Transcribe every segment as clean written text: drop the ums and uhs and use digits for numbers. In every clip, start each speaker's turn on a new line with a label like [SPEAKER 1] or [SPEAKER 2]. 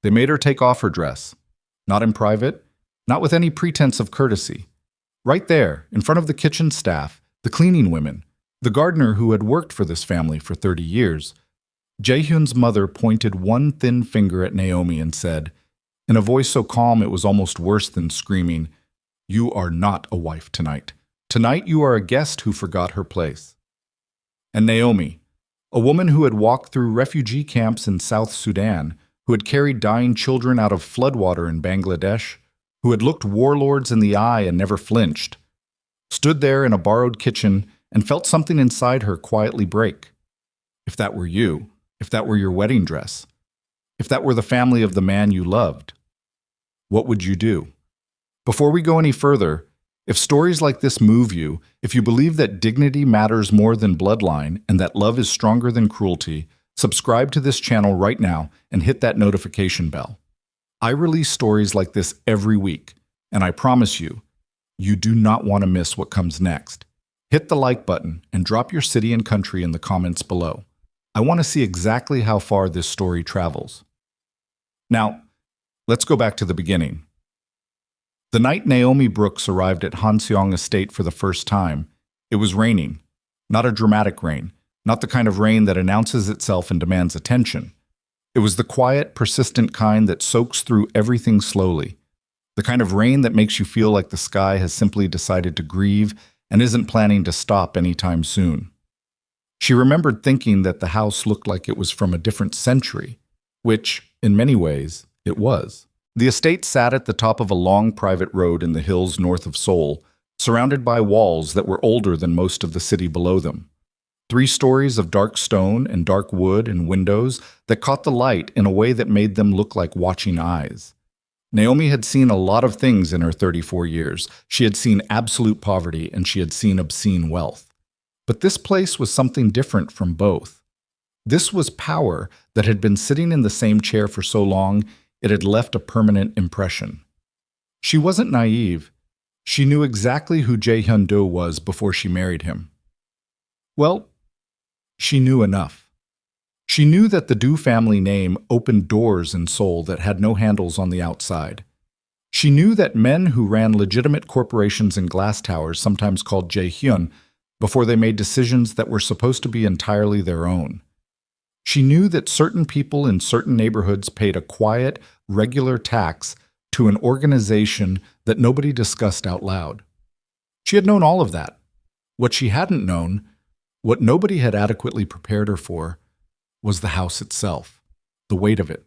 [SPEAKER 1] They made her take off her dress. Not in private, not with any pretense of courtesy. Right there, in front of the kitchen staff, the cleaning women, the gardener who had worked for this family for 30 years, Jae-hyun's mother pointed one thin finger at Naomi and said, in a voice so calm it was almost worse than screaming, "You are not a wife tonight. Tonight you are a guest who forgot her place." And Naomi, a woman who had walked through refugee camps in South Sudan, who had carried dying children out of floodwater in Bangladesh, who had looked warlords in the eye and never flinched, stood there in a borrowed kitchen and felt something inside her quietly break. If that were you, if that were your wedding dress, if that were the family of the man you loved, what would you do? Before we go any further, if stories like this move you, if you believe that dignity matters more than bloodline and that love is stronger than cruelty, subscribe to this channel right now and hit that notification bell. I release stories like this every week, and I promise you, you do not want to miss what comes next. Hit the like button and drop your city and country in the comments below. I want to see exactly how far this story travels. Now, let's go back to the beginning. The night Naomi Brooks arrived at Hanseong Estate for the first time, it was raining. Not a dramatic rain, not the kind of rain that announces itself and demands attention. It was the quiet, persistent kind that soaks through everything slowly. The kind of rain that makes you feel like the sky has simply decided to grieve and isn't planning to stop anytime soon. She remembered thinking that the house looked like it was from a different century, which, in many ways, it was. The estate sat at the top of a long private road in the hills north of Seoul, surrounded by walls that were older than most of the city below them. 3 stories of dark stone and dark wood and windows that caught the light in a way that made them look like watching eyes. Naomi had seen a lot of things in her 34 years. She had seen absolute poverty and she had seen obscene wealth. But this place was something different from both. This was power that had been sitting in the same chair for so long it had left a permanent impression. She wasn't naive. She knew exactly who Jae-hyun-do was before she married him. Well, she knew enough. She knew that the Do family name opened doors in Seoul that had no handles on the outside. She knew that men who ran legitimate corporations in glass towers sometimes called Jae-hyun before they made decisions that were supposed to be entirely their own. She knew that certain people in certain neighborhoods paid a quiet, regular tax to an organization that nobody discussed out loud. She had known all of that. What she hadn't known, what nobody had adequately prepared her for, was the house itself, the weight of it.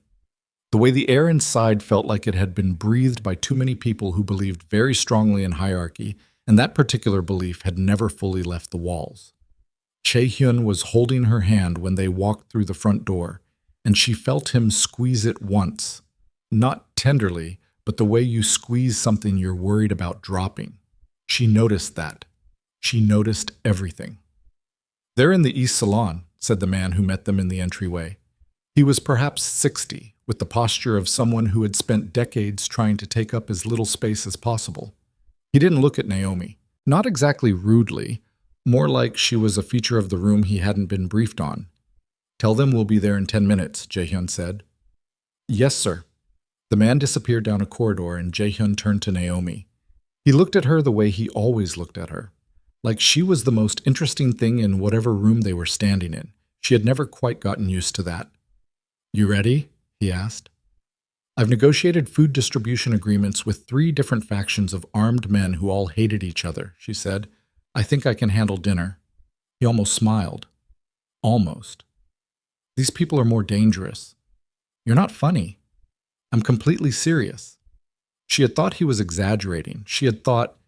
[SPEAKER 1] The way the air inside felt like it had been breathed by too many people who believed very strongly in hierarchy, and that particular belief had never fully left the walls. Jae-hyun was holding her hand when they walked through the front door, and she felt him squeeze it once. Not tenderly, but the way you squeeze something you're worried about dropping. She noticed that. She noticed everything. "They're in the East Salon," said the man who met them in the entryway. He was perhaps 60, with the posture of someone who had spent decades trying to take up as little space as possible. He didn't look at Naomi, not exactly rudely, more like she was a feature of the room he hadn't been briefed on. "Tell them we'll be there in 10 minutes, Jae-hyun said. "Yes, sir." The man disappeared down a corridor and Jae-hyun turned to Naomi. He looked at her the way he always looked at her, like she was the most interesting thing in whatever room they were standing in. She had never quite gotten used to that. "You ready?" he asked. "I've negotiated food distribution agreements with 3 different factions of armed men who all hated each other," she said. "I think I can handle dinner." He almost smiled. Almost. "These people are more dangerous." "You're not funny." "I'm completely serious." She had thought he was exaggerating. She had thought,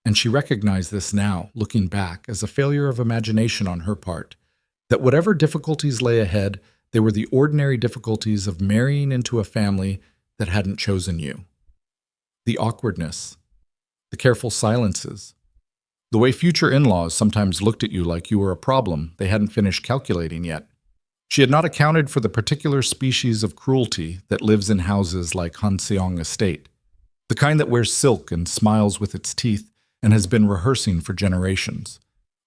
[SPEAKER 1] and she recognized this now, looking back, as a failure of imagination on her part, that whatever difficulties lay ahead, they were the ordinary difficulties of marrying into a family that hadn't chosen you. The awkwardness, the careful silences, the way future in-laws sometimes looked at you like you were a problem they hadn't finished calculating yet. She had not accounted for the particular species of cruelty that lives in houses like Hanseong Estate, the kind that wears silk and smiles with its teeth and has been rehearsing for generations.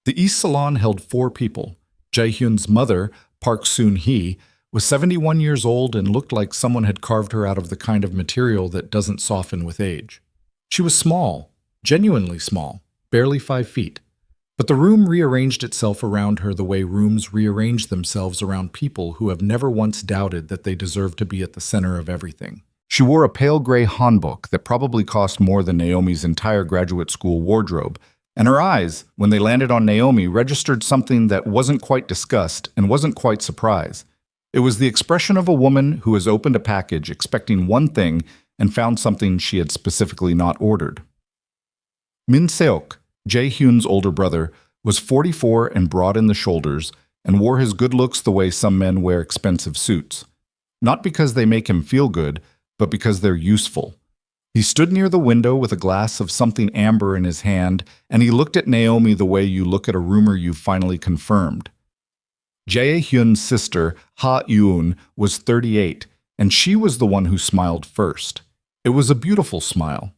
[SPEAKER 1] The East Salon held 4 people. Jae-hyun's mother, Park Soon-hee, was 71 years old and looked like someone had carved her out of the kind of material that doesn't soften with age. She was small, genuinely small, barely 5 feet. But the room rearranged itself around her the way rooms rearrange themselves around people who have never once doubted that they deserve to be at the center of everything. She wore a pale gray hanbok that probably cost more than Naomi's entire graduate school wardrobe, and her eyes, when they landed on Naomi, registered something that wasn't quite disgust and wasn't quite surprise. It was the expression of a woman who has opened a package expecting one thing and found something she had specifically not ordered. Min Seok, Jae-hyun's older brother, was 44 and broad in the shoulders and wore his good looks the way some men wear expensive suits. Not because they make him feel good, but because they're useful. He stood near the window with a glass of something amber in his hand, and he looked at Naomi the way you look at a rumor you've finally confirmed. Jae-hyun's sister, Ha-eun, was 38, and she was the one who smiled first. It was a beautiful smile.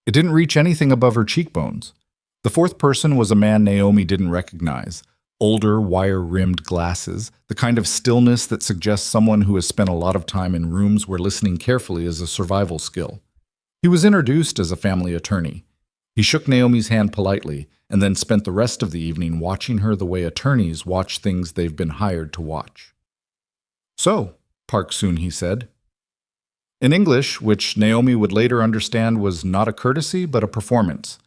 [SPEAKER 1] It didn't reach anything above her cheekbones. The fourth person was a man Naomi didn't recognize. Older, wire-rimmed glasses, the kind of stillness that suggests someone who has spent a lot of time in rooms where listening carefully is a survival skill. He was introduced as a family attorney. He shook Naomi's hand politely and then spent the rest of the evening watching her the way attorneys watch things they've been hired to watch. "So," Park Soon-hee said. In English, which Naomi would later understand was not a courtesy but a performance.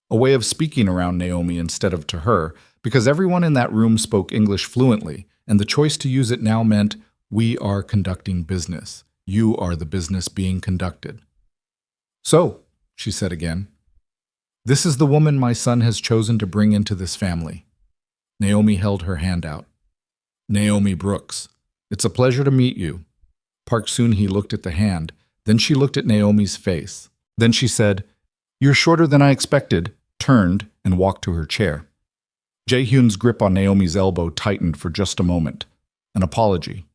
[SPEAKER 1] A way of speaking around Naomi instead of to her, because everyone in that room spoke English fluently, and the choice to use it now meant, "We are conducting business. You are the business being conducted." "So," she said again, "this is the woman my son has chosen to bring into this family." Naomi held her hand out. "Naomi Brooks, it's a pleasure to meet you." Park Soon-hee looked at the hand, then she looked at Naomi's face. Then she said, "You're shorter than I expected," turned, and walked to her chair. Jae-hyun's grip on Naomi's elbow tightened for just a moment. An apology.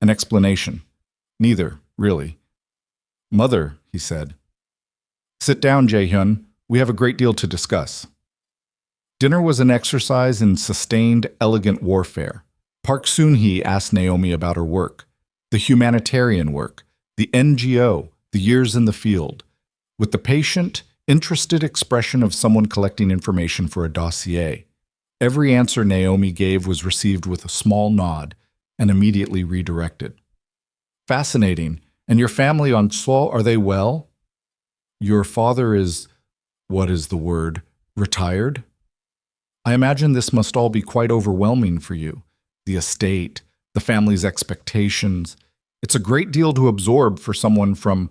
[SPEAKER 1] An explanation. Neither, really. "Mother," he said. "Sit down, Jae-hyun. We have a great deal to discuss." Dinner was an exercise in sustained, elegant warfare. Park Soon-hee asked Naomi about her work. The humanitarian work, the NGO, the years in the field. With the patient, interested expression of someone collecting information for a dossier. Every answer Naomi gave was received with a small nod and immediately redirected. "Fascinating. And your family on Seoul, are they well? Your father is, what is the word, retired? I imagine this must all be quite overwhelming for you. The estate, the family's expectations. It's a great deal to absorb for someone from,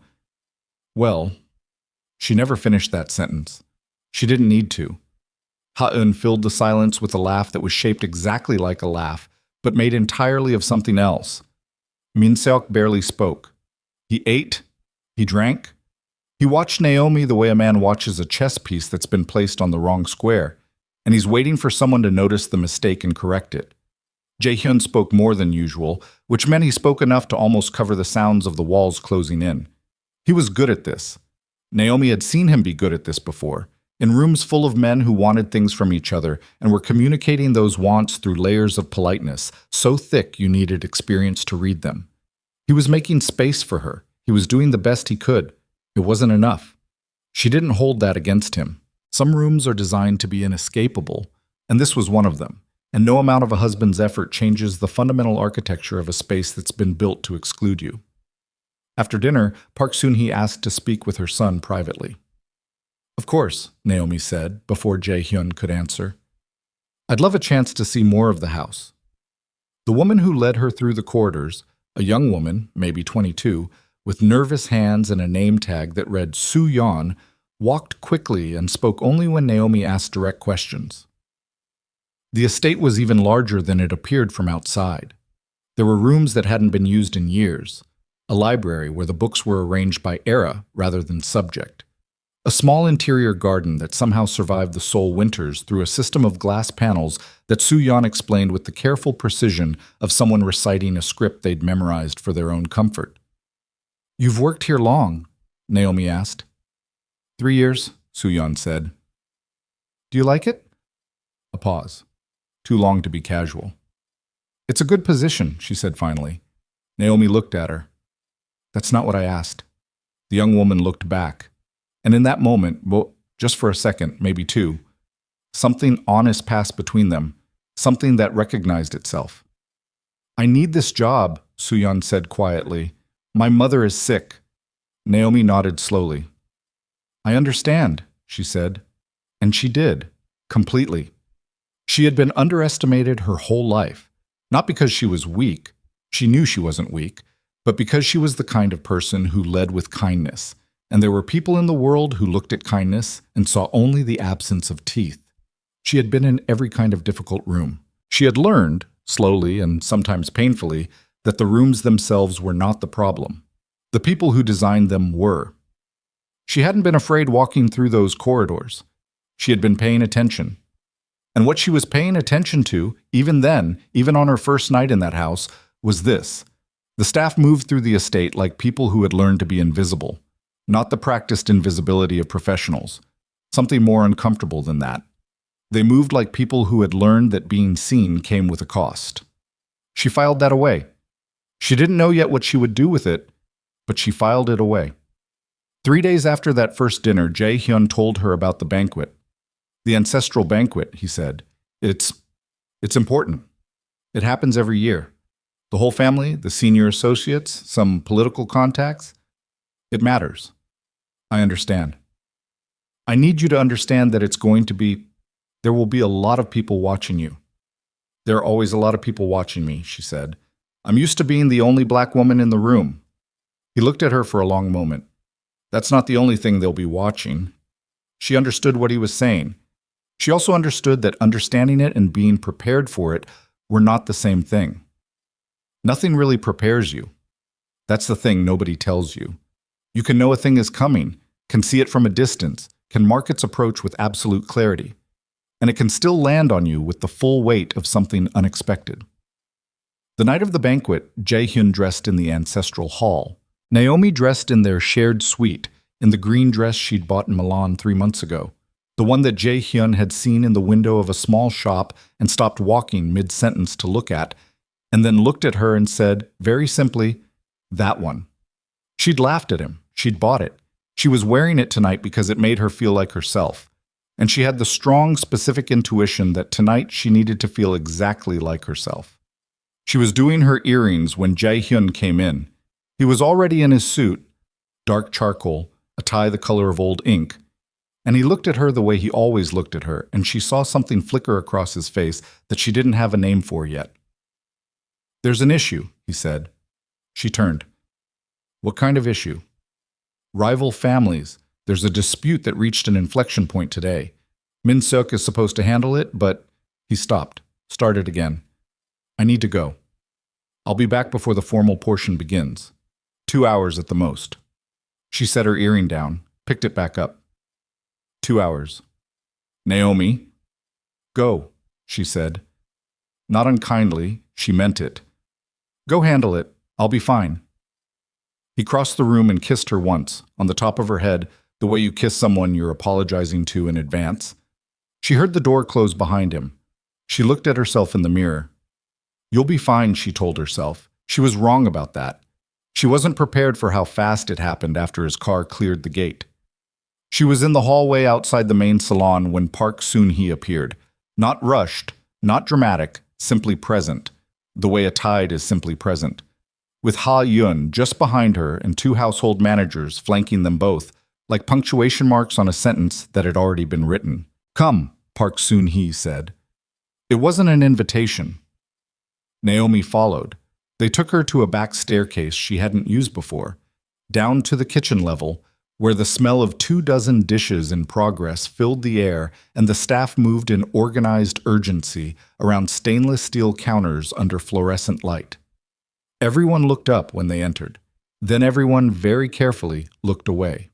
[SPEAKER 1] well..." She never finished that sentence. She didn't need to. Ha-eun filled the silence with a laugh that was shaped exactly like a laugh, but made entirely of something else. Min Seok barely spoke. He ate. He drank. He watched Naomi the way a man watches a chess piece that's been placed on the wrong square, and he's waiting for someone to notice the mistake and correct it. Jae-hyun spoke more than usual, which meant he spoke enough to almost cover the sounds of the walls closing in. He was good at this. Naomi had seen him be good at this before, in rooms full of men who wanted things from each other and were communicating those wants through layers of politeness, so thick you needed experience to read them. He was making space for her. He was doing the best he could. It wasn't enough. She didn't hold that against him. Some rooms are designed to be inescapable, and this was one of them, and no amount of a husband's effort changes the fundamental architecture of a space that's been built to exclude you. After dinner, Park Soon-hee asked to speak with her son privately. "Of course," Naomi said, before Jae-hyun could answer. "I'd love a chance to see more of the house." The woman who led her through the corridors, a young woman, maybe 22, with nervous hands and a name tag that read Soo-yeon, walked quickly and spoke only when Naomi asked direct questions. The estate was even larger than it appeared from outside. There were rooms that hadn't been used in years. A library where the books were arranged by era rather than subject. A small interior garden that somehow survived the Seoul winters through a system of glass panels that Soo-yeon explained with the careful precision of someone reciting a script they'd memorized for their own comfort. "You've worked here long?" Naomi asked. 3 years, Soo-yeon said. "Do you like it?" A pause. Too long to be casual. "It's a good position," she said finally. Naomi looked at her. That's not what I asked. The young woman looked back. And in that moment, well, just for a second, maybe two, something honest passed between them, something that recognized itself. I need this job, Suyeon said quietly. My mother is sick. Naomi nodded slowly. I understand, she said. And she did, completely. She had been underestimated her whole life, not because she was weak, she knew she wasn't weak, but because she was the kind of person who led with kindness, and there were people in the world who looked at kindness and saw only the absence of teeth. She had been in every kind of difficult room. She had learned, slowly and sometimes painfully, that the rooms themselves were not the problem. The people who designed them were. She hadn't been afraid walking through those corridors. She had been paying attention. And what she was paying attention to, even then, even on her first night in that house, was this. The staff moved through the estate like people who had learned to be invisible, not the practiced invisibility of professionals, something more uncomfortable than that. They moved like people who had learned that being seen came with a cost. She filed that away. She didn't know yet what she would do with it, but she filed it away. 3 days after that first dinner, Jae-hyun told her about the banquet. The ancestral banquet, he said. It's important. It happens every year. The whole family, the senior associates, some political contacts. It matters. I understand. I need you to understand that there will be a lot of people watching you. There are always a lot of people watching me, she said. I'm used to being the only black woman in the room. He looked at her for a long moment. That's not the only thing they'll be watching. She understood what he was saying. She also understood that understanding it and being prepared for it were not the same thing. Nothing really prepares you. That's the thing nobody tells you. You can know a thing is coming, can see it from a distance, can mark its approach with absolute clarity, and it can still land on you with the full weight of something unexpected. The night of the banquet, Jae-hyun dressed in the ancestral hall. Naomi dressed in their shared suite, in the green dress she'd bought in Milan 3 months ago, the one that Jae-hyun had seen in the window of a small shop and stopped walking mid-sentence to look at, and then looked at her and said, very simply, that one. She'd laughed at him. She'd bought it. She was wearing it tonight because it made her feel like herself. And she had the strong, specific intuition that tonight she needed to feel exactly like herself. She was doing her earrings when Jae-hyun came in. He was already in his suit, dark charcoal, a tie the color of old ink, and he looked at her the way he always looked at her, and she saw something flicker across his face that she didn't have a name for yet. There's an issue, he said. She turned. What kind of issue? Rival families. There's a dispute that reached an inflection point today. Min Seok is supposed to handle it, but he stopped, started again. I need to go. I'll be back before the formal portion begins. 2 hours at the most. She set her earring down, picked it back up. 2 hours. Naomi. Go, she said. Not unkindly, she meant it. Go handle it. I'll be fine. He crossed the room and kissed her once, on the top of her head, the way you kiss someone you're apologizing to in advance. She heard the door close behind him. She looked at herself in the mirror. You'll be fine, she told herself. She was wrong about that. She wasn't prepared for how fast it happened after his car cleared the gate. She was in the hallway outside the main salon when Park Soon-hee appeared. Not rushed, not dramatic, simply present, the way a tide is simply present. With Ha-yun just behind her and 2 household managers flanking them both, like punctuation marks on a sentence that had already been written. Come, Park Soon-hee said. It wasn't an invitation. Naomi followed. They took her to a back staircase she hadn't used before, down to the kitchen level, where the smell of 24 dishes in progress filled the air and the staff moved in organized urgency around stainless steel counters under fluorescent light. Everyone looked up when they entered. Then everyone very carefully looked away.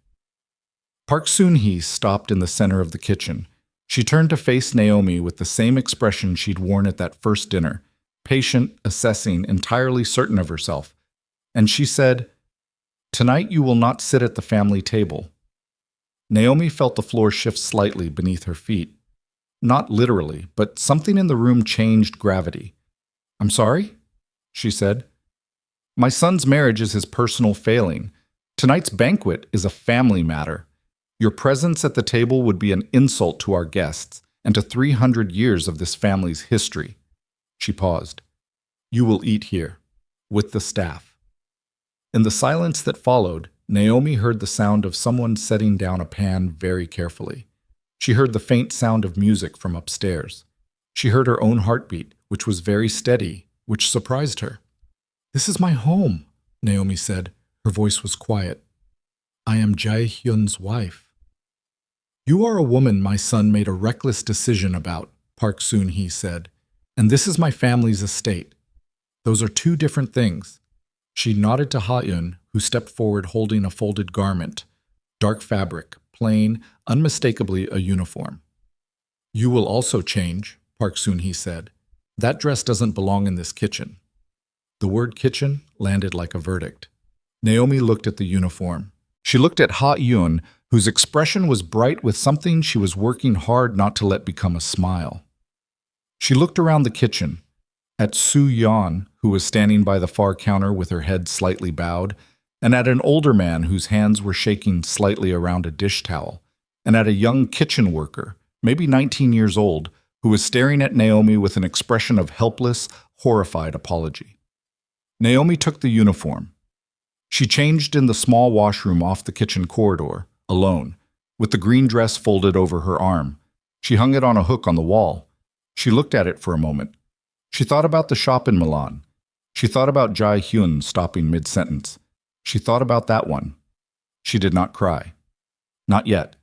[SPEAKER 1] Park Soon-hee stopped in the center of the kitchen. She turned to face Naomi with the same expression she'd worn at that first dinner, patient, assessing, entirely certain of herself. And she said, Tonight you will not sit at the family table. Naomi felt the floor shift slightly beneath her feet. Not literally, but something in the room changed gravity. I'm sorry? She said. My son's marriage is his personal failing. Tonight's banquet is a family matter. Your presence at the table would be an insult to our guests and to 300 years of this family's history. She paused. You will eat here, with the staff. In the silence that followed, Naomi heard the sound of someone setting down a pan very carefully. She heard the faint sound of music from upstairs. She heard her own heartbeat, which was very steady, which surprised her. This is my home, Naomi said. Her voice was quiet. I am Jae-hyun's wife. You are a woman my son made a reckless decision about, Park Soon-hee said, and this is my family's estate. Those are two different things. She nodded to Ha-eun, who stepped forward holding a folded garment. Dark fabric, plain, unmistakably a uniform. You will also change, Park Soon-hee said. That dress doesn't belong in this kitchen. The word kitchen landed like a verdict. Naomi looked at the uniform. She looked at Ha-eun, whose expression was bright with something she was working hard not to let become a smile. She looked around the kitchen, at Soo-yeon, who was standing by the far counter with her head slightly bowed, and at an older man whose hands were shaking slightly around a dish towel, and at a young kitchen worker, maybe 19 years old, who was staring at Naomi with an expression of helpless, horrified apology. Naomi took the uniform. She changed in the small washroom off the kitchen corridor, alone, with the green dress folded over her arm. She hung it on a hook on the wall. She looked at it for a moment. She thought about the shop in Milan. She thought about Jae-hyun stopping mid-sentence. She thought about that one. She did not cry. Not yet.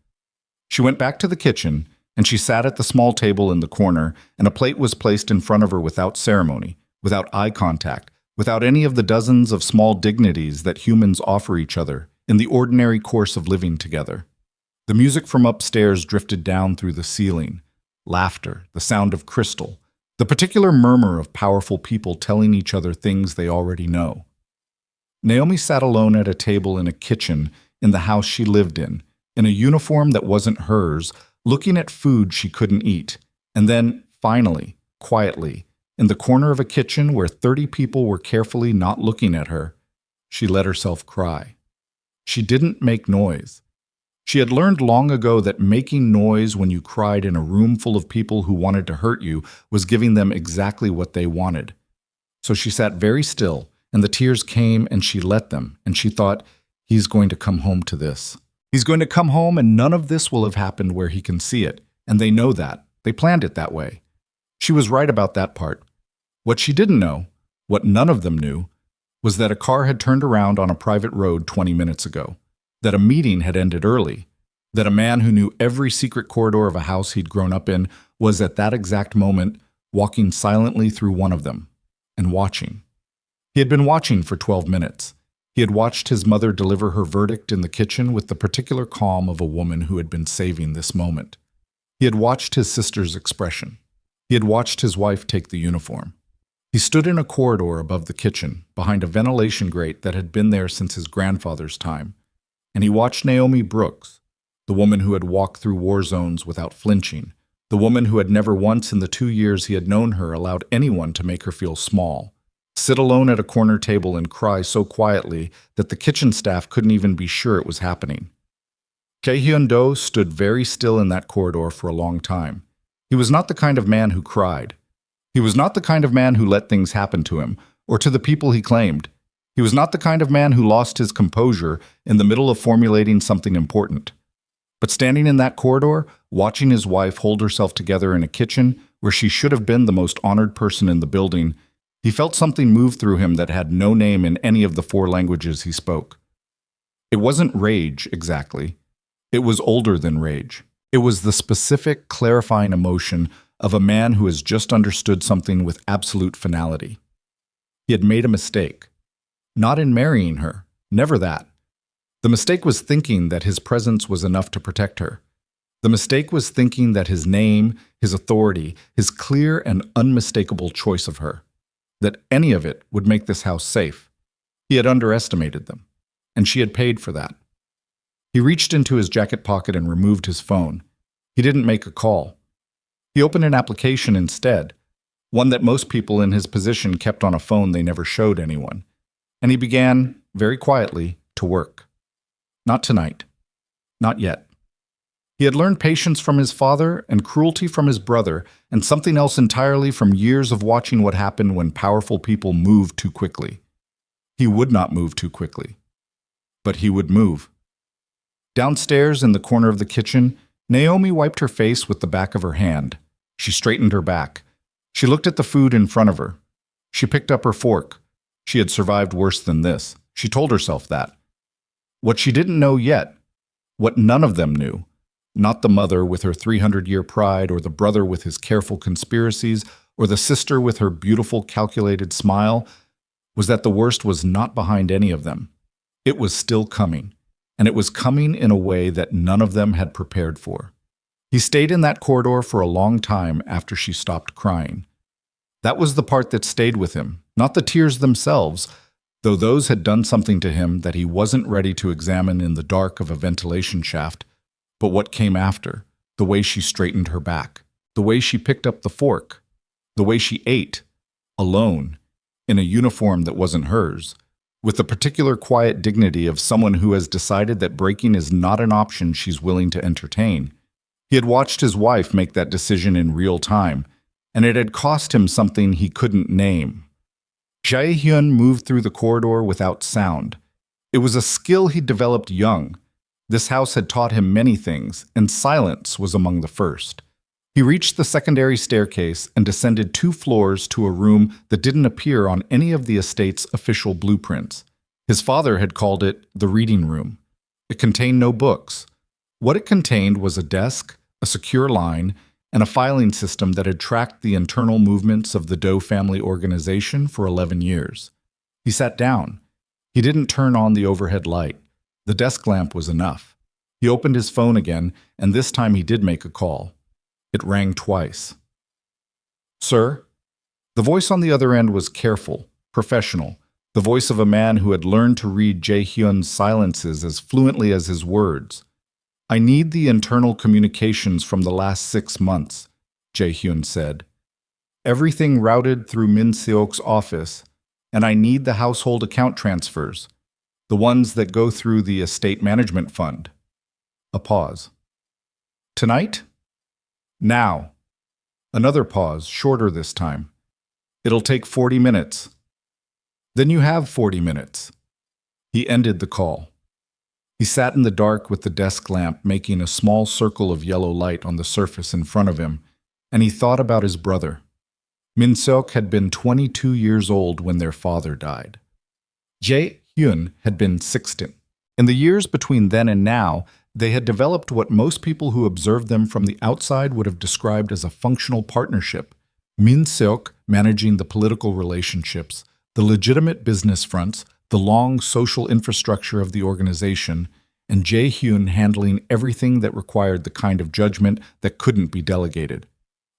[SPEAKER 1] She went back to the kitchen, and she sat at the small table in the corner, and a plate was placed in front of her without ceremony, without eye contact, without any of the dozens of small dignities that humans offer each other in the ordinary course of living together. The music from upstairs drifted down through the ceiling. Laughter, the sound of crystal, the particular murmur of powerful people telling each other things they already know. Naomi sat alone at a table in a kitchen in the house she lived in a uniform that wasn't hers, looking at food she couldn't eat, and then, finally, quietly, in the corner of a kitchen where 30 people were carefully not looking at her, she let herself cry. She didn't make noise. She had learned long ago that making noise when you cried in a room full of people who wanted to hurt you was giving them exactly what they wanted. So she sat very still, and the tears came and she let them, and she thought, he's going to come home to this. He's going to come home and none of this will have happened where he can see it, and they know that. They planned it that way. She was right about that part. What she didn't know, what none of them knew, was that a car had turned around on a private road 20 minutes ago, that a meeting had ended early, that a man who knew every secret corridor of a house he'd grown up in was at that exact moment walking silently through one of them, and watching. He had been watching for 12 minutes. He had watched his mother deliver her verdict in the kitchen with the particular calm of a woman who had been saving this moment. He had watched his sister's expression. He had watched his wife take the uniform. He stood in a corridor above the kitchen, behind a ventilation grate that had been there since his grandfather's time, and he watched Naomi Brooks, the woman who had walked through war zones without flinching, the woman who had never once in the 2 years he had known her allowed anyone to make her feel small, sit alone at a corner table and cry so quietly that the kitchen staff couldn't even be sure it was happening. Jae-hyun-do stood very still in that corridor for a long time. He was not the kind of man who cried. He was not the kind of man who let things happen to him, or to the people he claimed. He was not the kind of man who lost his composure in the middle of formulating something important. But standing in that corridor, watching his wife hold herself together in a kitchen where she should have been the most honored person in the building, he felt something move through him that had no name in any of the 4 languages he spoke. It wasn't rage, exactly. It was older than rage. It was the specific, clarifying emotion of a man who has just understood something with absolute finality. He had made a mistake. Not in marrying her. Never that. The mistake was thinking that his presence was enough to protect her. The mistake was thinking that his name, his authority, his clear and unmistakable choice of her, that any of it would make this house safe. He had underestimated them, and she had paid for that. He reached into his jacket pocket and removed his phone. He didn't make a call. He opened an application instead, one that most people in his position kept on a phone they never showed anyone, and he began, very quietly, to work. Not tonight. Not yet. He had learned patience from his father and cruelty from his brother, and something else entirely from years of watching what happened when powerful people moved too quickly. He would not move too quickly. But he would move. Downstairs in the corner of the kitchen, Naomi wiped her face with the back of her hand. She straightened her back. She looked at the food in front of her. She picked up her fork. She had survived worse than this. She told herself that. What she didn't know yet, what none of them knew, not the mother with her 300-year pride, or the brother with his careful conspiracies, or the sister with her beautiful, calculated smile, was that the worst was not behind any of them. It was still coming, and it was coming in a way that none of them had prepared for. He stayed in that corridor for a long time after she stopped crying. That was the part that stayed with him, not the tears themselves, though those had done something to him that he wasn't ready to examine in the dark of a ventilation shaft, but what came after, the way she straightened her back, the way she picked up the fork, the way she ate, alone, in a uniform that wasn't hers, with the particular quiet dignity of someone who has decided that breaking is not an option she's willing to entertain. He had watched his wife make that decision in real time, and it had cost him something he couldn't name. Jae-hyun moved through the corridor without sound. It was a skill he'd developed young. This house had taught him many things, and silence was among the first. He reached the secondary staircase and descended 2 floors to a room that didn't appear on any of the estate's official blueprints. His father had called it the reading room. It contained no books. What it contained was a desk, a secure line, and a filing system that had tracked the internal movements of the Doe family organization for 11 years. He sat down. He didn't turn on the overhead light. The desk lamp was enough. He opened his phone again, and this time he did make a call. It rang twice. "Sir?" The voice on the other end was careful, professional, the voice of a man who had learned to read Jae-hyun's silences as fluently as his words. "I need the internal communications from the last 6 months," Jae-hyun said. "Everything routed through Min Seok's office, and I need the household account transfers, the ones that go through the estate management fund." A pause. "Tonight?" "Now." Another pause, shorter this time. "It'll take 40 minutes." "Then you have 40 minutes." He ended the call. He sat in the dark with the desk lamp making a small circle of yellow light on the surface in front of him, and he thought about his brother. Min Seok had been 22 years old when their father died. Jae-hyun had been 16. In the years between then and now, they had developed what most people who observed them from the outside would have described as a functional partnership. Min Seok managing the political relationships, the legitimate business fronts, the long social infrastructure of the organization, and Jae-hyun handling everything that required the kind of judgment that couldn't be delegated.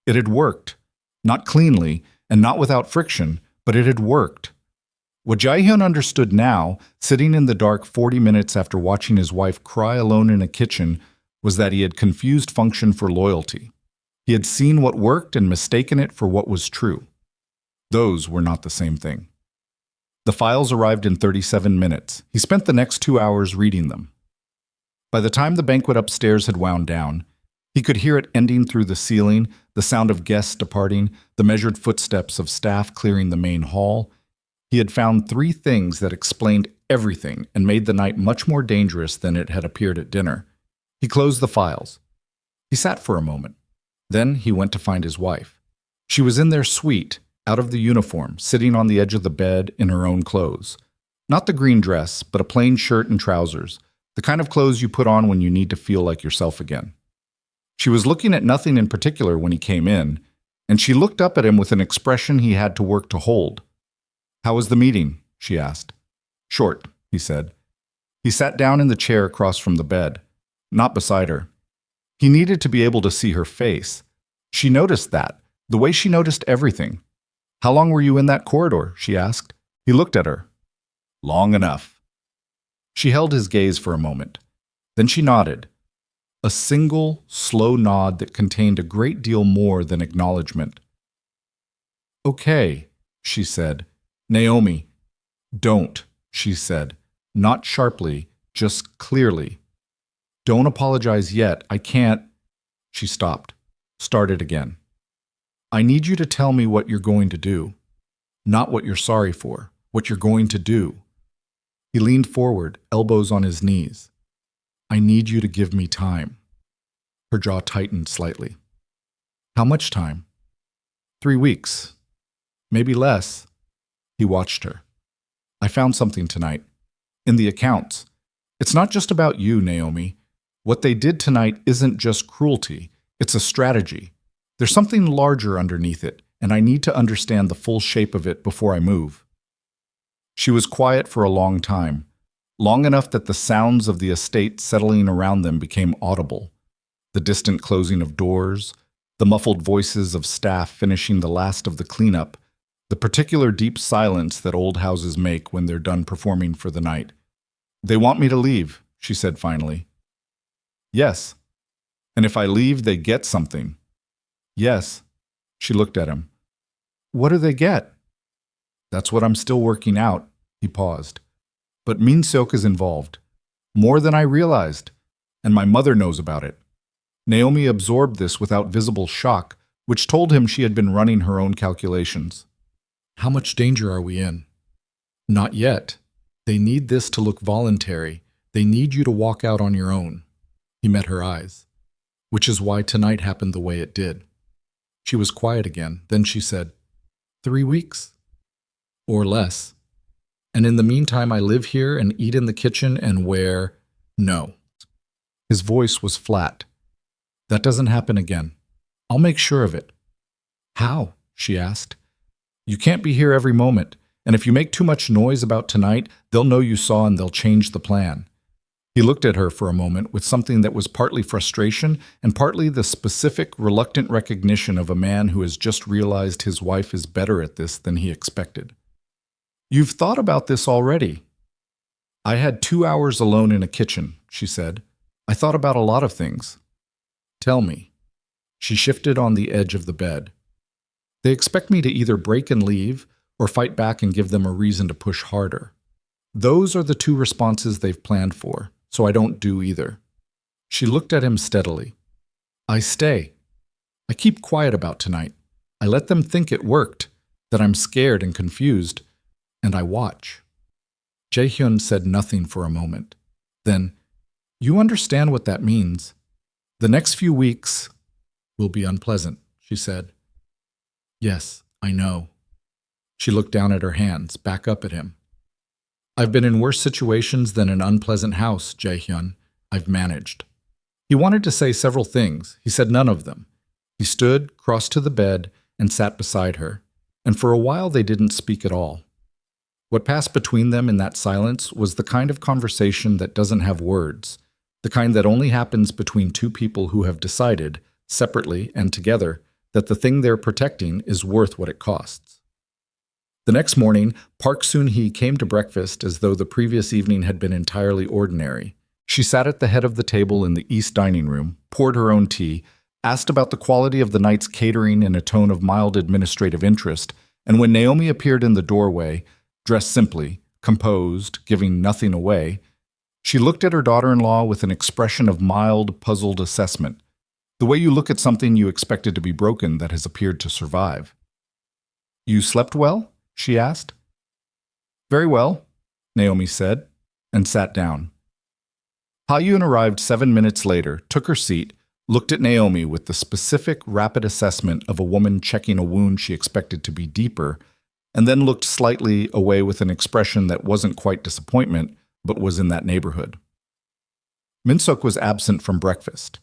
[SPEAKER 1] It had worked. Not cleanly, and not without friction, but it had worked. What Jae-hyun understood now, sitting in the dark 40 minutes after watching his wife cry alone in a kitchen, was that he had confused function for loyalty. He had seen what worked and mistaken it for what was true. Those were not the same thing. The files arrived in 37 minutes. He spent the next 2 hours reading them. By the time the banquet upstairs had wound down, he could hear it ending through the ceiling, the sound of guests departing, the measured footsteps of staff clearing the main hall. He had found 3 things that explained everything and made the night much more dangerous than it had appeared at dinner. He closed the files. He sat for a moment. Then he went to find his wife. She was in their suite, out of the uniform, sitting on the edge of the bed in her own clothes. Not the green dress, but a plain shirt and trousers, the kind of clothes you put on when you need to feel like yourself again. She was looking at nothing in particular when he came in, and she looked up at him with an expression he had to work to hold. "How was the meeting?" she asked. "Short," he said. He sat down in the chair across from the bed, not beside her. He needed to be able to see her face. She noticed that, the way she noticed everything. "How long were you in that corridor?" she asked. He looked at her. "Long enough." She held his gaze for a moment. Then she nodded. A single, slow nod that contained a great deal more than acknowledgement. "Okay," she said. "Naomi, don't." she said, not sharply, just clearly. Don't apologize yet. I can't. She stopped, started again. I need you to tell me what you're going to do. Not what you're sorry for, what you're going to do. He leaned forward, elbows on his knees. I need you to give me time. Her jaw tightened slightly. How much time? 3 weeks. Maybe less. He watched her. I found something tonight. In the accounts. It's not just about you, Naomi. What they did tonight isn't just cruelty. It's a strategy. There's something larger underneath it, and I need to understand the full shape of it before I move. She was quiet for a long time, long enough that the sounds of the estate settling around them became audible. The distant closing of doors, the muffled voices of staff finishing the last of the cleanup, the particular deep silence that old houses make when they're done performing for the night. They want me to leave, she said finally. Yes. And if I leave, they get something. Yes. She looked at him. What do they get? That's what I'm still working out. He paused. But Min Seok is involved. More than I realized. And my mother knows about it. Naomi absorbed this without visible shock, which told him she had been running her own calculations. How much danger are we in? Not yet. They need this to look voluntary. They need you to walk out on your own. He met her eyes. Which is why tonight happened the way it did. She was quiet again. Then she said, 3 weeks? Or less. And in the meantime, I live here and eat in the kitchen and wear... No. His voice was flat. That doesn't happen again. I'll make sure of it. How? She asked. You can't be here every moment, and if you make too much noise about tonight, they'll know you saw and they'll change the plan. He looked at her for a moment with something that was partly frustration and partly the specific, reluctant recognition of a man who has just realized his wife is better at this than he expected. You've thought about this already. I had 2 hours alone in a kitchen, she said. I thought about a lot of things. Tell me. She shifted on the edge of the bed. They expect me to either break and leave or fight back and give them a reason to push harder. Those are the 2 responses they've planned for, so I don't do either. She looked at him steadily. I stay. I keep quiet about tonight. I let them think it worked, that I'm scared and confused, and I watch. Jae-hyun said nothing for a moment. Then, you understand what that means. The next few weeks will be unpleasant, she said. Yes, I know. She looked down at her hands, back up at him. I've been in worse situations than an unpleasant house, Jae-hyun. I've managed. He wanted to say several things. He said none of them. He stood, crossed to the bed, and sat beside her. And for a while they didn't speak at all. What passed between them in that silence was the kind of conversation that doesn't have words, the kind that only happens between 2 people who have decided, separately and together, that the thing they're protecting is worth what it costs. The next morning, Park Soon-hee came to breakfast as though the previous evening had been entirely ordinary. She sat at the head of the table in the east dining room, poured her own tea, asked about the quality of the night's catering in a tone of mild administrative interest, and when Naomi appeared in the doorway, dressed simply, composed, giving nothing away, she looked at her daughter-in-law with an expression of mild, puzzled assessment, the way you look at something you expected to be broken that has appeared to survive. You slept well? She asked. Very well, Naomi said, and sat down. Ha-yoon arrived 7 minutes later, took her seat, looked at Naomi with the specific, rapid assessment of a woman checking a wound she expected to be deeper, and then looked slightly away with an expression that wasn't quite disappointment, but was in that neighborhood. Min Seok was absent from breakfast.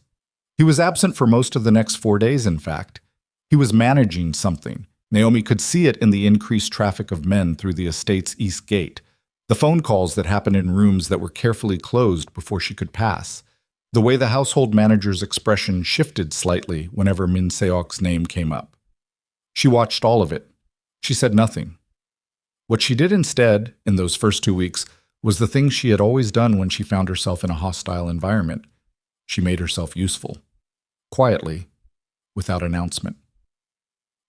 [SPEAKER 1] He was absent for most of the next 4 days, in fact. He was managing something. Naomi could see it in the increased traffic of men through the estate's east gate, the phone calls that happened in rooms that were carefully closed before she could pass, the way the household manager's expression shifted slightly whenever Min Seok's name came up. She watched all of it. She said nothing. What she did instead, in those first 2 weeks, was the thing she had always done when she found herself in a hostile environment. She made herself useful. Quietly, without announcement.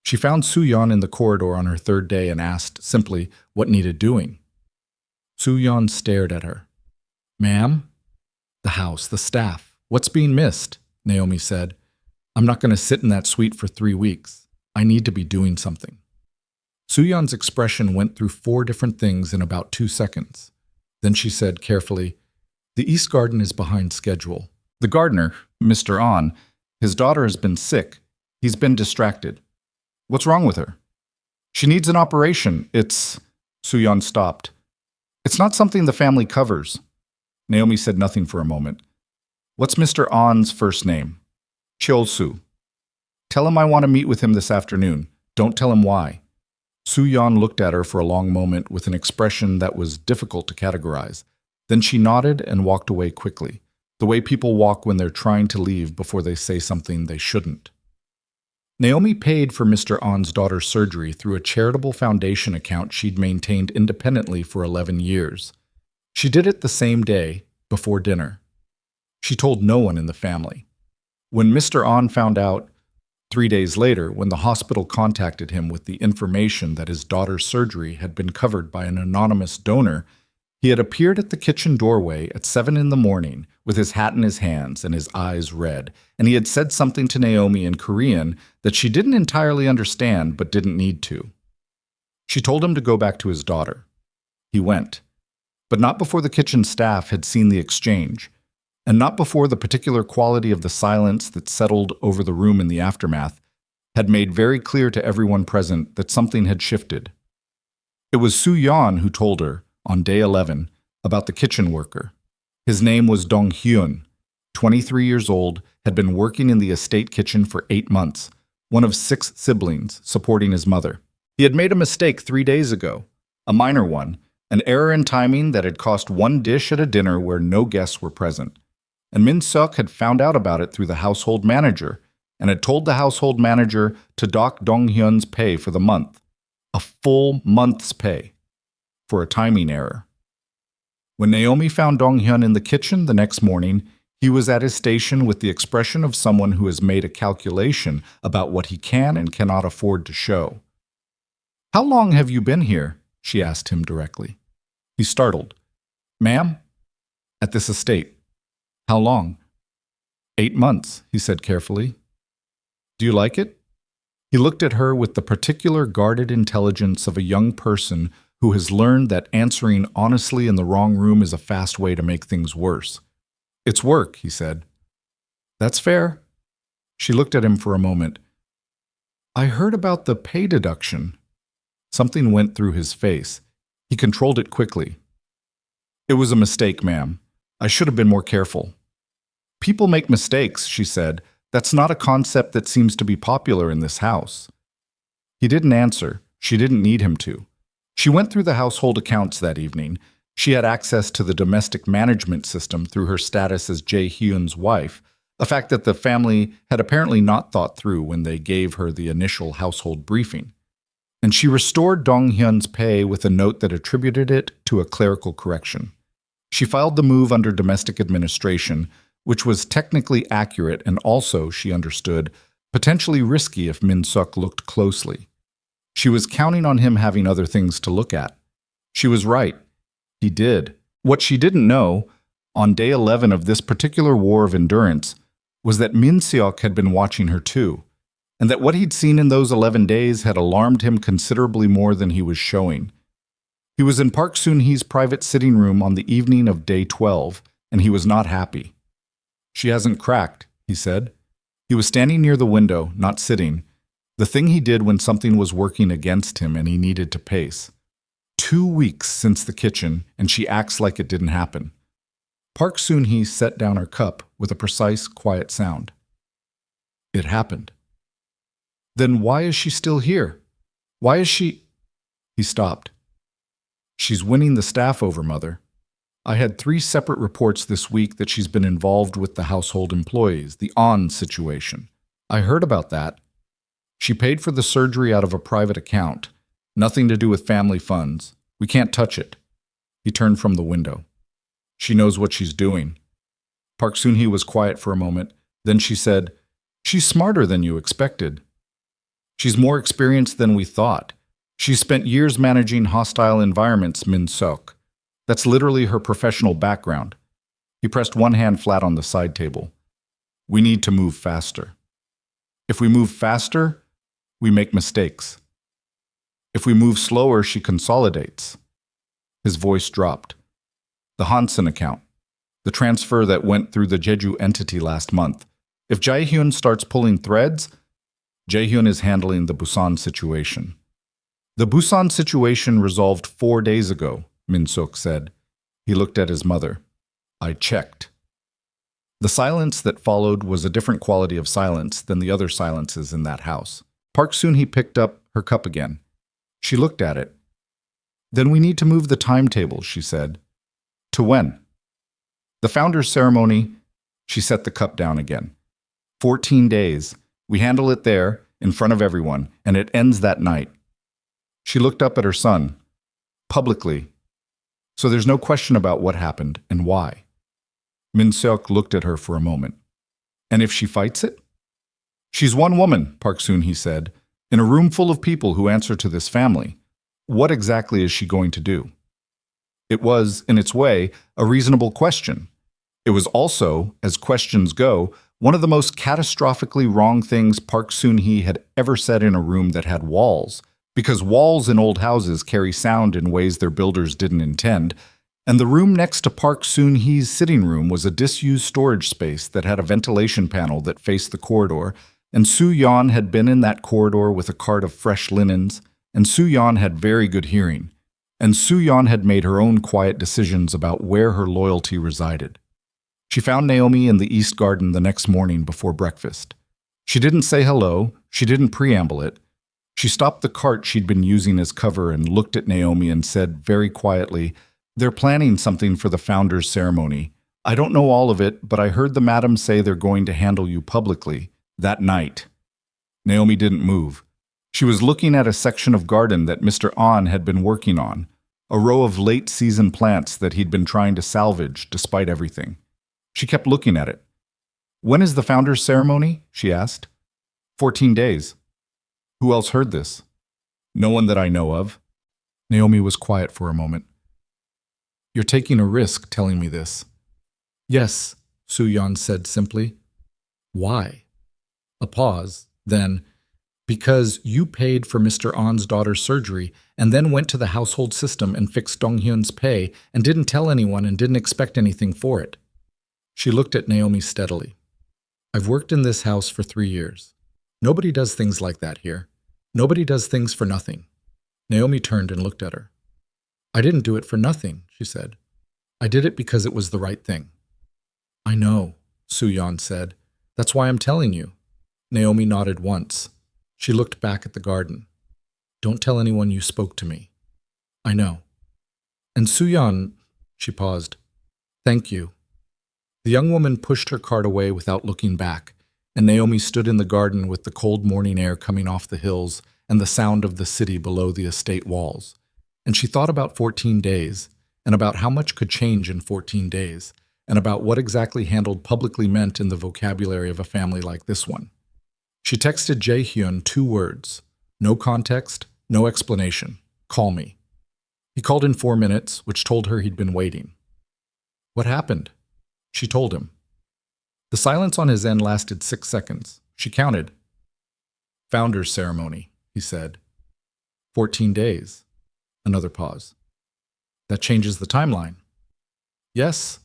[SPEAKER 1] She found Soo-yeon in the corridor on her 3rd day and asked, simply, what needed doing. Soo-yeon stared at her. Ma'am? The house, the staff. What's being missed? Naomi said. I'm not going to sit in that suite for 3 weeks. I need to be doing something. Soo-yeon's expression went through 4 different things in about 2 seconds. Then she said carefully, The East Garden is behind schedule. The gardener, Mr. An, his daughter has been sick. He's been distracted. What's wrong with her? She needs an operation. Soo-yeon stopped. It's not something the family covers. Naomi said nothing for a moment. What's Mr. An's first name? Cheol-soo. Tell him I want to meet with him this afternoon. Don't tell him why. Soo-yeon looked at her for a long moment with an expression that was difficult to categorize. Then she nodded and walked away quickly, the way people walk when they're trying to leave before they say something they shouldn't. Naomi paid for Mr. An's daughter's surgery through a charitable foundation account she'd maintained independently for 11 years. She did it the same day, before dinner. She told no one in the family. When Mr. An found out, 3 days later, when the hospital contacted him with the information that his daughter's surgery had been covered by an anonymous donor, he had appeared at the kitchen doorway at 7 in the morning with his hat in his hands and his eyes red, and he had said something to Naomi in Korean that she didn't entirely understand but didn't need to. She told him to go back to his daughter. He went, but not before the kitchen staff had seen the exchange, and not before the particular quality of the silence that settled over the room in the aftermath had made very clear to everyone present that something had shifted. It was Soo-yeon who told her, on day 11, about the kitchen worker. His name was Dong-hyun, 23 years old, had been working in the estate kitchen for 8 months, one of 6 siblings, supporting his mother. He had made a mistake 3 days ago, a minor one, an error in timing that had cost 1 dish at a dinner where no guests were present. And Min-seok had found out about it through the household manager and had told the household manager to dock Dong-hyun's pay for the month, a full month's pay, for a timing error. When Naomi found Dong-hyun in the kitchen the next morning, he was at his station with the expression of someone who has made a calculation about what he can and cannot afford to show. How long have you been here? She asked him directly. He startled. Ma'am? At this estate. How long? 8 months, he said carefully. Do you like it? He looked at her with the particular guarded intelligence of a young person who has learned that answering honestly in the wrong room is a fast way to make things worse. It's work, he said. That's fair. She looked at him for a moment. I heard about the pay deduction. Something went through his face. He controlled it quickly. It was a mistake, ma'am. I should have been more careful. People make mistakes, she said. That's not a concept that seems to be popular in this house. He didn't answer. She didn't need him to. She went through the household accounts that evening. She had access to the domestic management system through her status as Jae-hyun's wife, a fact that the family had apparently not thought through when they gave her the initial household briefing. And she restored Dong-hyun's pay with a note that attributed it to a clerical correction. She filed the move under domestic administration, which was technically accurate and also, she understood, potentially risky if Min-seok looked closely. She was counting on him having other things to look at. She was right. He did. What she didn't know, on day 11 of this particular war of endurance, was that Min-seok had been watching her too, and that what he'd seen in those 11 days had alarmed him considerably more than he was showing. He was in Park Soon-hee's private sitting room on the evening of day 12, and he was not happy. She hasn't cracked, he said. He was standing near the window, not sitting, the thing he did when something was working against him and he needed to pace. 2 weeks since the kitchen, and she acts like it didn't happen. Park Soon-hee set down her cup with a precise, quiet sound. It happened. Then why is she still here? Why is she... He stopped. She's winning the staff over, Mother. I had 3 separate reports this week that she's been involved with the household employees, the An situation. I heard about that. She paid for the surgery out of a private account. Nothing to do with family funds. We can't touch it. He turned from the window. She knows what she's doing. Park Soon-hee was quiet for a moment. Then she said, She's smarter than you expected. She's more experienced than we thought. She's spent years managing hostile environments, Min-seok. That's literally her professional background. He pressed one hand flat on the side table. We need to move faster. If we move faster, we make mistakes. If we move slower, she consolidates. His voice dropped. The Hansen account. The transfer that went through the Jeju entity last month. If Jae-hyun starts pulling threads, Jae-hyun is handling the Busan situation. The Busan situation resolved 4 days ago, Min-suk said. He looked at his mother. I checked. The silence that followed was a different quality of silence than the other silences in that house. Park Soon-hee picked up her cup again. She looked at it. Then we need to move the timetable, she said. To when? The founder's ceremony, she set the cup down again. 14 days. We handle it there, in front of everyone, and it ends that night. She looked up at her son, publicly. So there's no question about what happened and why. Min-seok looked at her for a moment. And if she fights it? She's one woman, Park Soon-hee said, in a room full of people who answer to this family. What exactly is she going to do? It was, in its way, a reasonable question. It was also, as questions go, one of the most catastrophically wrong things Park Soon-hee had ever said in a room that had walls, because walls in old houses carry sound in ways their builders didn't intend, and the room next to Park Soon-hee's sitting room was a disused storage space that had a ventilation panel that faced the corridor, and Soo-yeon had been in that corridor with a cart of fresh linens, and Soo-yeon had very good hearing, and Soo-yeon had made her own quiet decisions about where her loyalty resided. She found Naomi in the East Garden the next morning before breakfast. She didn't say hello, she didn't preamble it. She stopped the cart she'd been using as cover and looked at Naomi and said very quietly, They're planning something for the founder's ceremony. I don't know all of it, but I heard the madam say they're going to handle you publicly, that night. Naomi didn't move. She was looking at a section of garden that Mr. An had been working on, a row of late-season plants that he'd been trying to salvage despite everything. She kept looking at it. When is the founder's ceremony? She asked. 14 days. Who else heard this? No one that I know of. Naomi was quiet for a moment. You're taking a risk telling me this. Yes, Soo-yeon said simply. Why? A pause, then, because you paid for Mr. An's daughter's surgery and then went to the household system and fixed Dong-hyun's pay and didn't tell anyone and didn't expect anything for it. She looked at Naomi steadily. I've worked in this house for 3 years. Nobody does things like that here. Nobody does things for nothing. Naomi turned and looked at her. I didn't do it for nothing, she said. I did it because it was the right thing. I know, Soo-yeon said. That's why I'm telling you. Naomi nodded once. She looked back at the garden. Don't tell anyone you spoke to me. I know. And Soo-yeon, she paused. Thank you. The young woman pushed her cart away without looking back, and Naomi stood in the garden with the cold morning air coming off the hills and the sound of the city below the estate walls. And she thought about 14 days, and about how much could change in 14 days, and about what exactly handled publicly meant in the vocabulary of a family like this one. She texted Jae-hyun 2 words. No context, no explanation. Call me. He called in 4 minutes, which told her he'd been waiting. What happened? She told him. The silence on his end lasted 6 seconds. She counted. Founder's ceremony, he said. 14 days. Another pause. That changes the timeline. Yes.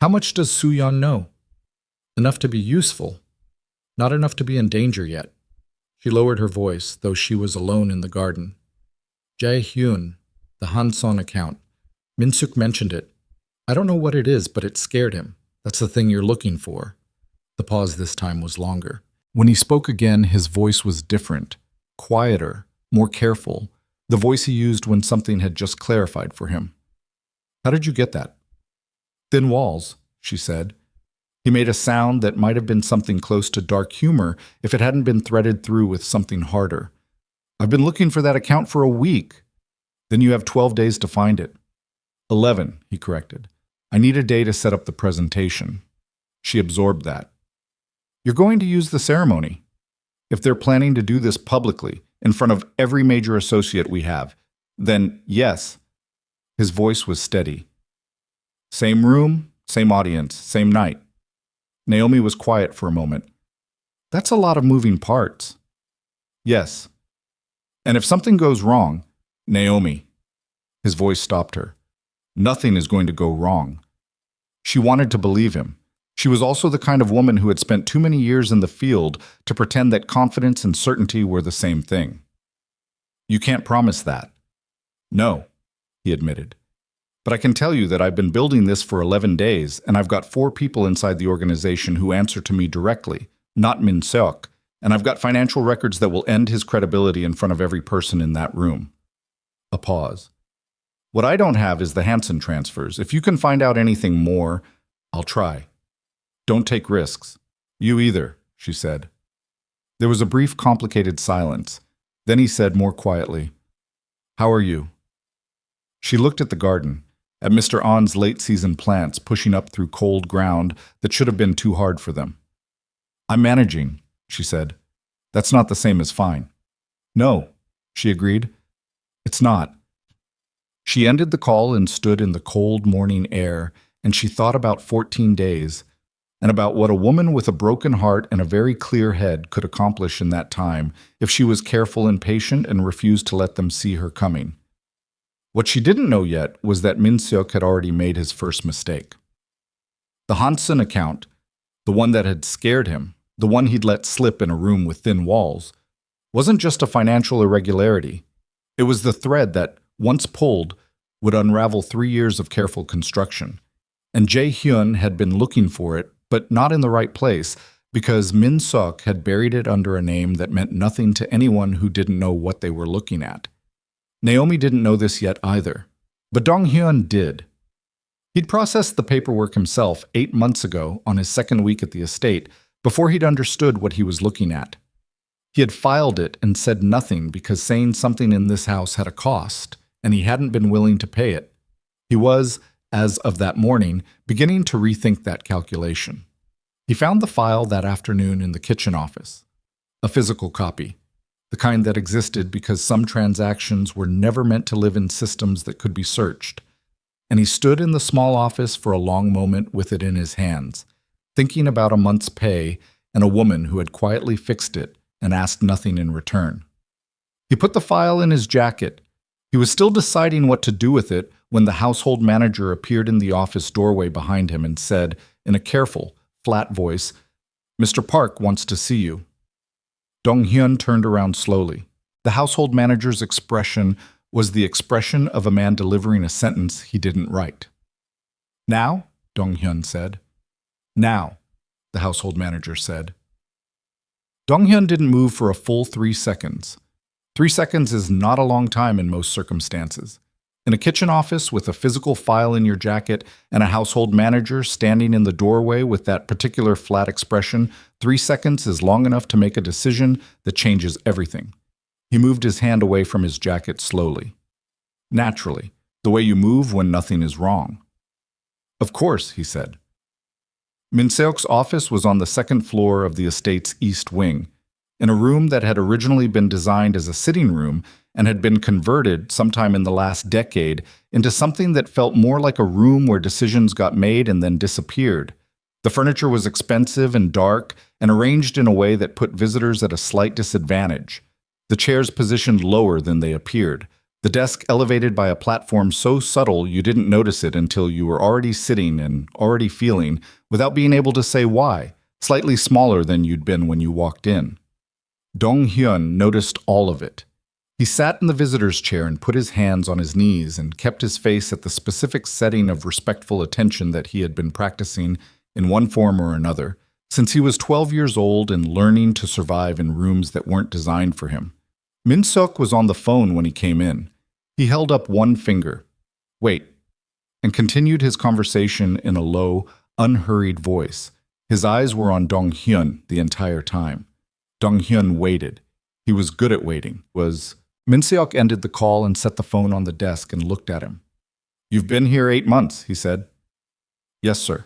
[SPEAKER 1] How much does Soo-yeon know? Enough to be useful. Not enough to be in danger yet. She lowered her voice, though she was alone in the garden. Jae-hyun, the Hanson account. Min-suk mentioned it. I don't know what it is, but it scared him. That's the thing you're looking for. The pause this time was longer. When he spoke again, his voice was different, quieter, more careful, the voice he used when something had just clarified for him. How did you get that? Thin walls, she said. He made a sound that might have been something close to dark humor if it hadn't been threaded through with something harder. I've been looking for that account for a week. Then you have 12 days to find it. 11, he corrected. I need a day to set up the presentation. She absorbed that. You're going to use the ceremony. If they're planning to do this publicly, in front of every major associate we have, then yes. His voice was steady. Same room, same audience, same night. Naomi was quiet for a moment. That's a lot of moving parts. Yes. And if something goes wrong, Naomi. His voice stopped her. Nothing is going to go wrong. She wanted to believe him. She was also the kind of woman who had spent too many years in the field to pretend that confidence and certainty were the same thing. You can't promise that. No, he admitted. But I can tell you that I've been building this for 11 days, and I've got 4 people inside the organization who answer to me directly, not Min Seok, and I've got financial records that will end his credibility in front of every person in that room. A pause. What I don't have is the Hansen transfers. If you can find out anything more, I'll try. Don't take risks. You either, she said. There was a brief, complicated silence. Then he said more quietly, How are you? She looked at the garden, at Mr. On's late-season plants pushing up through cold ground that should have been too hard for them. I'm managing, she said. That's not the same as fine. No, she agreed. It's not. She ended the call and stood in the cold morning air, and she thought about 14 days, and about what a woman with a broken heart and a very clear head could accomplish in that time if she was careful and patient and refused to let them see her coming. What she didn't know yet was that Min Seok had already made his first mistake. The Hansen account, the one that had scared him, the one he'd let slip in a room with thin walls, wasn't just a financial irregularity. It was the thread that, once pulled, would unravel 3 years of careful construction. And Jae-hyun had been looking for it, but not in the right place, because Min Seok had buried it under a name that meant nothing to anyone who didn't know what they were looking at. Naomi didn't know this yet either, but Dong-hyun did. He'd processed the paperwork himself 8 months ago on his second week at the estate, before he'd understood what he was looking at. He had filed it and said nothing because saying something in this house had a cost, and he hadn't been willing to pay it. He was, as of that morning, beginning to rethink that calculation. He found the file that afternoon in the kitchen office. A physical copy, the kind that existed because some transactions were never meant to live in systems that could be searched. And he stood in the small office for a long moment with it in his hands, thinking about a month's pay and a woman who had quietly fixed it and asked nothing in return. He put the file in his jacket. He was still deciding what to do with it when the household manager appeared in the office doorway behind him and said, in a careful, flat voice, Mr. Park wants to see you. Dong-hyun turned around slowly. The household manager's expression was the expression of a man delivering a sentence he didn't write. Now? Dong-hyun said. Now, the household manager said. Dong-hyun didn't move for a full 3 seconds. 3 seconds is not a long time in most circumstances. In a kitchen office with a physical file in your jacket and a household manager standing in the doorway with that particular flat expression, 3 seconds is long enough to make a decision that changes everything. He moved his hand away from his jacket slowly. Naturally, the way you move when nothing is wrong. Of course, he said. Min Seok's office was on the second floor of the estate's east wing, in a room that had originally been designed as a sitting room and had been converted sometime in the last decade into something that felt more like a room where decisions got made and then disappeared. The furniture was expensive and dark and arranged in a way that put visitors at a slight disadvantage. The chairs positioned lower than they appeared, the desk elevated by a platform so subtle you didn't notice it until you were already sitting and already feeling, without being able to say why, slightly smaller than you'd been when you walked in. Dong-hyun noticed all of it. He sat in the visitor's chair and put his hands on his knees and kept his face at the specific setting of respectful attention that he had been practicing in one form or another since he was 12 years old and learning to survive in rooms that weren't designed for him. Min Seok was on the phone when he came in. He held up one finger. Wait, and continued his conversation in a low, unhurried voice. His eyes were on Dong-hyun the entire time. Dong-hyun waited. He was good at waiting. Min Seok ended the call and set the phone on the desk and looked at him. You've been here 8 months, he said. Yes, sir.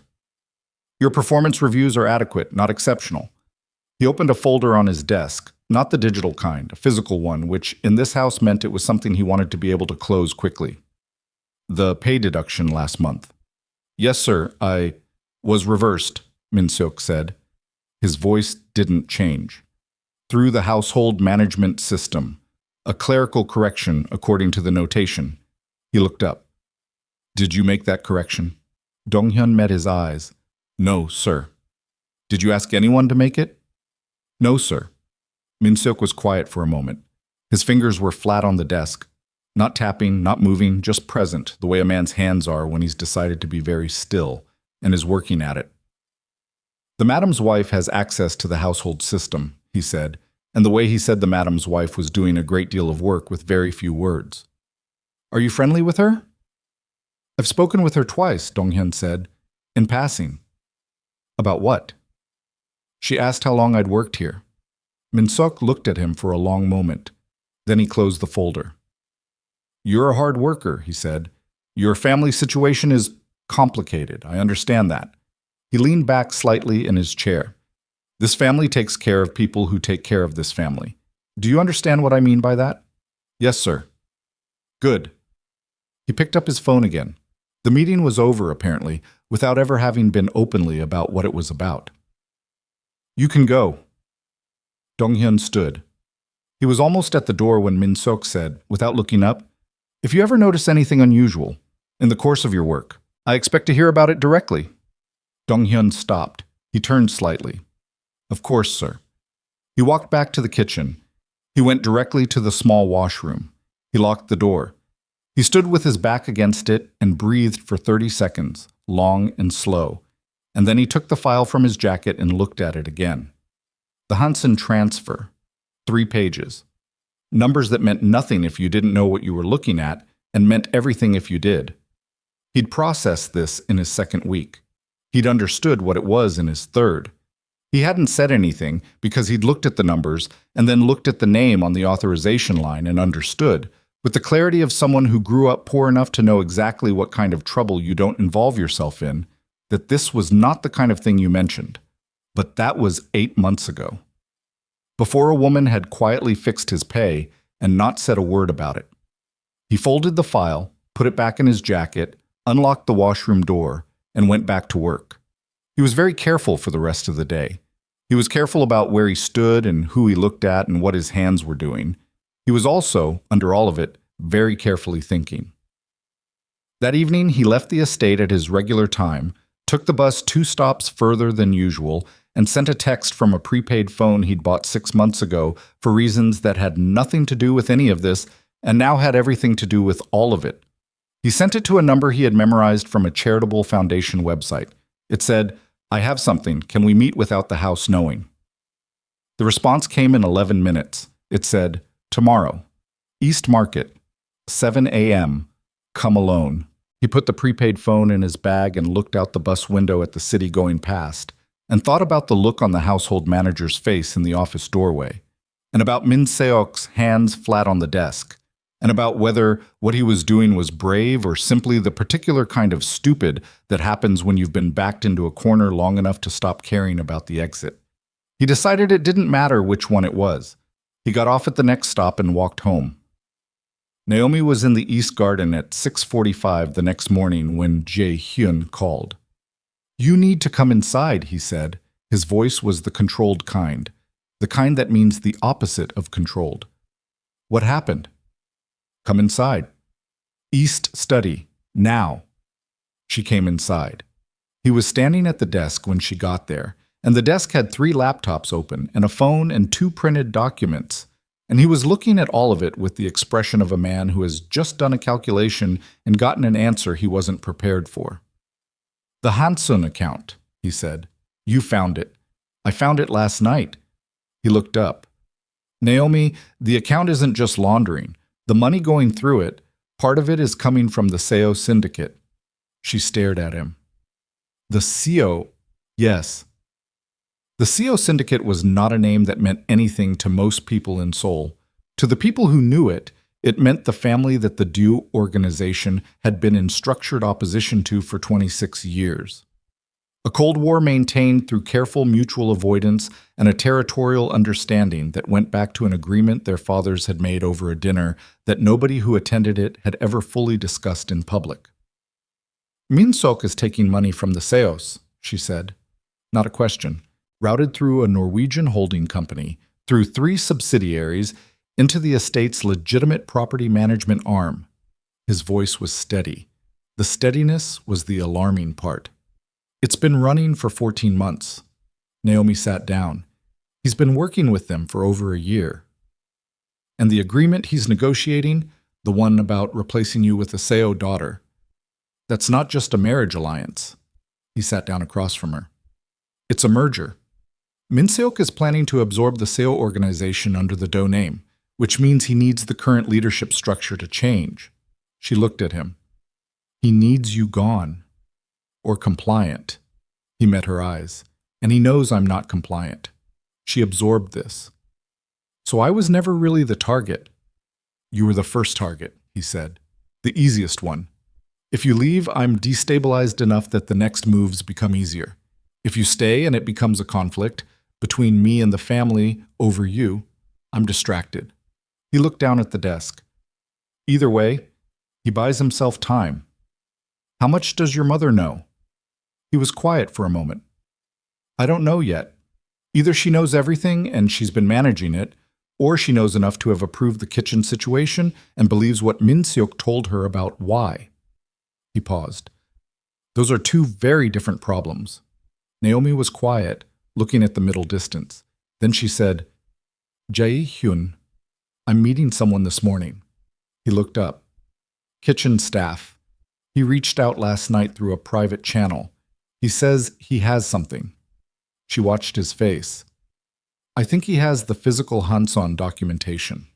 [SPEAKER 1] Your performance reviews are adequate, not exceptional. He opened a folder on his desk, not the digital kind, a physical one, which in this house meant it was something he wanted to be able to close quickly. The pay deduction last month. Yes, sir, was reversed, Min-seok said. His voice didn't change. Through the household management system. A clerical correction according to the notation. He looked up. Did you make that correction? Dong-hyun met his eyes. No, sir. Did you ask anyone to make it? No, sir. Min-seok was quiet for a moment. His fingers were flat on the desk. Not tapping, not moving, just present, the way a man's hands are when he's decided to be very still and is working at it. The madam's wife has access to the household system, he said, and the way he said the madam's wife was doing a great deal of work with very few words. Are you friendly with her? I've spoken with her twice, Dong-hyun said, in passing. About what? She asked how long I'd worked here. Min-seok looked at him for a long moment. Then he closed the folder. You're a hard worker, he said. Your family situation is complicated. I understand that. He leaned back slightly in his chair. This family takes care of people who take care of this family. Do you understand what I mean by that? Yes, sir. Good. He picked up his phone again. The meeting was over, apparently, without ever having been openly about what it was about. You can go. Dong-hyun stood. He was almost at the door when Min-seok said, without looking up, If you ever notice anything unusual in the course of your work, I expect to hear about it directly. Dong-hyun stopped. He turned slightly. Of course, sir. He walked back to the kitchen. He went directly to the small washroom. He locked the door. He stood with his back against it and breathed for 30 seconds, long and slow, and then he took the file from his jacket and looked at it again. The Hansen transfer. 3 pages. Numbers that meant nothing if you didn't know what you were looking at and meant everything if you did. He'd processed this in his second week. He'd understood what it was in his third. He hadn't said anything because he'd looked at the numbers and then looked at the name on the authorization line and understood, with the clarity of someone who grew up poor enough to know exactly what kind of trouble you don't involve yourself in, that this was not the kind of thing you mentioned. But that was 8 months ago. Before a woman had quietly fixed his pay and not said a word about it. He folded the file, put it back in his jacket, unlocked the washroom door, and went back to work. He was very careful for the rest of the day. He was careful about where he stood and who he looked at and what his hands were doing. He was also, under all of it, very carefully thinking. That evening, he left the estate at his regular time, took the bus 2 stops further than usual, and sent a text from a prepaid phone he'd bought 6 months ago for reasons that had nothing to do with any of this and now had everything to do with all of it. He sent it to a number he had memorized from a charitable foundation website. It said, I have something. Can we meet without the house knowing? The response came in 11 minutes. It said, Tomorrow, East Market, 7 a.m., come alone. He put the prepaid phone in his bag and looked out the bus window at the city going past, and thought about the look on the household manager's face in the office doorway, and about Min-seok's hands flat on the desk, and about whether what he was doing was brave or simply the particular kind of stupid that happens when you've been backed into a corner long enough to stop caring about the exit. He decided it didn't matter which one it was. He got off at the next stop and walked home. Naomi was in the East Garden at 6:45 the next morning when Jae-hyun called. You need to come inside, he said. His voice was the controlled kind, the kind that means the opposite of controlled. What happened? Come inside. East study, now. She came inside. He was standing at the desk when she got there, and the desk had 3 laptops open and a phone and 2 printed documents, and he was looking at all of it with the expression of a man who has just done a calculation and gotten an answer he wasn't prepared for. The Hansun account, he said. You found it. I found it last night. He looked up. Naomi, the account isn't just laundering. The money going through it, part of it is coming from the Seo syndicate. She stared at him. The Seo, yes. The Seo syndicate was not a name that meant anything to most people in Seoul. To the people who knew it, it meant the family that the Dew organization had been in structured opposition to for 26 years. A Cold War maintained through careful mutual avoidance and a territorial understanding that went back to an agreement their fathers had made over a dinner that nobody who attended it had ever fully discussed in public. Min Sok is taking money from the Seos, she said. Not a question. Routed through a Norwegian holding company, through 3 subsidiaries, into the estate's legitimate property management arm. His voice was steady. The steadiness was the alarming part. It's been running for 14 months. Naomi sat down. He's been working with them for over a year. And the agreement he's negotiating, the one about replacing you with a Seo daughter, that's not just a marriage alliance. He sat down across from her. It's a merger. Min Seok is planning to absorb the Seo organization under the Do name, which means he needs the current leadership structure to change. She looked at him. He needs you gone. Or compliant. He met her eyes. And he knows I'm not compliant. She absorbed this. So I was never really the target. You were the first target, he said. The easiest one. If you leave, I'm destabilized enough that the next moves become easier. If you stay and it becomes a conflict between me and the family over you, I'm distracted. He looked down at the desk. Either way, he buys himself time. How much does your mother know? He was quiet for a moment. I don't know yet. Either she knows everything and she's been managing it, or she knows enough to have approved the kitchen situation and believes what Min Seok told her about why. He paused. Those are 2 very different problems. Naomi was quiet, looking at the middle distance. Then she said, Jae-hyun, I'm meeting someone this morning. He looked up. Kitchen staff. He reached out last night through a private channel. He says he has something. She watched his face. I think he has the physical Hanson documentation.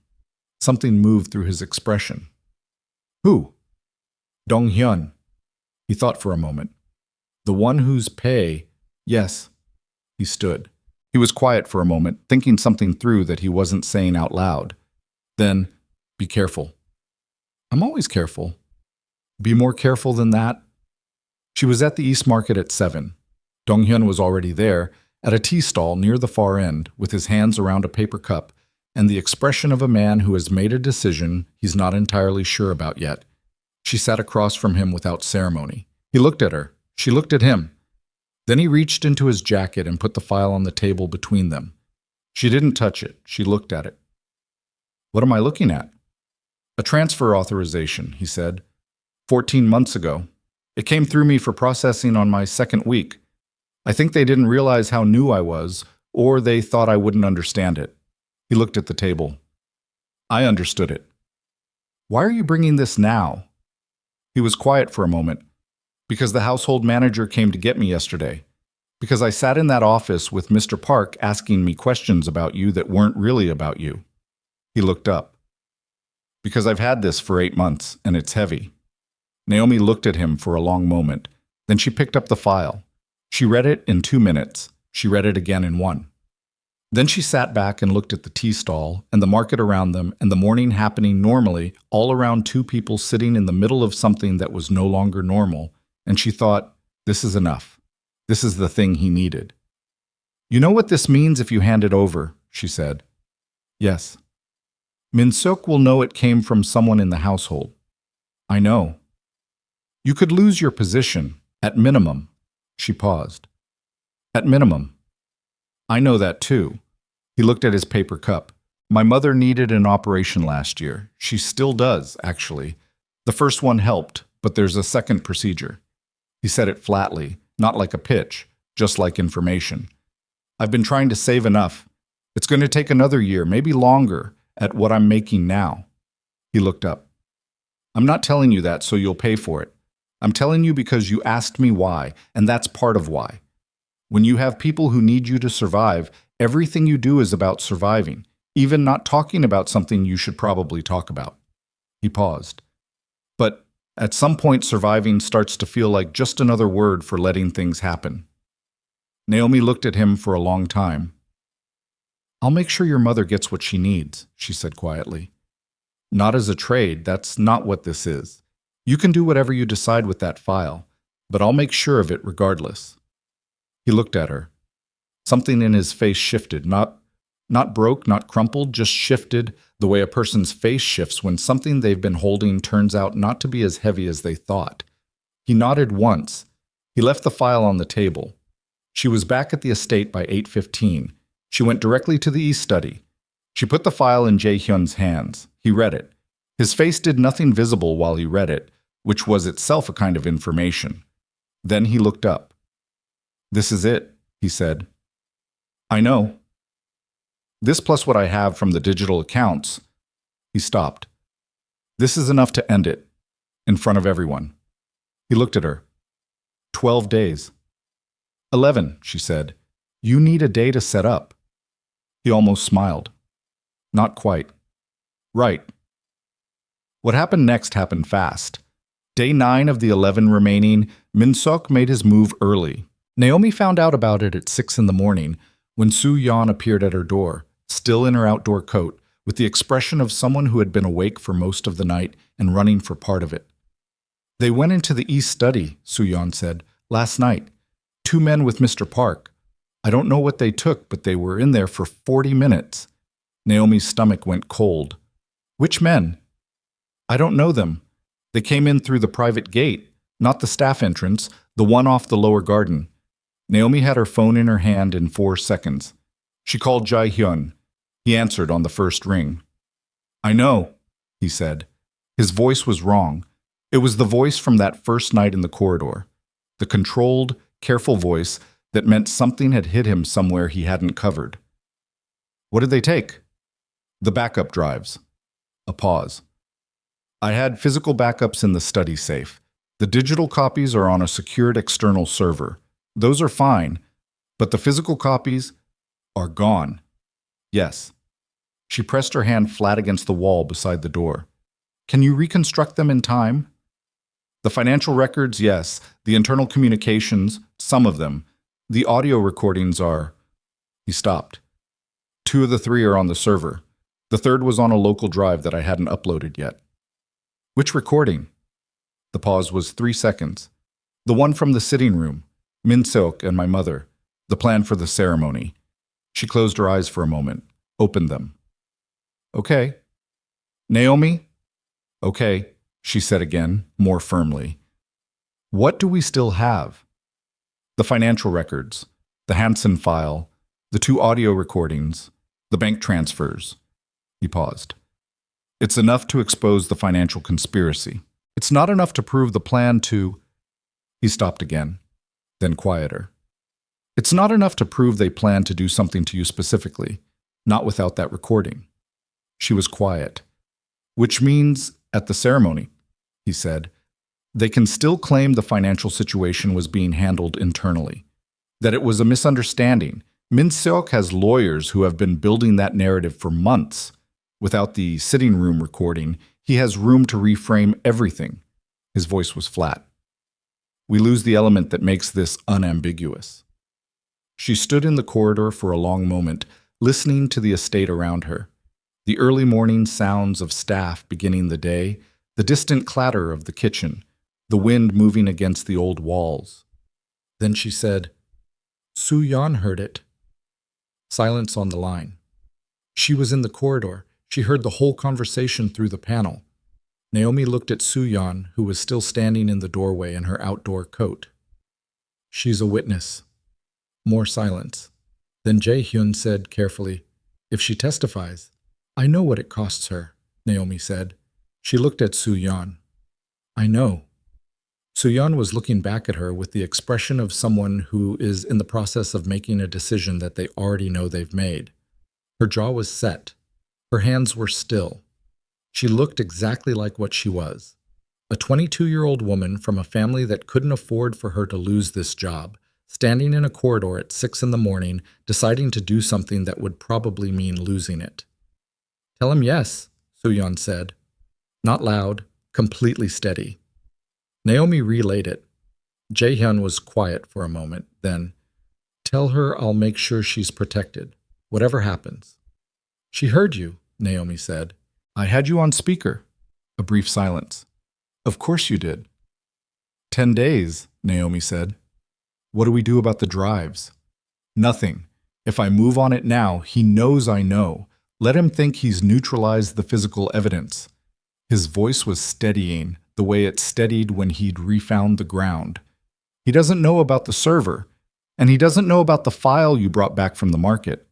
[SPEAKER 1] Something moved through his expression. Who? Dong-hyun. He thought for a moment. The one whose pay, yes. He stood. He was quiet for a moment, thinking something through that he wasn't saying out loud. Then, be careful. I'm always careful. Be more careful than that. She was at the East Market at 7. Dong-hyun was already there, at a tea stall near the far end, with his hands around a paper cup, and the expression of a man who has made a decision he's not entirely sure about yet. She sat across from him without ceremony. He looked at her. She looked at him. Then he reached into his jacket and put the file on the table between them. She didn't touch it. She looked at it. What am I looking at? A transfer authorization, he said. 14 months ago. It came through me for processing on my 2nd week. I think they didn't realize how new I was, or they thought I wouldn't understand it. He looked at the table. I understood it. Why are you bringing this now? He was quiet for a moment. Because the household manager came to get me yesterday. Because I sat in that office with Mr. Park asking me questions about you that weren't really about you. He looked up. Because I've had this for 8 months, and it's heavy. Naomi looked at him for a long moment. Then she picked up the file. She read it in 2 minutes. She read it again in 1. Then she sat back and looked at the tea stall and the market around them and the morning happening normally all around 2 people sitting in the middle of something that was no longer normal, and she thought, this is enough. This is the thing he needed. You know what this means if you hand it over, she said. Yes. Min Seok will know it came from someone in the household. I know. You could lose your position, at minimum. She paused. At minimum. I know that too. He looked at his paper cup. My mother needed an operation last year. She still does, actually. The first one helped, but there's a second procedure. He said it flatly, not like a pitch, just like information. I've been trying to save enough. It's going to take another year, maybe longer, at what I'm making now. He looked up. I'm not telling you that so you'll pay for it. I'm telling you because you asked me why, and that's part of why. When you have people who need you to survive, everything you do is about surviving, even not talking about something you should probably talk about. He paused. But at some point, surviving starts to feel like just another word for letting things happen. Naomi looked at him for a long time. I'll make sure your mother gets what she needs, she said quietly. Not as a trade, that's not what this is. You can do whatever you decide with that file, but I'll make sure of it regardless. He looked at her. Something in his face shifted, not broke, not crumpled, just shifted the way a person's face shifts when something they've been holding turns out not to be as heavy as they thought. He nodded once. He left the file on the table. She was back at the estate by 8:15. She went directly to the East study. She put the file in Jae-hyun's hands. He read it. His face did nothing visible while he read it, which was itself a kind of information. Then he looked up. "This is it," he said. "I know. This plus what I have from the digital accounts." He stopped. "This is enough to end it, in front of everyone." He looked at her. 12 days. 11, she said. "You need a day to set up." He almost smiled. "Not quite." "Right." What happened next happened fast. Day 9 of the 11 remaining, Min-seok made his move early. Naomi found out about it at 6 in the morning when Soo-yeon appeared at her door, still in her outdoor coat, with the expression of someone who had been awake for most of the night and running for part of it. "They went into the East study," Soo-yeon said, "last night. 2 men with Mr. Park. I don't know what they took, but they were in there for 40 minutes. Naomi's stomach went cold. "Which men?" "I don't know them. They came in through the private gate, not the staff entrance, the one off the lower garden." Naomi had her phone in her hand in 4 seconds. She called Jae-hyun. He answered on the first ring. "I know," he said. His voice was wrong. It was the voice from that first night in the corridor. The controlled, careful voice that meant something had hit him somewhere he hadn't covered. "What did they take?" "The backup drives." A pause. "I had physical backups in the study safe. The digital copies are on a secured external server. Those are fine, but the physical copies are gone." "Yes." She pressed her hand flat against the wall beside the door. "Can you reconstruct them in time?" "The financial records, yes. The internal communications, some of them. The audio recordings are..." He stopped. 2 of the 3 are on the server. The third was on a local drive that I hadn't uploaded yet." "Which recording?" The pause was 3 seconds. "The one from the sitting room. Min-seok and my mother. The plan for the ceremony." She closed her eyes for a moment, opened them. "Okay." "Naomi?" "Okay," she said again, more firmly. "What do we still have?" "The financial records, the Hansen file, the 2 audio recordings, the bank transfers." He paused. "It's enough to expose the financial conspiracy. It's not enough to prove the plan to..." He stopped again, then quieter. "It's not enough to prove they plan to do something to you specifically, not without that recording." She was quiet. "Which means, at the ceremony," he said, "they can still claim the financial situation was being handled internally, that it was a misunderstanding. Min-seok has lawyers who have been building that narrative for months. Without the sitting room recording, he has room to reframe everything." His voice was flat. "We lose the element that makes this unambiguous." She stood in the corridor for a long moment, listening to the estate around her. The early morning sounds of staff beginning the day, the distant clatter of the kitchen, the wind moving against the old walls. Then she said, "Soo-yeon heard it." Silence on the line. She was in the corridor. She heard the whole conversation through the panel. Naomi looked at Soo-yeon, who was still standing in the doorway in her outdoor coat. "She's a witness." More silence. Then Jae-hyun said carefully, "If she testifies..." "I know what it costs her," Naomi said. She looked at Soo-yeon. "I know." Soo-yeon was looking back at her with the expression of someone who is in the process of making a decision that they already know they've made. Her jaw was set. Her hands were still. She looked exactly like what she was. A 22-year-old woman from a family that couldn't afford for her to lose this job, standing in a corridor at 6 in the morning, deciding to do something that would probably mean losing it. "Tell him yes," Soo-yeon said. Not loud, completely steady. Naomi relayed it. Jae-hyun was quiet for a moment, then, "Tell her I'll make sure she's protected, whatever happens." "She heard you," Naomi said. "I had you on speaker." A brief silence. "Of course you did." 10 days, Naomi said. What do we do about the drives? Nothing. If I move on it now, he knows I know. Let him think he's neutralized the physical evidence. His voice was steadying, the way it steadied when he'd refound the ground. He doesn't know about the server, and he doesn't know about the file you brought back from the market.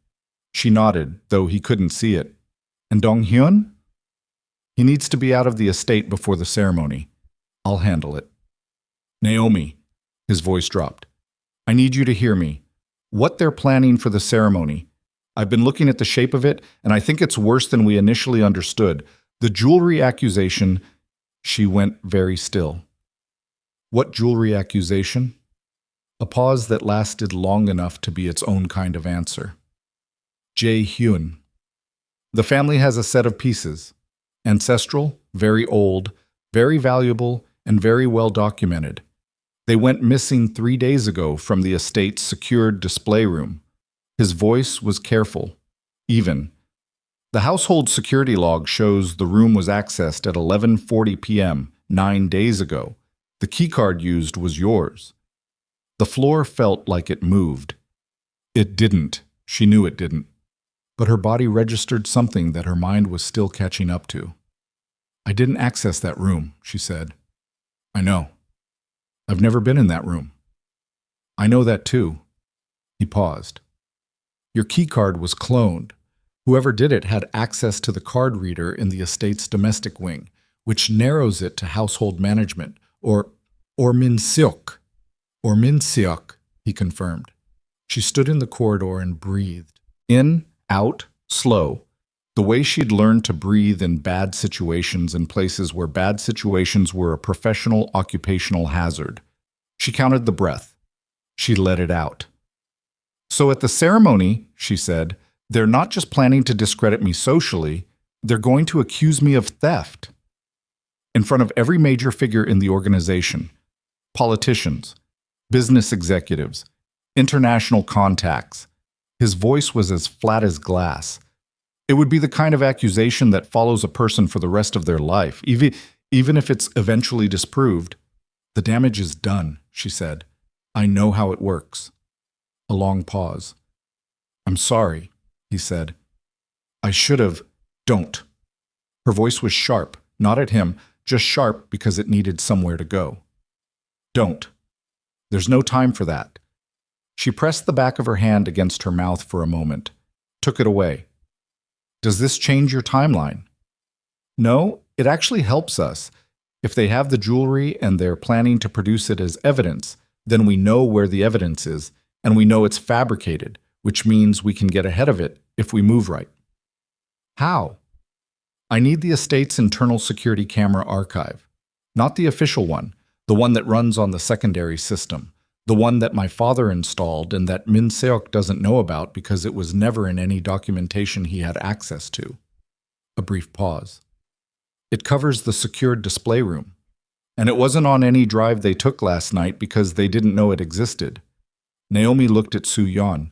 [SPEAKER 1] She nodded, though he couldn't see it. And Dong-hyun? He needs to be out of the estate before the ceremony. I'll handle it. Naomi, his voice dropped. I need you to hear me. What they're planning for the ceremony. I've been looking at the shape of it, and I think it's worse than we initially understood. The jewelry accusation. She went very still. What jewelry accusation? A pause that lasted long enough to be its own kind of answer. Jae-hyun. The family has a set of pieces. Ancestral, very old, very valuable, and very well documented. They went missing 3 days ago from the estate's secured display room. His voice was careful, even. The household security log shows the room was accessed at 11:40 p.m. 9 days ago. The keycard used was yours. The floor felt like it moved. It didn't. She knew it didn't. But her body registered something that her mind was still catching up to. I didn't access that room, she said. I know. I've never been in that room. I know that too. He paused. Your keycard was cloned. Whoever did it had access to the card reader in the estate's domestic wing, which narrows it to household management, or Min-seok. Or Min-seok, he confirmed. She stood in the corridor and breathed. In, out, slow. The way she'd learned to breathe in bad situations and places where bad situations were a professional occupational hazard. She counted the breath. She let it out. So at the ceremony, she said, they're not just planning to discredit me socially, they're going to accuse me of theft. In front of every major figure in the organization. Politicians, business executives, international contacts. His voice was as flat as glass. It would be the kind of accusation that follows a person for the rest of their life, even if it's eventually disproved. The damage is done, she said. I know how it works. A long pause. I'm sorry, he said. I should have. Don't. Her voice was sharp, not at him, just sharp because it needed somewhere to go. Don't. There's no time for that. She pressed the back of her hand against her mouth for a moment, took it away. Does this change your timeline? No, it actually helps us. If they have the jewelry and they're planning to produce it as evidence, then we know where the evidence is, and we know it's fabricated, which means we can get ahead of it if we move right. How? I need the estate's internal security camera archive. Not the official one, the one that runs on the secondary system, the one that my father installed and that Min-seok doesn't know about because it was never in any documentation he had access to. A brief pause. It covers the secured display room. And it wasn't on any drive they took last night because they didn't know it existed. Naomi looked at Soo-yeon.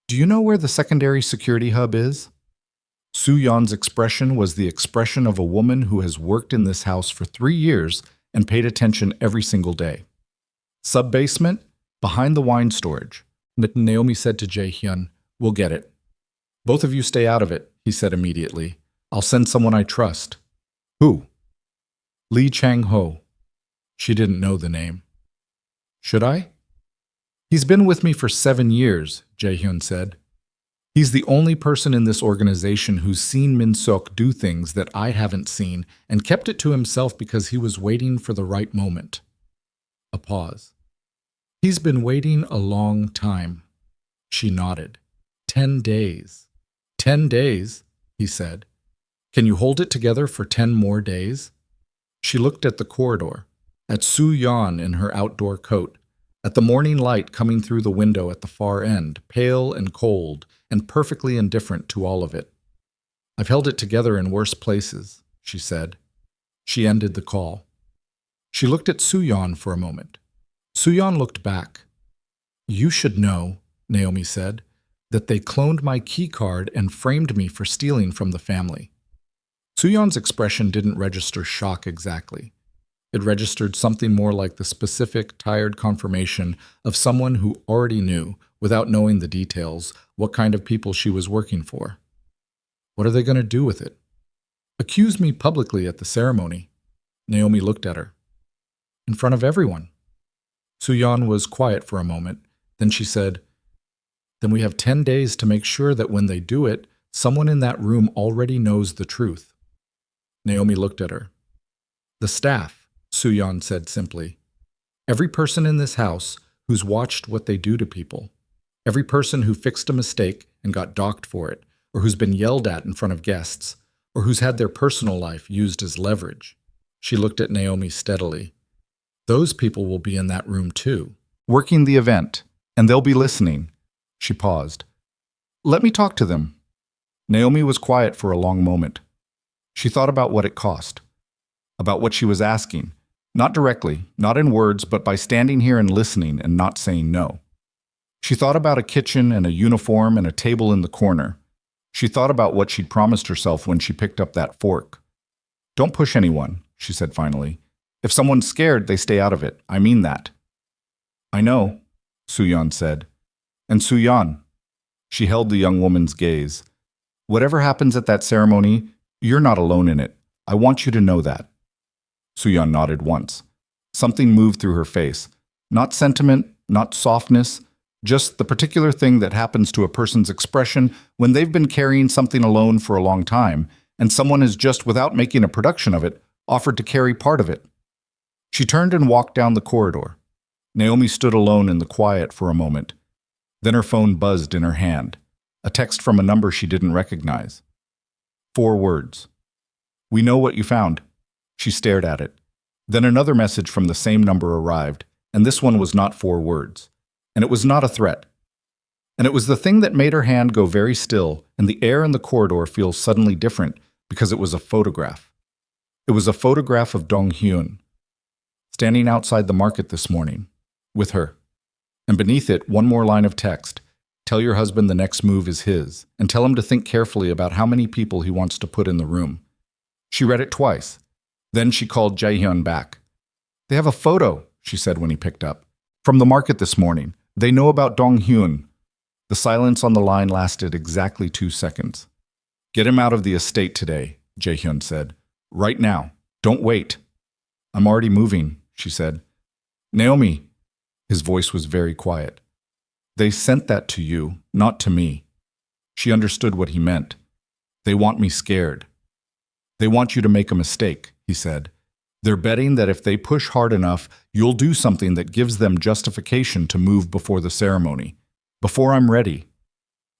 [SPEAKER 1] Do you know where the secondary security hub is? Soo-yeon's expression was the expression of a woman who has worked in this house for 3 years and paid attention every single day. Sub-basement, behind the wine storage. Naomi said to Jae-hyun, We'll get it. Both of you stay out of it, he said immediately. I'll send someone I trust. Who? Lee Chang-ho. She didn't know the name. Should I? He's been with me for 7 years, Jae-hyun said. He's the only person in this organization who's seen Min-seok do things that I haven't seen and kept it to himself because he was waiting for the right moment. A pause. He's been waiting a long time. She nodded. 10 days. 10 days, he said. Can you hold it together for 10 more days? She looked at the corridor, at Soo-yeon in her outdoor coat, at the morning light coming through the window at the far end, pale and cold, and perfectly indifferent to all of it. I've held it together in worse places, she said. She ended the call. She looked at Soo-yeon for a moment. Soo-yeon looked back. You should know, Naomi said, that they cloned my keycard and framed me for stealing from the family. Soo-yeon's expression didn't register shock exactly. It registered something more like the specific, tired confirmation of someone who already knew, without knowing the details, what kind of people she was working for. What are they going to do with it? Accuse me publicly at the ceremony. Naomi looked at her. In front of everyone. Suyan was quiet for a moment. Then she said, "Then we have 10 days to make sure that when they do it, someone in that room already knows the truth." Naomi looked at her. "The staff," Suyan said simply. "Every person in this house who's watched what they do to people. Every person who fixed a mistake and got docked for it, or who's been yelled at in front of guests, or who's had their personal life used as leverage." She looked at Naomi steadily. "Those people will be in that room too, working the event, and they'll be listening." She paused. "Let me talk to them." Naomi was quiet for a long moment. She thought about what it cost, about what she was asking, not directly, not in words, but by standing here and listening and not saying no. She thought about a kitchen and a uniform and a table in the corner. She thought about what she'd promised herself when she picked up that fork. "Don't push anyone," she said finally. "If someone's scared, they stay out of it. I mean that." "I know," Suyan said. "And Suyan," she held the young woman's gaze, "whatever happens at that ceremony, you're not alone in it. I want you to know that." Suyan nodded once. Something moved through her face. Not sentiment, not softness, just the particular thing that happens to a person's expression when they've been carrying something alone for a long time, and someone has just, without making a production of it, offered to carry part of it. She turned and walked down the corridor. Naomi stood alone in the quiet for a moment. Then her phone buzzed in her hand, a text from a number she didn't recognize. 4 words. "We know what you found." She stared at it. Then another message from the same number arrived, and this one was not 4 words. And it was not a threat. And it was the thing that made her hand go very still and the air in the corridor feel suddenly different, because it was a photograph. It was a photograph of Dong Hyun, standing outside the market this morning, with her. And beneath it, one more line of text. "Tell your husband the next move is his, and tell him to think carefully about how many people he wants to put in the room." She read it twice. Then she called Jae-hyun back. "They have a photo," she said when he picked up. "From the market this morning. They know about Dong Hyun." The silence on the line lasted exactly 2 seconds. "Get him out of the estate today," Jae-hyun said. "Right now. Don't wait." "I'm already moving," she said. "Naomi." His voice was very quiet. "They sent that to you, not to me." She understood what he meant. "They want me scared. They want you to make a mistake," he said. "They're betting that if they push hard enough, you'll do something that gives them justification to move before the ceremony. Before I'm ready."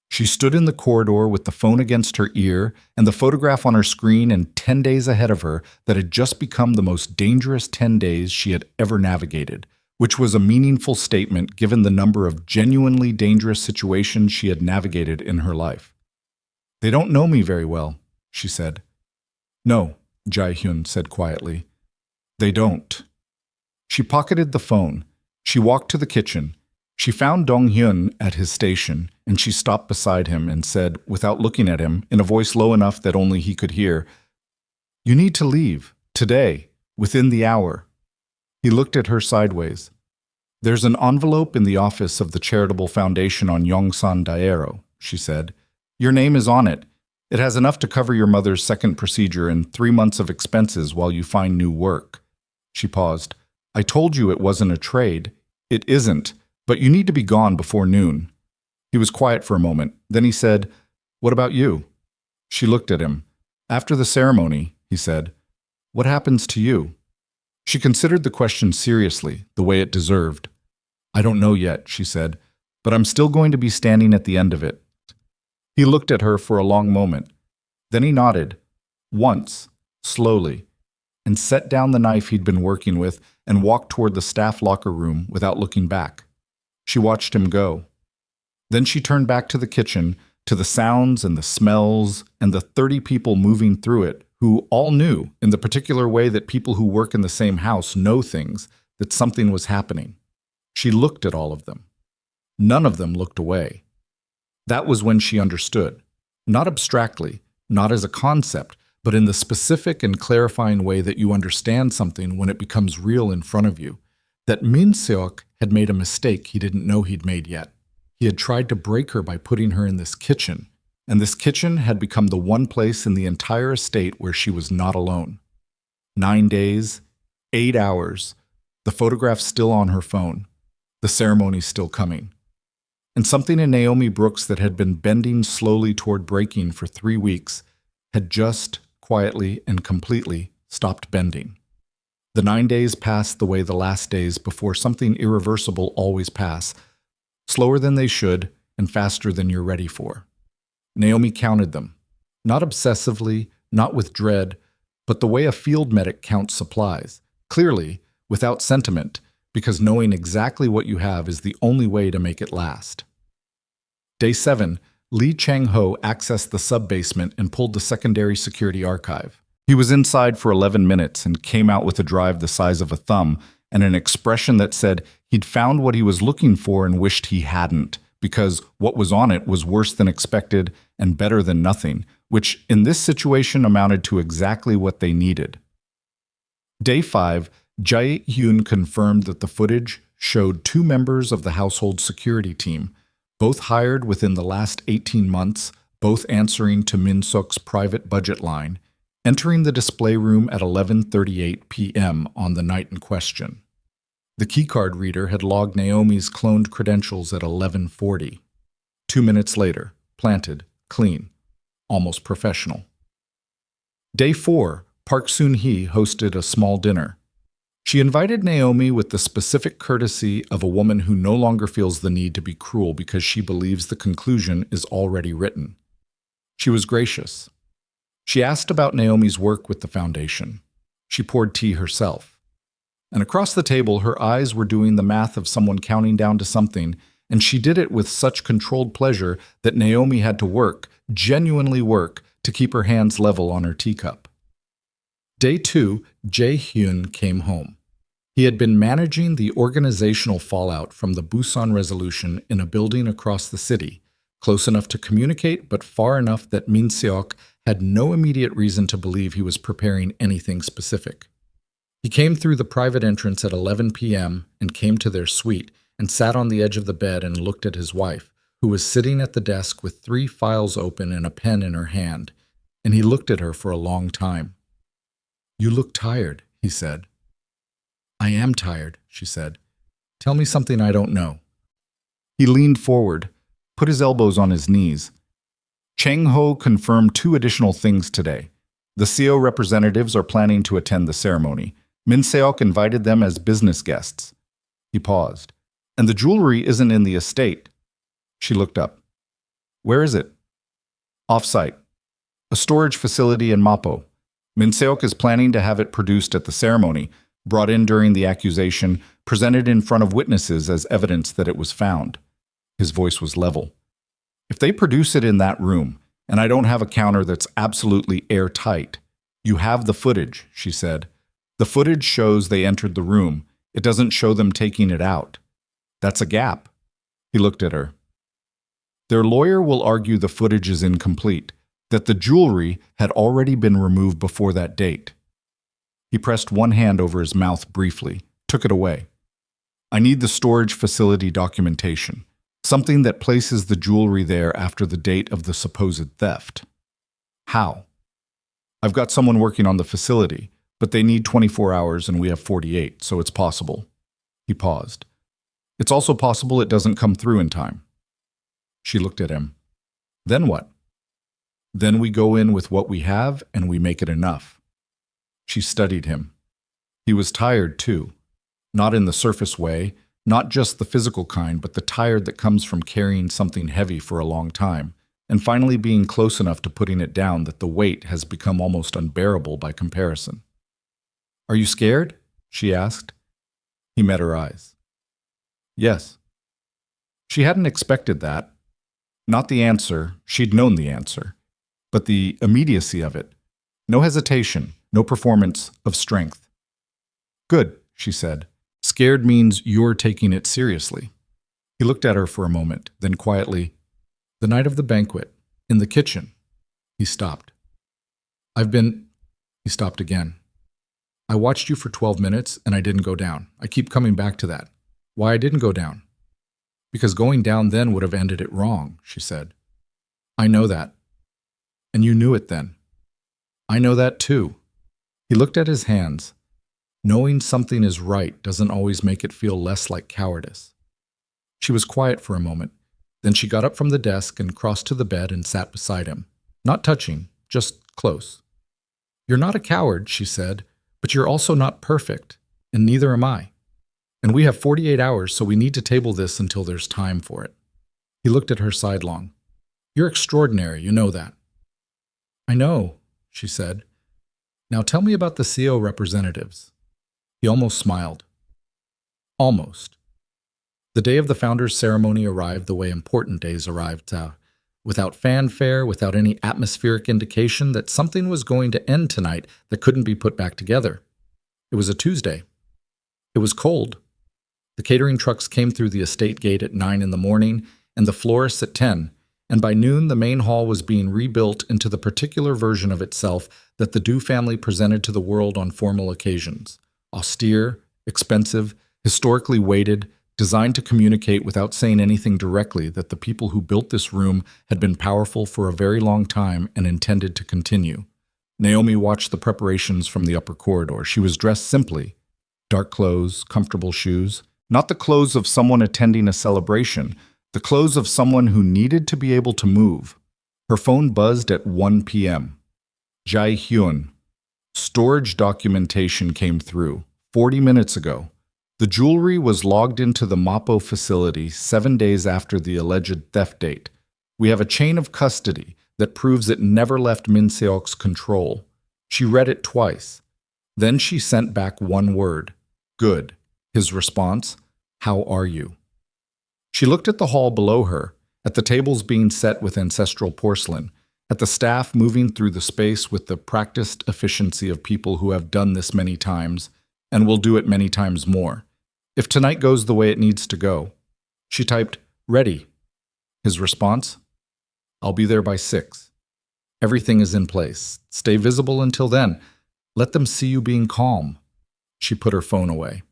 [SPEAKER 1] She stood in the corridor with the phone against her ear and the photograph on her screen, and 10 days ahead of her that had just become the most dangerous 10 days she had ever navigated, which was a meaningful statement given the number of genuinely dangerous situations she had navigated in her life. "They don't know me very well," she said. "No," Jae-hyun said quietly. "They don't." She pocketed the phone. She walked to the kitchen. She found Dong Hyun at his station, and she stopped beside him and said, without looking at him, in a voice low enough that only he could hear, "You need to leave, today, within the hour." He looked at her sideways. "There's an envelope in the office of the charitable foundation on Yongsan Daero," she said. "Your name is on it. It has enough to cover your mother's second procedure and 3 months of expenses while you find new work." She paused. "I told you it wasn't a trade. It isn't, but you need to be gone before noon." He was quiet for a moment. Then he said, "What about you?" She looked at him. "After the ceremony," he said, "what happens to you?" She considered the question seriously, the way it deserved. "I don't know yet," she said, "but I'm still going to be standing at the end of it." He looked at her for a long moment. Then he nodded, once, slowly, and set down the knife he'd been working with and walked toward the staff locker room without looking back. She watched him go. Then she turned back to the kitchen, to the sounds and the smells and the 30 people moving through it, who all knew, in the particular way that people who work in the same house know things, that something was happening. She looked at all of them. None of them looked away. That was when she understood, not abstractly, not as a concept, but in the specific and clarifying way that you understand something when it becomes real in front of you. That Min Seok had made a mistake he didn't know he'd made yet. He had tried to break her by putting her in this kitchen, and this kitchen had become the one place in the entire estate where she was not alone. 9 days, 8 hours, the photograph still on her phone, the ceremony still coming. And something in Naomi Brooks that had been bending slowly toward breaking for 3 weeks had just, quietly and completely, stopped bending. The 9 days passed the way the last days before something irreversible always pass, slower than they should and faster than you're ready for. Naomi counted them, not obsessively, not with dread, but the way a field medic counts supplies, clearly, without sentiment, because knowing exactly what you have is the only way to make it last. Day 7, Lee Chang-ho accessed the sub-basement and pulled the secondary security archive. He was inside for 11 minutes and came out with a drive the size of a thumb and an expression that said he'd found what he was looking for and wished he hadn't, because what was on it was worse than expected and better than nothing, which in this situation amounted to exactly what they needed. Day 5, Jae-hyun confirmed that the footage showed 2 members of the household security team, both hired within the last 18 months, both answering to Min Seok's private budget line, entering the display room at 11:38 p.m. on the night in question. The keycard reader had logged Naomi's cloned credentials at 11:40. 2 minutes later, planted, clean, almost professional. Day 4, Park Soon-hee hosted a small dinner. She invited Naomi with the specific courtesy of a woman who no longer feels the need to be cruel because she believes the conclusion is already written. She was gracious. She asked about Naomi's work with the foundation. She poured tea herself. And across the table, her eyes were doing the math of someone counting down to something, and she did it with such controlled pleasure that Naomi had to work, genuinely work, to keep her hands level on her teacup. Day 2, Jae-hyun came home. He had been managing the organizational fallout from the Busan resolution in a building across the city, close enough to communicate but far enough that Min Seok had no immediate reason to believe he was preparing anything specific. He came through the private entrance at 11 p.m. and came to their suite and sat on the edge of the bed and looked at his wife, who was sitting at the desk with 3 files open and a pen in her hand, and he looked at her for a long time. "You look tired," he said. "I am tired," she said. "Tell me something I don't know." He leaned forward, put his elbows on his knees. Chang-ho confirmed 2 additional things today. The CO representatives are planning to attend the ceremony. Min Seok invited them as business guests. He paused. "And the jewelry isn't in the estate." She looked up. "Where is it?" "Off-site. A storage facility in Mapo. Min Seok is planning to have it produced at the ceremony, brought in during the accusation, presented in front of witnesses as evidence that it was found." His voice was level. "If they produce it in that room, and I don't have a counter that's absolutely airtight, you have the footage," she said. "The footage shows they entered the room. It doesn't show them taking it out. That's a gap." He looked at her. "Their lawyer will argue the footage is incomplete, that the jewelry had already been removed before that date." He pressed one hand over his mouth briefly, took it away. "I need the storage facility documentation, something that places the jewelry there after the date of the supposed theft." "How?" "I've got someone working on the facility, but they need 24 hours and we have 48, so it's possible." He paused. "It's also possible it doesn't come through in time." She looked at him. "Then what?" "Then we go in with what we have and we make it enough." She studied him. He was tired too, not in the surface way, not just the physical kind, but the tired that comes from carrying something heavy for a long time, and finally being close enough to putting it down that the weight has become almost unbearable by comparison. "Are you scared?" she asked. He met her eyes. "Yes." She hadn't expected that. Not the answer, she'd known the answer, but the immediacy of it. No hesitation, no performance of strength. "Good," she said. "Scared means you're taking it seriously." He looked at her for a moment, then quietly, "The night of the banquet, in the kitchen." He stopped. I've been... He stopped again. I watched you for 12 minutes and I didn't go down. I keep coming back to that. Why I didn't go down? Because going down then would have ended it wrong, she said. I know that. And you knew it then. I know that too. He looked at his hands. Knowing something is right doesn't always make it feel less like cowardice. She was quiet for a moment. Then she got up from the desk and crossed to the bed and sat beside him. Not touching, just close. You're not a coward, she said, but you're also not perfect, and neither am I. And we have 48 hours, so we need to table this until there's time for it. He looked at her sidelong. You're extraordinary, you know that. I know, she said. Now tell me about the CO representatives. He almost smiled. Almost. The day of the founders' ceremony arrived the way important days arrived, without fanfare, without any atmospheric indication that something was going to end tonight that couldn't be put back together. It was a Tuesday. It was cold. The catering trucks came through the estate gate at 9 in the morning, and the florists at 10, and by noon the main hall was being rebuilt into the particular version of itself that the Dew family presented to the world on formal occasions. Austere, expensive, historically weighted, designed to communicate without saying anything directly that the people who built this room had been powerful for a very long time and intended to continue. Naomi watched the preparations from the upper corridor. She was dressed simply. Dark clothes, comfortable shoes. Not the clothes of someone attending a celebration, the clothes of someone who needed to be able to move. Her phone buzzed at 1 p.m. Jae-hyun. Storage documentation came through 40 minutes ago. The jewelry was logged into the Mapo facility 7 days after the alleged theft date. We have a chain of custody that proves it never left Min Seok's control. She read it twice. Then she sent back one word. Good. His response, how are you? She looked at the hall below her, at the tables being set with ancestral porcelain, at the staff moving through the space with the practiced efficiency of people who have done this many times and will do it many times more. If tonight goes the way it needs to go. She typed, ready. His response, I'll be there by 6. Everything is in place. Stay visible until then. Let them see you being calm. She put her phone away.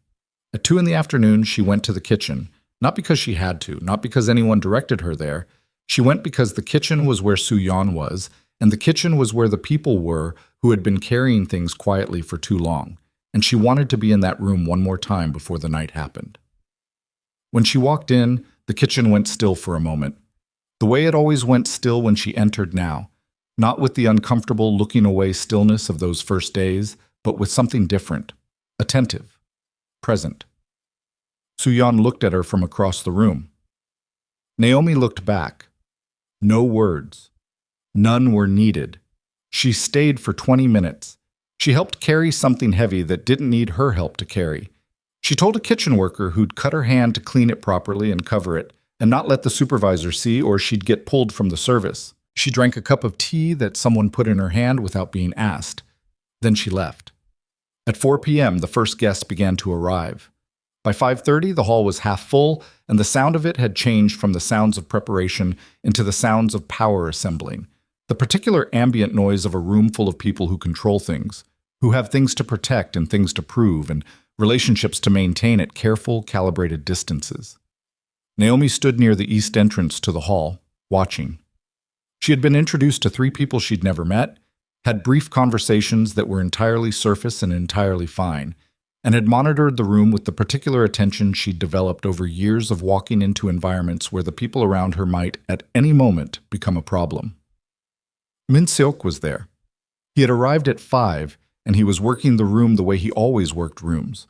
[SPEAKER 1] At 2 in the afternoon, she went to the kitchen, not because she had to, not because anyone directed her there. She went because the kitchen was where Soo-yeon was, and the kitchen was where the people were who had been carrying things quietly for too long, and she wanted to be in that room one more time before the night happened. When she walked in, the kitchen went still for a moment, the way it always went still when she entered now, not with the uncomfortable looking-away stillness of those first days, but with something different, attentive, present. Soo-yeon looked at her from across the room. Naomi looked back. No words. None were needed. She stayed for 20 minutes. She helped carry something heavy that didn't need her help to carry. She told a kitchen worker who'd cut her hand to clean it properly and cover it, and not let the supervisor see or she'd get pulled from the service. She drank a cup of tea that someone put in her hand without being asked. Then she left. At 4 p.m., the first guests began to arrive. By 5:30, the hall was half full, and the sound of it had changed from the sounds of preparation into the sounds of power assembling, the particular ambient noise of a room full of people who control things, who have things to protect and things to prove, and relationships to maintain at careful, calibrated distances. Naomi stood near the east entrance to the hall, watching. She had been introduced to 3 people she'd never met, had brief conversations that were entirely surface and entirely fine, and had monitored the room with the particular attention she'd developed over years of walking into environments where the people around her might, at any moment, become a problem. Min Seok was there. He had arrived at 5, and he was working the room the way he always worked rooms,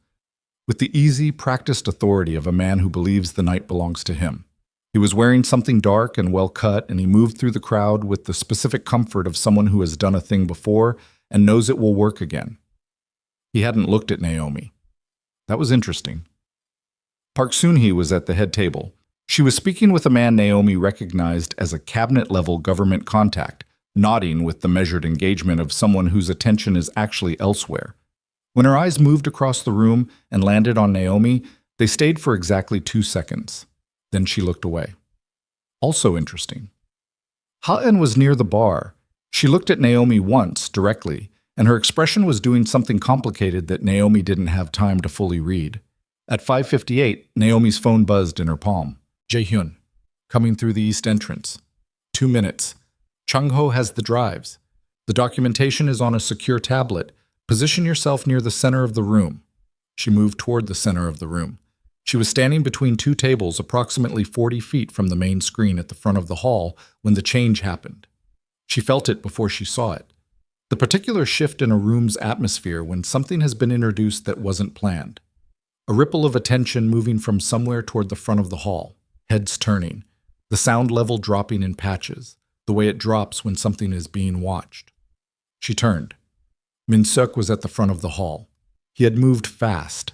[SPEAKER 1] with the easy, practiced authority of a man who believes the night belongs to him. He was wearing something dark and well-cut, and he moved through the crowd with the specific comfort of someone who has done a thing before and knows it will work again. He hadn't looked at Naomi. That was interesting. Park Soon-hee was at the head table. She was speaking with a man Naomi recognized as a cabinet-level government contact, nodding with the measured engagement of someone whose attention is actually elsewhere. When her eyes moved across the room and landed on Naomi, they stayed for exactly 2 seconds. Then she looked away. Also interesting. Ha-eun was near the bar, She looked at Naomi once, directly, and her expression was doing something complicated that Naomi didn't have time to fully read. At 5:58, Naomi's phone buzzed in her palm. Jae-hyun, coming through the east entrance. 2 minutes. Chung-ho has the drives. The documentation is on a secure tablet. Position yourself near the center of the room. She moved toward the center of the room. She was standing between two tables approximately 40 feet from the main screen at the front of the hall when the change happened. She felt it before she saw it. The particular shift in a room's atmosphere when something has been introduced that wasn't planned. A ripple of attention moving from somewhere toward the front of the hall, heads turning, the sound level dropping in patches, the way it drops when something is being watched. She turned. Min-seok was at the front of the hall. He had moved fast,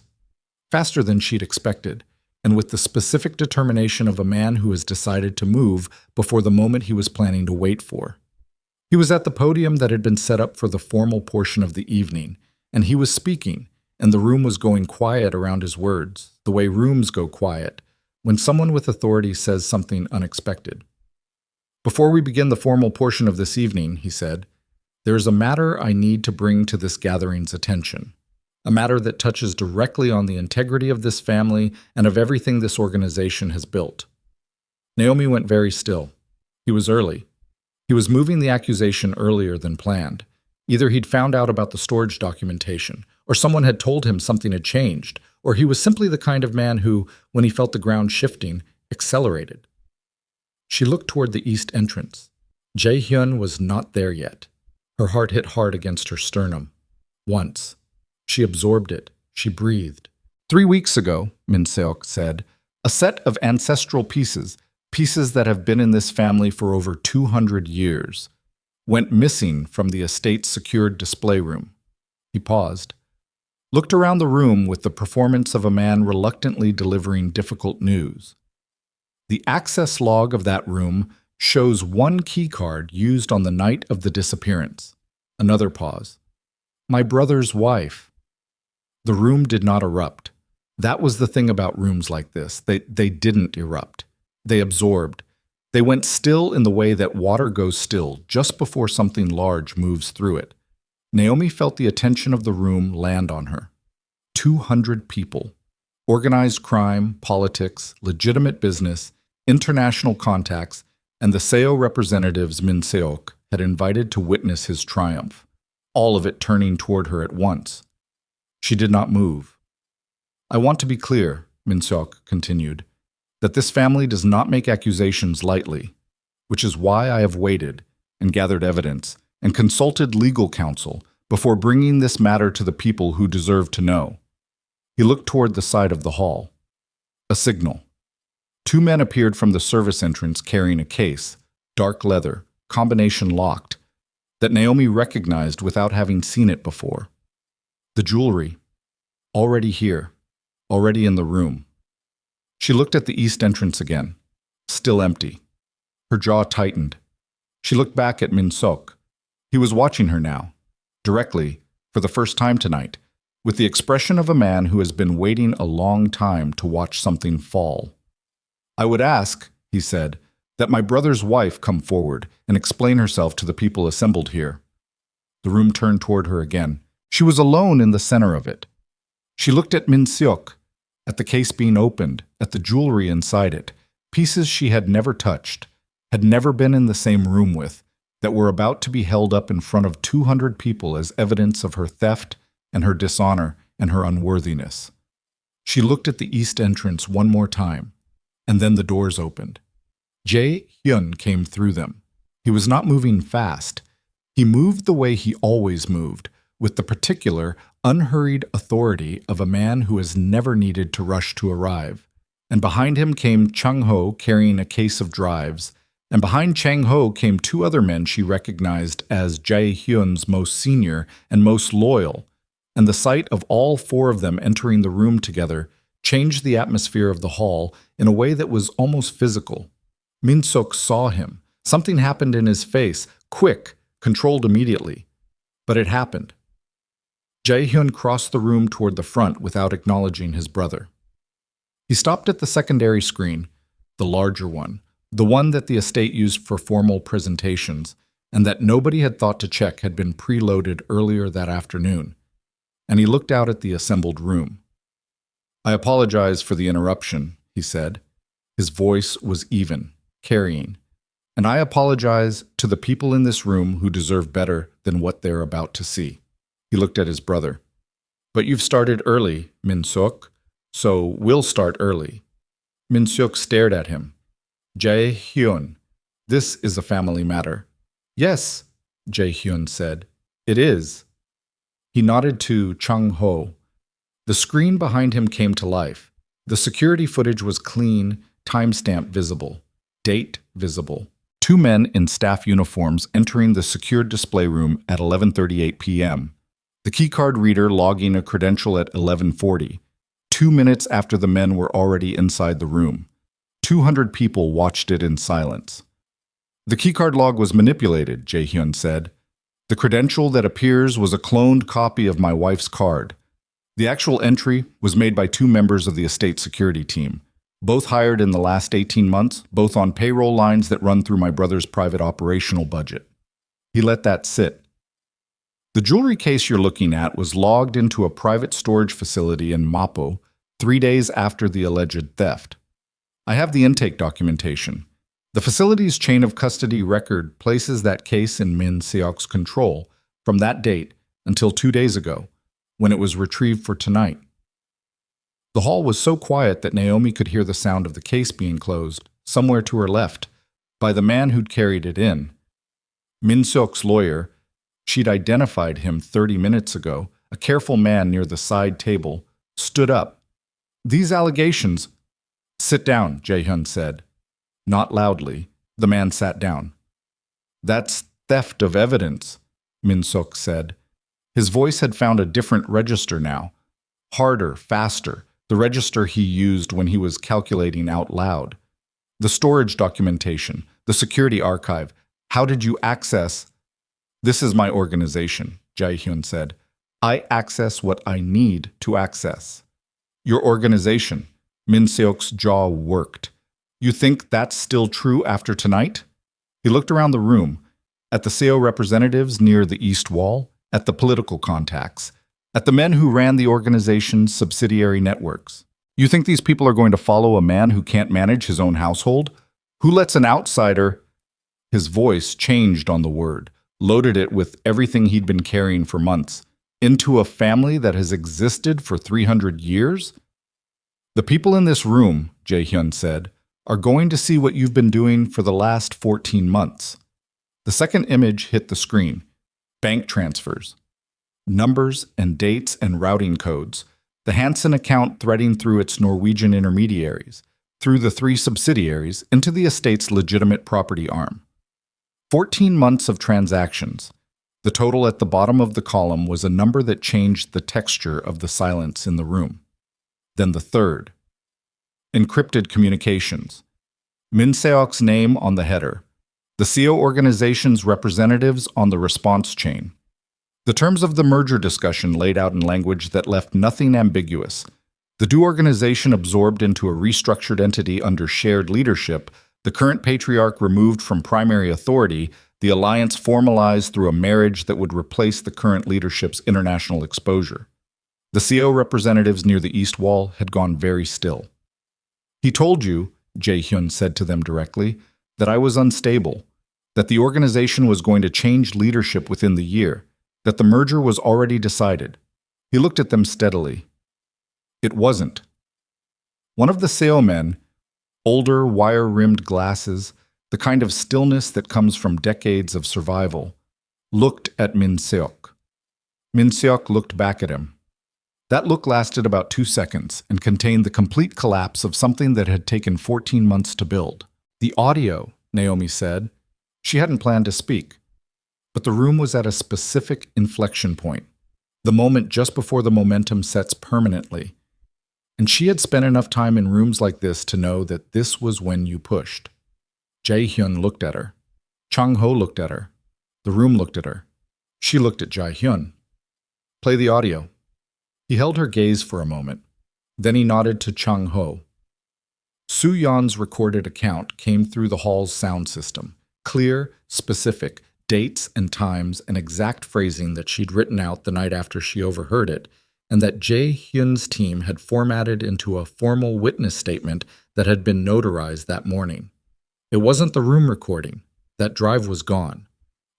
[SPEAKER 1] faster than she'd expected, and with the specific determination of a man who has decided to move before the moment he was planning to wait for. He was at the podium that had been set up for the formal portion of the evening, and he was speaking, and the room was going quiet around his words, the way rooms go quiet when someone with authority says something unexpected. Before we begin the formal portion of this evening, he said, there is a matter I need to bring to this gathering's attention, a matter that touches directly on the integrity of this family and of everything this organization has built. Naomi went very still. He was early. He was moving the accusation earlier than planned. Either he'd found out about the storage documentation, or someone had told him something had changed, or he was simply the kind of man who, when he felt the ground shifting, accelerated. She looked toward the east entrance. Jae-hyun was not there yet. Her heart hit hard against her sternum. Once. She absorbed it. She breathed. 3 weeks ago, Min-seok said, a set of ancestral pieces that have been in this family for over 200 years, went missing from the estate's secured display room. He paused, looked around the room with the performance of a man reluctantly delivering difficult news. The access log of that room shows one keycard used on the night of the disappearance. Another pause. My brother's wife. The room did not erupt. That was the thing about rooms like this. They didn't erupt. They absorbed. They went still in the way that water goes still just before something large moves through it. Naomi felt the attention of the room land on her. 200 people. Organized crime, politics, legitimate business, international contacts, and the Seo representatives Min-seok had invited to witness his triumph, all of it turning toward her at once. She did not move. I want to be clear, Min-seok continued, that this family does not make accusations lightly, which is why I have waited and gathered evidence and consulted legal counsel before bringing this matter to the people who deserve to know. He looked toward the side of the hall. A signal. 2 men appeared from the service entrance carrying a case, dark leather, combination locked, that Naomi recognized without having seen it before. The jewelry. Already here. Already in the room. She looked at the east entrance again. Still empty. Her jaw tightened. She looked back at Min-seok. He was watching her now, directly, for the first time tonight, with the expression of a man who has been waiting a long time to watch something fall. I would ask, he said, that my brother's wife come forward and explain herself to the people assembled here. The room turned toward her again. She was alone in the center of it. She looked at Min-seok, at the case being opened, at the jewelry inside it, pieces she had never touched, had never been in the same room with, that were about to be held up in front of 200 people as evidence of her theft and her dishonor and her unworthiness. She looked at the east entrance one more time, and then the doors opened. Jae-hyun came through them. He was not moving fast. He moved the way he always moved, with the particular, unhurried authority of a man who has never needed to rush to arrive. And behind him came Chung-ho carrying a case of drives, and behind Chang-ho came 2 other men she recognized as Jae-hyun's most senior and most loyal, and the sight of all 4 of them entering the room together changed the atmosphere of the hall in a way that was almost physical. Min-seok saw him. Something happened in his face, quick, controlled immediately. But it happened. Jae-hyun crossed the room toward the front without acknowledging his brother. He stopped at the secondary screen, the larger one, the one that the estate used for formal presentations, and that nobody had thought to check had been preloaded earlier that afternoon, and he looked out at the assembled room. "I apologize for the interruption," he said. His voice was even, carrying. "And I apologize to the people in this room who deserve better than what they're about to see." He looked at his brother. "But you've started early, Min-seok, so we'll start early." Min-seok stared at him. "Jae-hyun, this is a family matter." "Yes," Jae-hyun said. "It is." He nodded to Chung-ho. The screen behind him came to life. The security footage was clean, timestamp visible, date visible. Two men in staff uniforms entering the secured display room at 11:38 p.m. The keycard reader logging a credential at 11:40. 2 minutes after the men were already inside the room. 200 people watched it in silence. "The keycard log was manipulated," Jae-hyun said. "The credential that appears was a cloned copy of my wife's card. The actual entry was made by 2 members of the estate security team, both hired in the last 18 months, both on payroll lines that run through my brother's private operational budget." He let that sit. "The jewelry case you're looking at was logged into a private storage facility in Mapo 3 days after the alleged theft. I have the intake documentation. The facility's chain of custody record places that case in Min-seok's control from that date until 2 days ago, when it was retrieved for tonight." The hall was so quiet that Naomi could hear the sound of the case being closed, somewhere to her left, by the man who'd carried it in. Min-seok's lawyer, she'd identified him 30 minutes ago, a careful man near the side table, stood up. "These allegations—" "Sit down," Jae-hyun said. Not loudly. The man sat down. "That's theft of evidence," Min-seok said. His voice had found a different register now. Harder, faster, the register he used when he was calculating out loud. "The storage documentation, the security archive. How did you access—" "This is my organization," Jae-hyun said. "I access what I need to access." "Your organization." Min-seok's jaw worked. "You think that's still true after tonight?" He looked around the room, at the SEO representatives near the east wall, at the political contacts, at the men who ran the organization's subsidiary networks. "You think these people are going to follow a man who can't manage his own household? Who lets an outsider—" His voice changed on the word, loaded it with everything he'd been carrying for months. "Into a family that has existed for 300 years? The people in this room," Jae-hyun said, "are going to see what you've been doing for the last 14 months. The second image hit the screen. Bank transfers. Numbers and dates and routing codes. The Hansen account threading through its Norwegian intermediaries, through the 3 subsidiaries, into the estate's legitimate property arm. 14 months of transactions. The total at the bottom of the column was a number that changed the texture of the silence in the room. Then the third. Encrypted communications. Min-seok's name on the header. The SEO organization's representatives on the response chain. The terms of the merger discussion laid out in language that left nothing ambiguous. The Do organization absorbed into a restructured entity under shared leadership, the current patriarch removed from primary authority, the alliance formalized through a marriage that would replace the current leadership's international exposure. The SEO representatives near the east wall had gone very still. "He told you," Jae-hyun said to them directly, "that I was unstable, that the organization was going to change leadership within the year, that the merger was already decided." He looked at them steadily. It wasn't. One of the SEO men, older, wire-rimmed glasses, the kind of stillness that comes from decades of survival, looked at Min-seok. Min-seok looked back at him. That look lasted about 2 seconds and contained the complete collapse of something that had taken 14 months to build. "The audio," Naomi said. She hadn't planned to speak. But the room was at a specific inflection point, the moment just before the momentum sets permanently. And she had spent enough time in rooms like this to know that this was when you pushed. Jae-hyun looked at her. Chung-ho looked at her. The room looked at her. She looked at Jae-hyun. "Play the audio." He held her gaze for a moment. Then he nodded to Chung-ho. Soo-yeon's recorded account came through the hall's sound system. Clear, specific, dates and times and exact phrasing that she'd written out the night after she overheard it, and that Jae-hyun's team had formatted into a formal witness statement that had been notarized that morning. It wasn't the room recording. That drive was gone.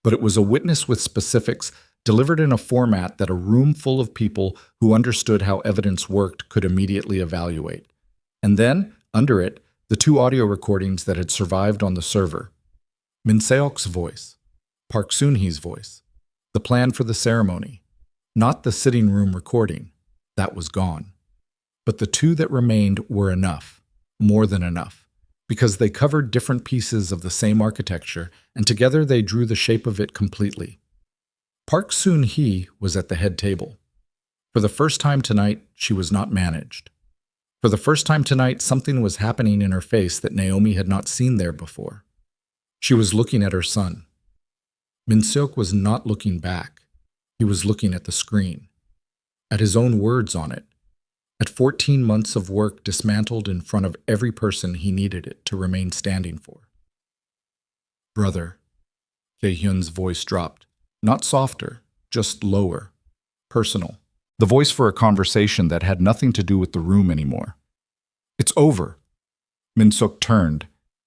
[SPEAKER 1] But it was a witness with specifics delivered in a format that a room full of people who understood how evidence worked could immediately evaluate. And then, under it, the two audio recordings that had survived on the server. Min Seok's voice, Park Soon-hee's voice, the plan for the ceremony, not the sitting room recording. That was gone. But the two that remained were enough, more than enough, because they covered different pieces of the same architecture, and together they drew the shape of it completely. Park Soon-hee was at the head table. For the first time tonight, she was not managed. For the first time tonight, something was happening in her face that Naomi had not seen there before. She was looking at her son. Min Seok was not looking back. He was looking at the screen, at his own words on it, at 14 months of work dismantled in front of every person he needed it to remain standing for. Brother, Jae-hyun's voice dropped, not softer, just lower, personal. The voice for a conversation that had nothing to do with the room anymore. It's over. Min Seok turned,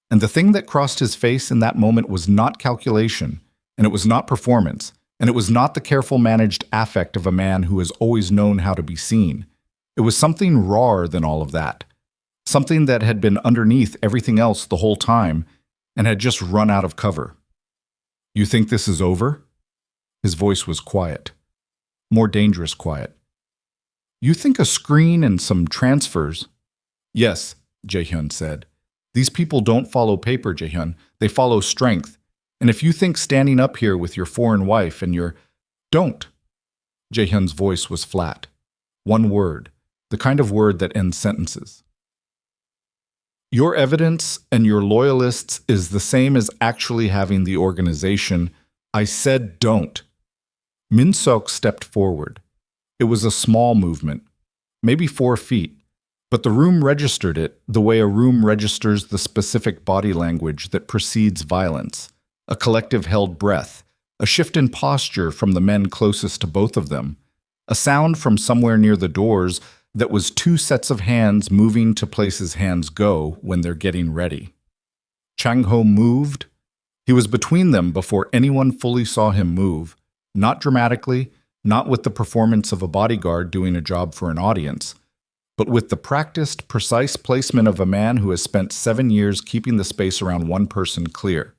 [SPEAKER 1] and the thing that crossed his face in that moment was not calculation, and it was not performance, and it was not the careful managed affect of a man who has always known how to be seen. It was something rawer than all of that, something that had been underneath everything else the whole time and had just run out of cover. You think this is over? His voice was quiet, more dangerous quiet. You think a screen and some transfers? Yes, Jae-hyun said. These people don't follow paper, Jae-hyun. They follow strength. And if you think standing up here with your foreign wife and your... Don't. Jae-hyun's voice was flat. One word, the kind of word that ends sentences. Your evidence and your loyalists is the same as actually having the organization. I said don't. Min Seok stepped forward. It was a small movement, maybe 4 feet, but the room registered it the way a room registers the specific body language that precedes violence, a collective held breath, a shift in posture from the men closest to both of them, a sound from somewhere near the doors that was 2 sets of hands moving to places hands go when they're getting ready. Chang-ho moved. He was between them before anyone fully saw him move, not dramatically, not with the performance of a bodyguard doing a job for an audience, but with the practiced, precise placement of a man who has spent 7 years keeping the space around one person clear.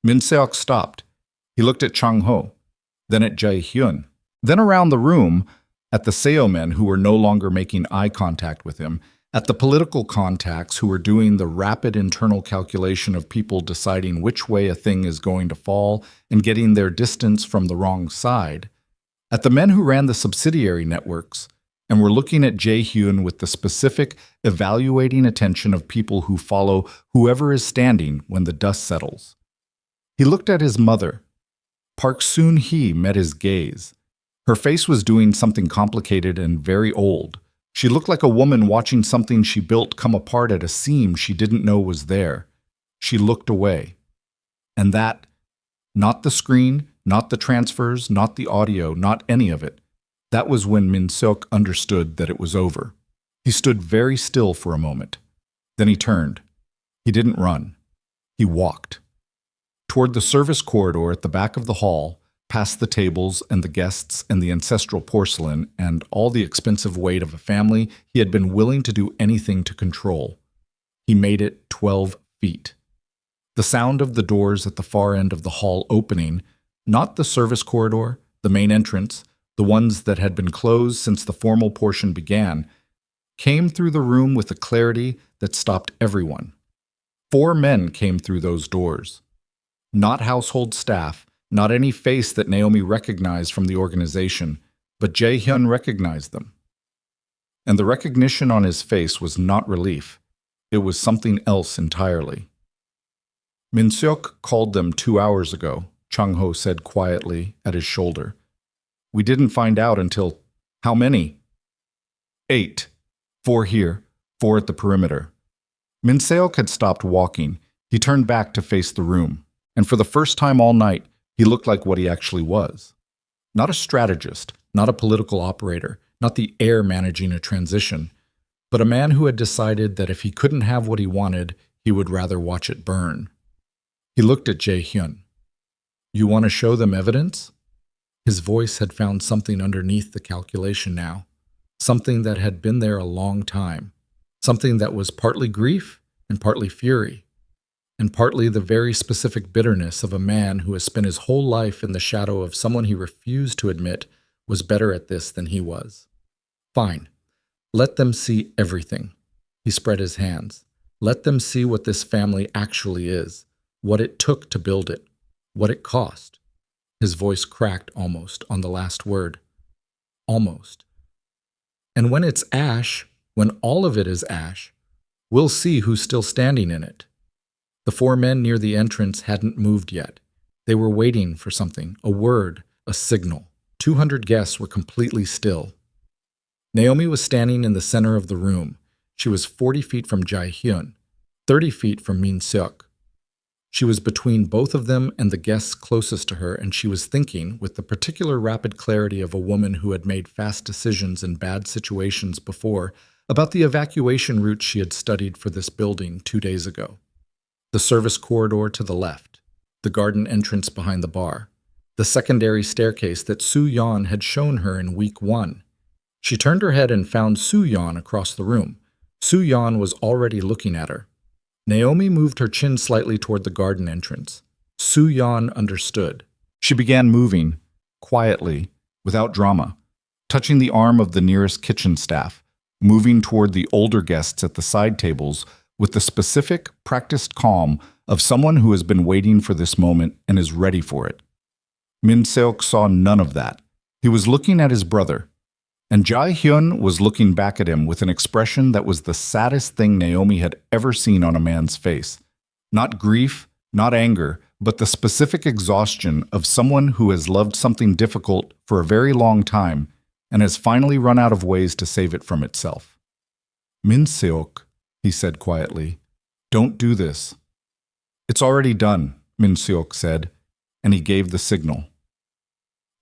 [SPEAKER 1] Min Seok stopped. He looked at Chang-ho, then at Jae-hyun, then around the room, at the Seo men who were no longer making eye contact with him, at the political contacts who were doing the rapid internal calculation of people deciding which way a thing is going to fall and getting their distance from the wrong side, at the men who ran the subsidiary networks and were looking at Jae-hyun with the specific, evaluating attention of people who follow whoever is standing when the dust settles. He looked at his mother. Park Soon-hee met his gaze. Her face was doing something complicated and very old. She looked like a woman watching something she built come apart at a seam she didn't know was there. She looked away. And that, not the screen, not the transfers, not the audio, not any of it, that was when Min Seok understood that it was over. He stood very still for a moment. Then he turned. He didn't run. He walked. Toward the service corridor at the back of the hall, past the tables and the guests and the ancestral porcelain and all the expensive weight of a family he had been willing to do anything to control. He made it 12 feet. The sound of the doors at the far end of the hall opening, not the service corridor, the main entrance, the ones that had been closed since the formal portion began, came through the room with a clarity that stopped everyone. 4 men came through those doors. Not household staff, not any face that Naomi recognized from the organization, but Jae-hyun recognized them. And the recognition on his face was not relief. It was something else entirely. Min Seok called them 2 hours ago, Chang-ho said quietly at his shoulder. We didn't find out until... How many? 8. 4 here, 4 at the perimeter. Min Seok had stopped walking. He turned back to face the room. And for the first time all night, He looked like what he actually was. Not a strategist, not a political operator, not the heir managing a transition, but a man who had decided that if he couldn't have what he wanted, he would rather watch it burn. He looked at Jae-hyun. "You want to show them evidence?" His voice had found something underneath the calculation now, something that had been there a long time, something that was partly grief and partly fury, and partly the very specific bitterness of a man who has spent his whole life in the shadow of someone he refused to admit was better at this than he was. "Fine. Let them see everything." He spread his hands. "Let them see what this family actually is, what it took to build it, what it cost." His voice cracked almost on the last word. Almost. "And when it's ash, when all of it is ash, we'll see who's still standing in it." The four men near the entrance hadn't moved yet. They were waiting for something, a word, a signal. 200 guests were completely still. Naomi was standing in the center of the room. She was 40 feet from Jae-hyun, 30 feet from Min-seok. She was between both of them and the guests closest to her, and she was thinking, with the particular rapid clarity of a woman who had made fast decisions in bad situations before, about the evacuation route she had studied for this building 2 days ago. The service corridor to the left, the garden entrance behind the bar, the secondary staircase that Soo-yeon had shown her in week 1. She turned her head and found Soo-yeon across the room. Soo-yeon was already looking at her. Naomi moved her chin slightly toward the garden entrance. Soo-yeon understood. She began moving, quietly, without drama, touching the arm of the nearest kitchen staff, moving toward the older guests at the side tables with the specific, practiced calm of someone who has been waiting for this moment and is ready for it. Min-seok saw none of that. He was looking at his brother, and Jae-hyun was looking back at him with an expression that was the saddest thing Naomi had ever seen on a man's face. Not grief, not anger, but the specific exhaustion of someone who has loved something difficult for a very long time and has finally run out of ways to save it from itself. "Min-seok," he said quietly, "don't do this." "It's already done," Min-seok said, and he gave the signal.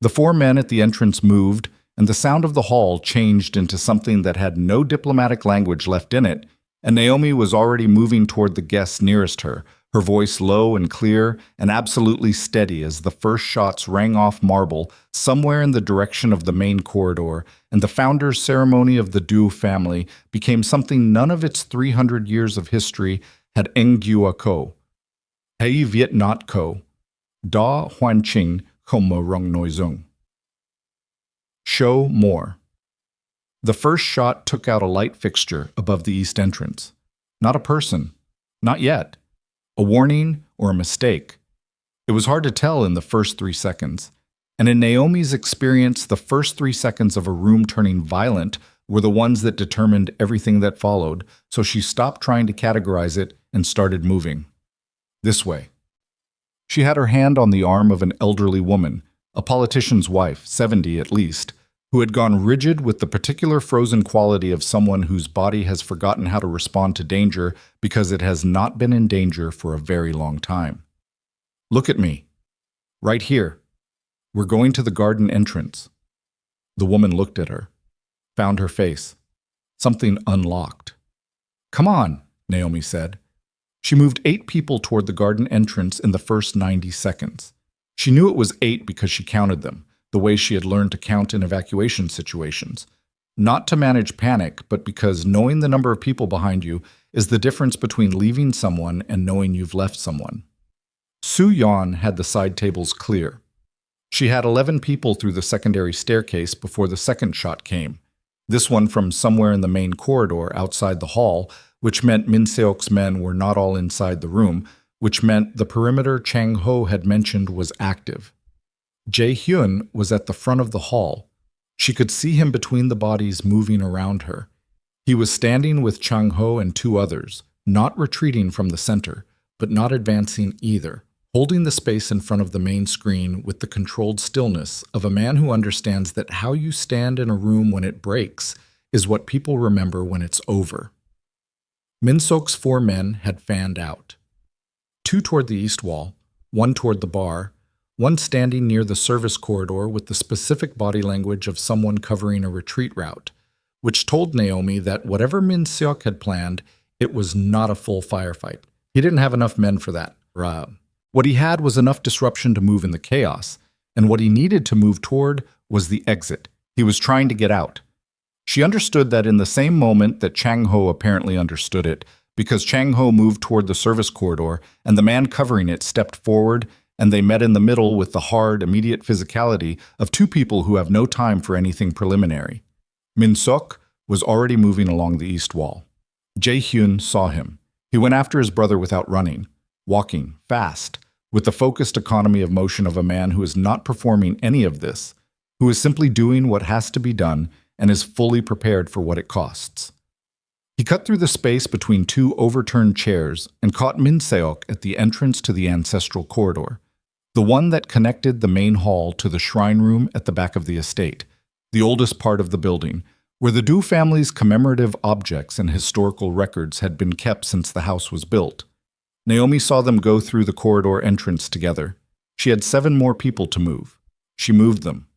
[SPEAKER 1] The four men at the entrance moved, and the sound of the hall changed into something that had no diplomatic language left in it, and Naomi was already moving toward the guests nearest her, her voice low and clear and absolutely steady as the first shots rang off marble somewhere in the direction of the main corridor, and the founder's ceremony of the Du family became something none of its 300 years of history had engyua ko. Hei Viet Not ko. Da Huan Ching Homo Rong Noizung. Show more. The first shot took out a light fixture above the east entrance. Not a person. Not yet. A warning or a mistake. It was hard to tell in the first 3 seconds. And in Naomi's experience, the first 3 seconds of a room turning violent were the ones that determined everything that followed, so she stopped trying to categorize it and started moving. This way. She had her hand on the arm of an elderly woman, a politician's wife, 70 at least, who had gone rigid with the particular frozen quality of someone whose body has forgotten how to respond to danger because it has not been in danger for a very long time. "Look at me. Right here. We're going to the garden entrance." The woman looked at her, found her face. Something unlocked. "Come on," Naomi said. She moved 8 people toward the garden entrance in the first 90 seconds. She knew it was 8 because she counted them, the way she had learned to count in evacuation situations. Not to manage panic, but because knowing the number of people behind you is the difference between leaving someone and knowing you've left someone. Soo-yeon had the side tables clear. She had 11 people through the secondary staircase before the second shot came. This one from somewhere in the main corridor outside the hall, which meant Min-seok's men were not all inside the room, which meant the perimeter Chang-ho had mentioned was active. Jae-hyun was at the front of the hall. She could see him between the bodies moving around her. He was standing with Chang-ho and 2 others, not retreating from the center, but not advancing either, holding the space in front of the main screen with the controlled stillness of a man who understands that how you stand in a room when it breaks is what people remember when it's over. Min-seok's 4 men had fanned out. 2 toward the east wall, 1 toward the bar, one standing near the service corridor with the specific body language of someone covering a retreat route, which told Naomi that whatever Min Seok had planned, it was not a full firefight. He didn't have enough men for that. What he had was enough disruption to move in the chaos, and what he needed to move toward was the exit. He was trying to get out. She understood that in the same moment that Chang Ho apparently understood it, because Chang Ho moved toward the service corridor, and the man covering it stepped forward, and they met in the middle with the hard, immediate physicality of two people who have no time for anything preliminary. Min Seok was already moving along the east wall. Jae-hyun saw him. He went after his brother without running, walking, fast, with the focused economy of motion of a man who is not performing any of this, who is simply doing what has to be done and is fully prepared for what it costs. He cut through the space between two overturned chairs and caught Min Seok at the entrance to the ancestral corridor, the one that connected the main hall to the shrine room at the back of the estate, the oldest part of the building, where the Du family's commemorative objects and historical records had been kept since the house was built. Naomi saw them go through the corridor entrance together. She had 7 more people to move. She moved them.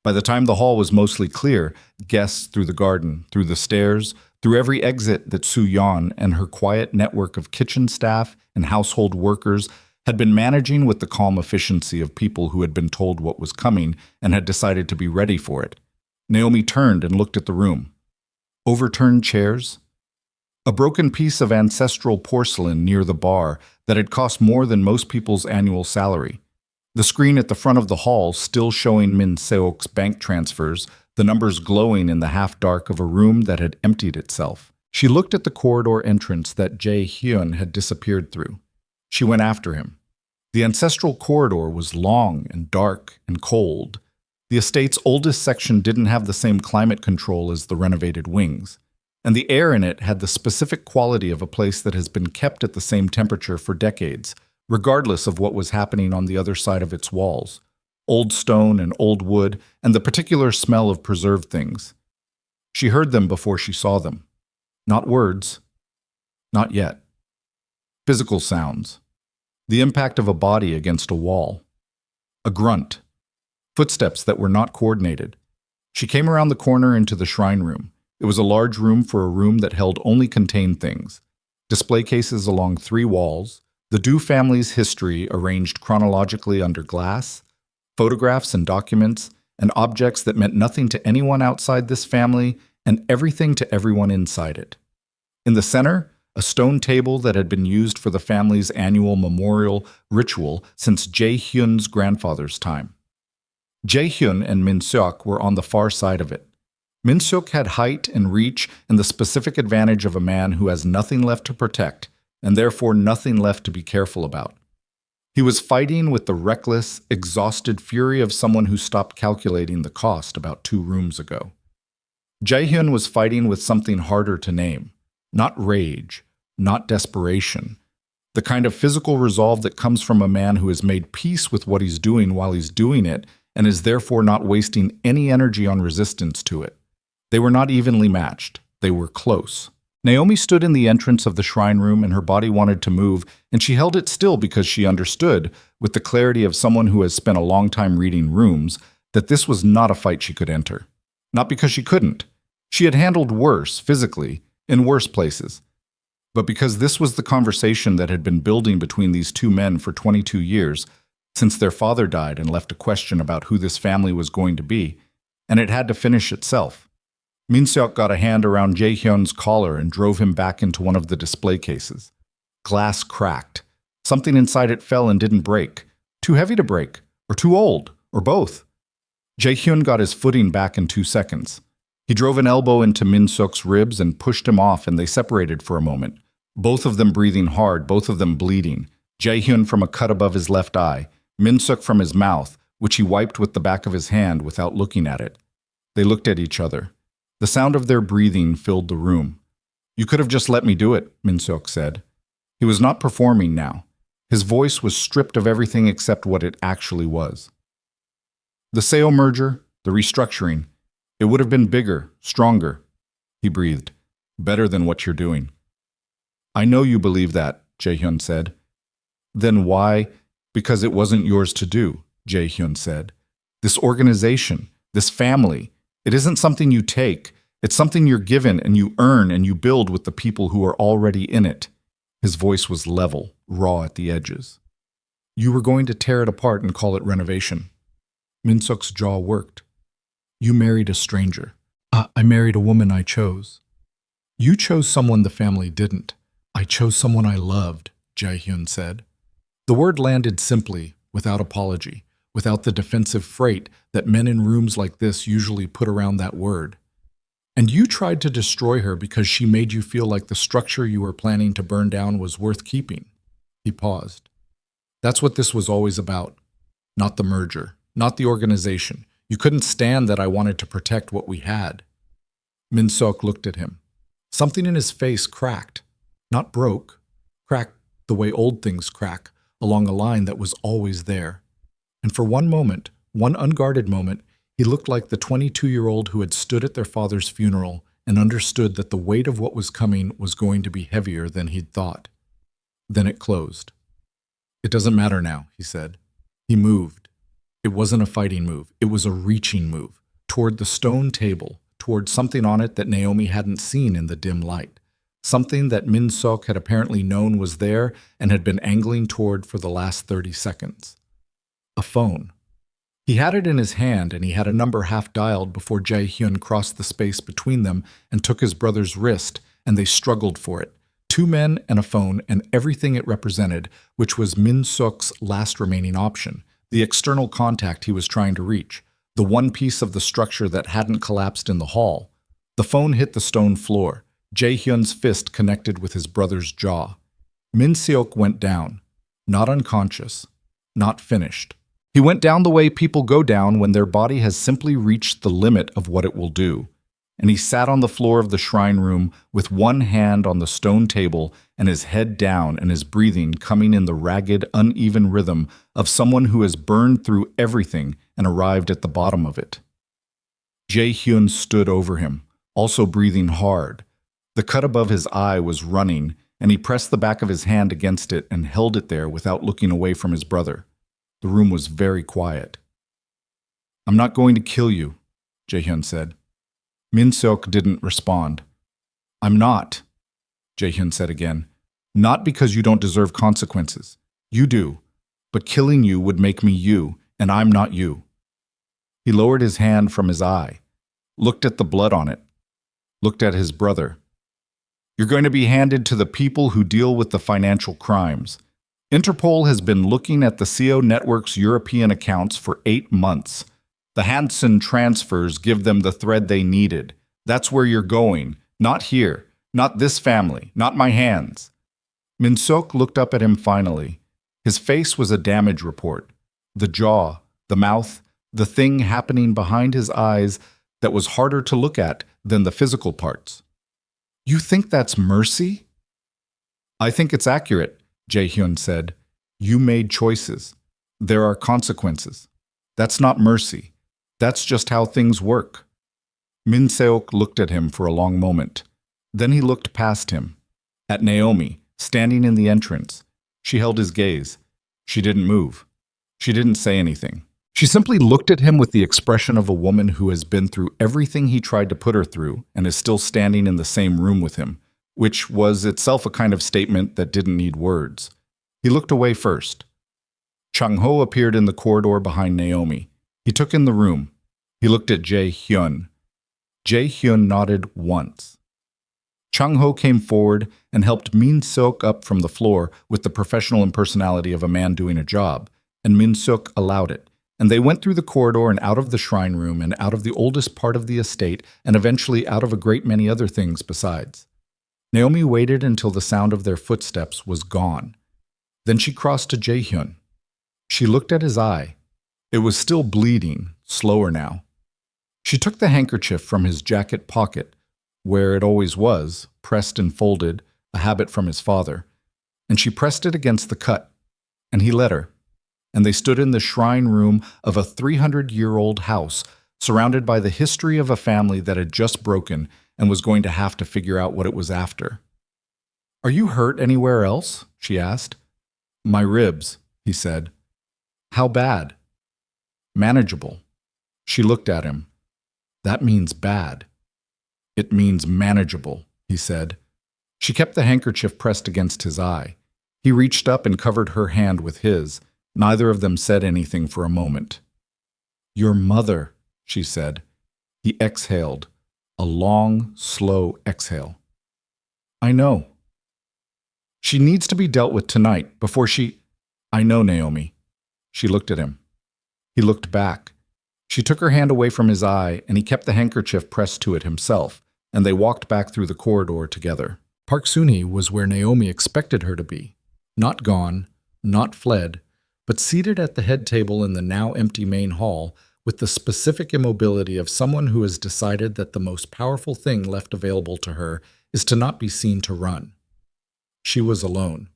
[SPEAKER 1] By the time the hall was mostly clear, guests through the garden, through the stairs, through every exit that Su Yan and her quiet network of kitchen staff and household workers had been managing with the calm efficiency of people who had been told what was coming and had decided to be ready for it. Naomi turned and looked at the room. Overturned chairs? A broken piece of ancestral porcelain near the bar that had cost more than most people's annual salary. The screen at the front of the hall still showing Min Seok's bank transfers, the numbers glowing in the half-dark of a room that had emptied itself. She looked at the corridor entrance that Jae-hyun had disappeared through. She went after him. The ancestral corridor was long and dark and cold. The estate's oldest section didn't have the same climate control as the renovated wings, and the air in it had the specific quality of a place that has been kept at the same temperature for decades, regardless of what was happening on the other side of its walls. Old stone and old wood, and the particular smell of preserved things. She heard them before she saw them. Not words. Not yet. Physical sounds. The impact of a body against a wall. A grunt. Footsteps that were not coordinated. She came around the corner into the shrine room. It was a large room for a room that held only contained things. Display cases along 3 walls, the Du family's history arranged chronologically under glass, photographs and documents, and objects that meant nothing to anyone outside this family and everything to everyone inside it. In the center, a stone table that had been used for the family's annual memorial ritual since Jae-hyun's grandfather's time. Jae-hyun and Min Seok were on the far side of it. Min Seok had height and reach and the specific advantage of a man who has nothing left to protect, and therefore nothing left to be careful about. He was fighting with the reckless, exhausted fury of someone who stopped calculating the cost about 2 rooms ago. Jae-hyun was fighting with something harder to name. Not rage, not desperation. The kind of physical resolve that comes from a man who has made peace with what he's doing while he's doing it and is therefore not wasting any energy on resistance to it. They were not evenly matched. They were close. Naomi stood in the entrance of the shrine room and her body wanted to move, and she held it still because she understood, with the clarity of someone who has spent a long time reading rooms, that this was not a fight she could enter. Not because she couldn't. She had handled worse, physically, in worse places. But because this was the conversation that had been building between these 2 men for 22 years, since their father died and left a question about who this family was going to be, and it had to finish itself. Min Seok got a hand around Jae-hyun's collar and drove him back into one of the display cases. Glass cracked. Something inside it fell and didn't break. Too heavy to break, or too old, or both. Jae-hyun got his footing back in 2 seconds. He drove an elbow into Min Seok's ribs and pushed him off, and they separated for a moment. Both of them breathing hard, both of them bleeding. Jae-hyun from a cut above his left eye, Min Seok from his mouth, which he wiped with the back of his hand without looking at it. They looked at each other. The sound of their breathing filled the room. "You could have just let me do it," Min Seok said. He was not performing now. His voice was stripped of everything except what it actually was. "The Seo merger, the restructuring, it would have been bigger, stronger," he breathed. "Better than what you're doing." "I know you believe that," Jae-hyun said. "Then why?" "Because it wasn't yours to do. Jae-hyun said. This organization, this family, it isn't something you take. It's something you're given and you earn and you build with the people who are already in it. His voice was level, raw at the edges. You were going to tear it apart and call it renovation. Min-suk's jaw worked. You married a stranger. I married a woman I chose. You chose someone the family didn't. I chose someone I loved, Jae-hyun said. The word landed simply, without apology, without the defensive freight that men in rooms like this usually put around that word. And you tried to destroy her because she made you feel like the structure you were planning to burn down was worth keeping. He paused. That's what this was always about. Not the merger, not the organization. You couldn't stand that I wanted to protect what we had. Min-suk looked at him. Something in his face cracked. Not broke. Cracked the way old things crack, along a line that was always there. And for one moment, one unguarded moment, he looked like the 22-year-old who had stood at their father's funeral and understood that the weight of what was coming was going to be heavier than he'd thought. Then it closed. It doesn't matter now, he said. He moved. It wasn't a fighting move. It was a reaching move, toward the stone table, toward something on it that Naomi hadn't seen in the dim light, something that Min-suk had apparently known was there and had been angling toward for the last 30 seconds. A phone. He had it in his hand, and he had a number half-dialed before Jae-hyun crossed the space between them and took his brother's wrist, and they struggled for it. 2 men and a phone and everything it represented, which was Min-suk's last remaining option, the external contact he was trying to reach, the one piece of the structure that hadn't collapsed in the hall. The phone hit the stone floor. Jae-hyun's fist connected with his brother's jaw. Min-seok went down, not unconscious, not finished. He went down the way people go down when their body has simply reached the limit of what it will do. And he sat on the floor of the shrine room with one hand on the stone table and his head down and his breathing coming in the ragged, uneven rhythm of someone who has burned through everything and arrived at the bottom of it. Jae-hyun stood over him, also breathing hard. The cut above his eye was running, and he pressed the back of his hand against it and held it there without looking away from his brother. The room was very quiet. I'm not going to kill you, Jae-hyun said. Min-suk didn't respond. I'm not, Jae-hyun said again. Not because you don't deserve consequences. You do. But killing you would make me you, and I'm not you. He lowered his hand from his eye, looked at the blood on it, looked at his brother. You're going to be handed to the people who deal with the financial crimes. Interpol has been looking at the CO network's European accounts for 8 months. The Hansen transfers give them the thread they needed. That's where you're going. Not here. Not this family. Not my hands. Min-suk looked up at him finally. His face was a damage report. The jaw, the mouth, the thing happening behind his eyes that was harder to look at than the physical parts. You think that's mercy? I think it's accurate, Jae-hyun said. You made choices. There are consequences. That's not mercy. That's just how things work. Min-seok looked at him for a long moment. Then he looked past him, at Naomi, standing in the entrance. She held his gaze. She didn't move. She didn't say anything. She simply looked at him with the expression of a woman who has been through everything he tried to put her through and is still standing in the same room with him, which was itself a kind of statement that didn't need words. He looked away first. Chang-ho appeared in the corridor behind Naomi. He took in the room. He looked at Jae-hyun. Jae-hyun nodded once. Chang-ho came forward and helped Min-suk up from the floor with the professional impersonality of a man doing a job, and Min-suk allowed it. And they went through the corridor and out of the shrine room and out of the oldest part of the estate and eventually out of a great many other things besides. Naomi waited until the sound of their footsteps was gone. Then she crossed to Jae-hyun. She looked at his eye. It was still bleeding, slower now. She took the handkerchief from his jacket pocket, where it always was, pressed and folded, a habit from his father, and she pressed it against the cut, and he let her. And they stood in the shrine room of a 300-year-old house, surrounded by the history of a family that had just broken and was going to have to figure out what it was after. Are you hurt anywhere else? She asked. My ribs, he said. How bad? Manageable. She looked at him. That means bad. It means manageable, he said. She kept the handkerchief pressed against his eye. He reached up and covered her hand with his. Neither of them said anything for a moment. Your mother, she said. He exhaled, a long, slow exhale. I know. She needs to be dealt with tonight, before she… I know, Naomi. She looked at him. He looked back. She took her hand away from his eye, and he kept the handkerchief pressed to it himself, and they walked back through the corridor together. Park Soon-hee was where Naomi expected her to be. Not gone, not fled, but seated at the head table in the now empty main hall with the specific immobility of someone who has decided that the most powerful thing left available to her is to not be seen to run. She was alone.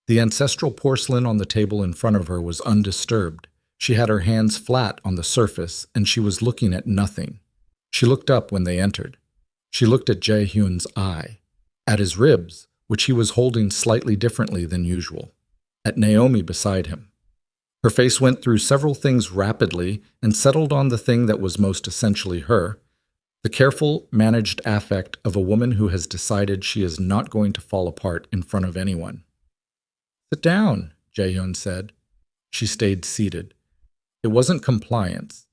[SPEAKER 1] The ancestral porcelain on the table in front of her was undisturbed. She had her hands flat on the surface, and she was looking at nothing. She looked up when they entered. She looked at Jae-hyun's eye, at his ribs, which he was holding slightly differently than usual, at Naomi beside him. Her face went through several things rapidly and settled on the thing that was most essentially her, the careful, managed affect of a woman who has decided she is not going to fall apart in front of anyone. Sit down, Jae-hyun said. She stayed seated. It wasn't compliance.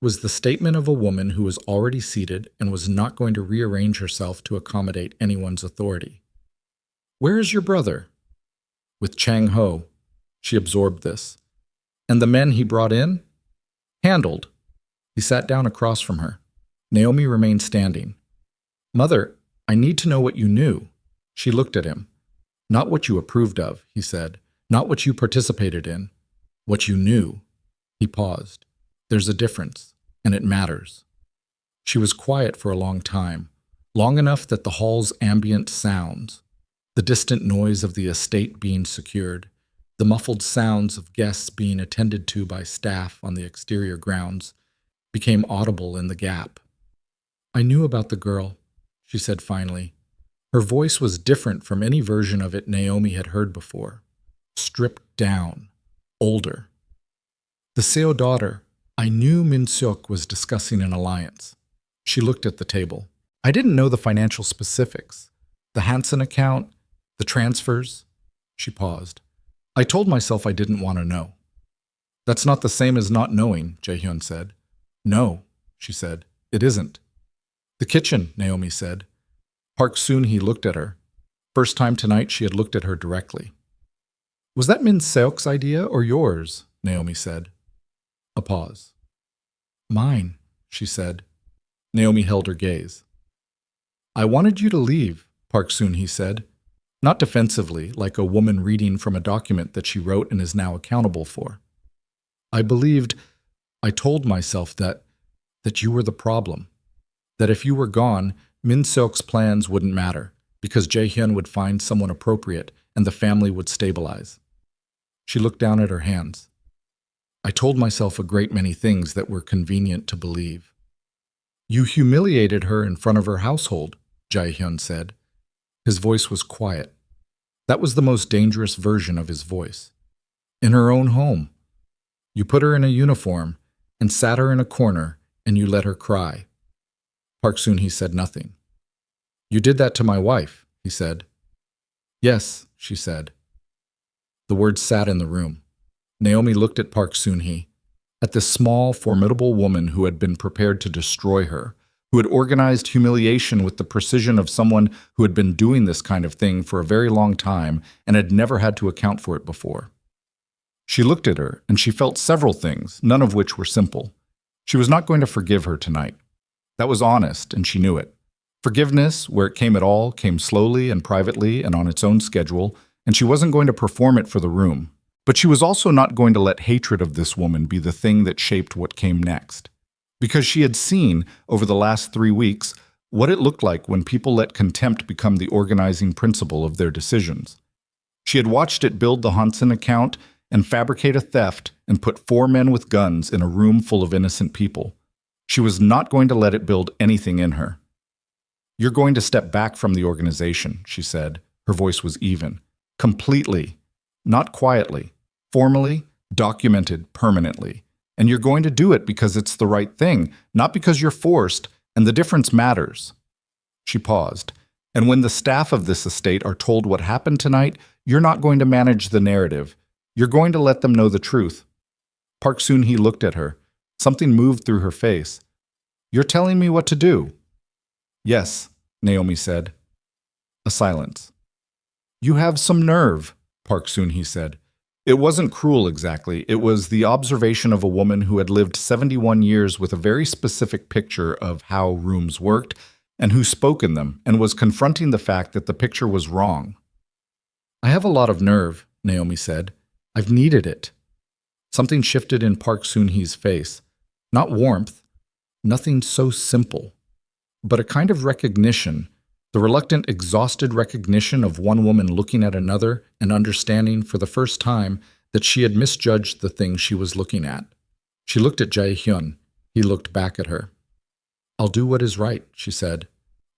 [SPEAKER 1] It was the statement of a woman who was already seated and was not going to rearrange herself to accommodate anyone's authority. Where is your brother? With Chang-ho. She absorbed this. And the men he brought in? Handled. He sat down across from her. Naomi remained standing. Mother, I need to know what you knew. She looked at him. Not what you approved of, he said. Not what you participated in. What you knew. He paused. There's a difference, and it matters. She was quiet for a long time, long enough that the hall's ambient sounds, the distant noise of the estate being secured, the muffled sounds of guests being attended to by staff on the exterior grounds, became audible in the gap. I knew about the girl, she said finally. Her voice was different from any version of it Naomi had heard before. Stripped down, older. The Seo daughter, I knew Min Seok was discussing an alliance. She looked at the table. I didn't know the financial specifics. The Hansen account, the transfers. She paused. I told myself I didn't want to know. That's not the same as not knowing, Jae-hyun said. No, she said. It isn't. The kitchen, Naomi said. Park Soon-hee looked at her. First time tonight she had looked at her directly. Was that Min Seok's idea or yours? Naomi said. A pause. Mine, she said. Naomi held her gaze. I wanted you to leave, Park Soon-hee said. Not defensively, like a woman reading from a document that she wrote and is now accountable for. I told myself that you were the problem. That if you were gone, Min Seok's plans wouldn't matter, because Jae-hyun would find someone appropriate and the family would stabilize. She looked down at her hands. I told myself a great many things that were convenient to believe. You humiliated her in front of her household, Jae-hyun said. His voice was quiet. That was the most dangerous version of his voice. In her own home. You put her in a uniform and sat her in a corner and you let her cry. Park Soon-hee said nothing. You did that to my wife, he said. Yes, she said. The words sat in the room. Naomi looked at Park Soon-hee, at this small, formidable woman who had been prepared to destroy her, who had organized humiliation with the precision of someone who had been doing this kind of thing for a very long time and had never had to account for it before. She looked at her, and she felt several things, none of which were simple. She was not going to forgive her tonight. That was honest, and she knew it. Forgiveness, where it came at all, came slowly and privately and on its own schedule, and she wasn't going to perform it for the room. But she was also not going to let hatred of this woman be the thing that shaped what came next. Because she had seen, over the last 3 weeks, what it looked like when people let contempt become the organizing principle of their decisions. She had watched it build the Hansen account and fabricate a theft and put 4 men with guns in a room full of innocent people. She was not going to let it build anything in her. You're going to step back from the organization, she said. Her voice was even. Completely. Not quietly. Formally, documented permanently. And you're going to do it because it's the right thing, not because you're forced, and the difference matters. She paused. And when the staff of this estate are told what happened tonight, you're not going to manage the narrative. You're going to let them know the truth. Park Soon-hee looked at her. Something moved through her face. You're telling me what to do? Yes, Naomi said. A silence. You have some nerve, Park Soon-hee said. It wasn't cruel exactly. It was the observation of a woman who had lived 71 years with a very specific picture of how rooms worked and who spoke in them and was confronting the fact that the picture was wrong. I have a lot of nerve, Naomi said. I've needed it. Something shifted in Park Soon-hee's face. Not warmth, nothing so simple, but a kind of recognition, the reluctant, exhausted recognition of one woman looking at another and understanding for the first time that she had misjudged the thing she was looking at. She looked at Jae-hyun. He looked back at her. I'll do what is right, she said,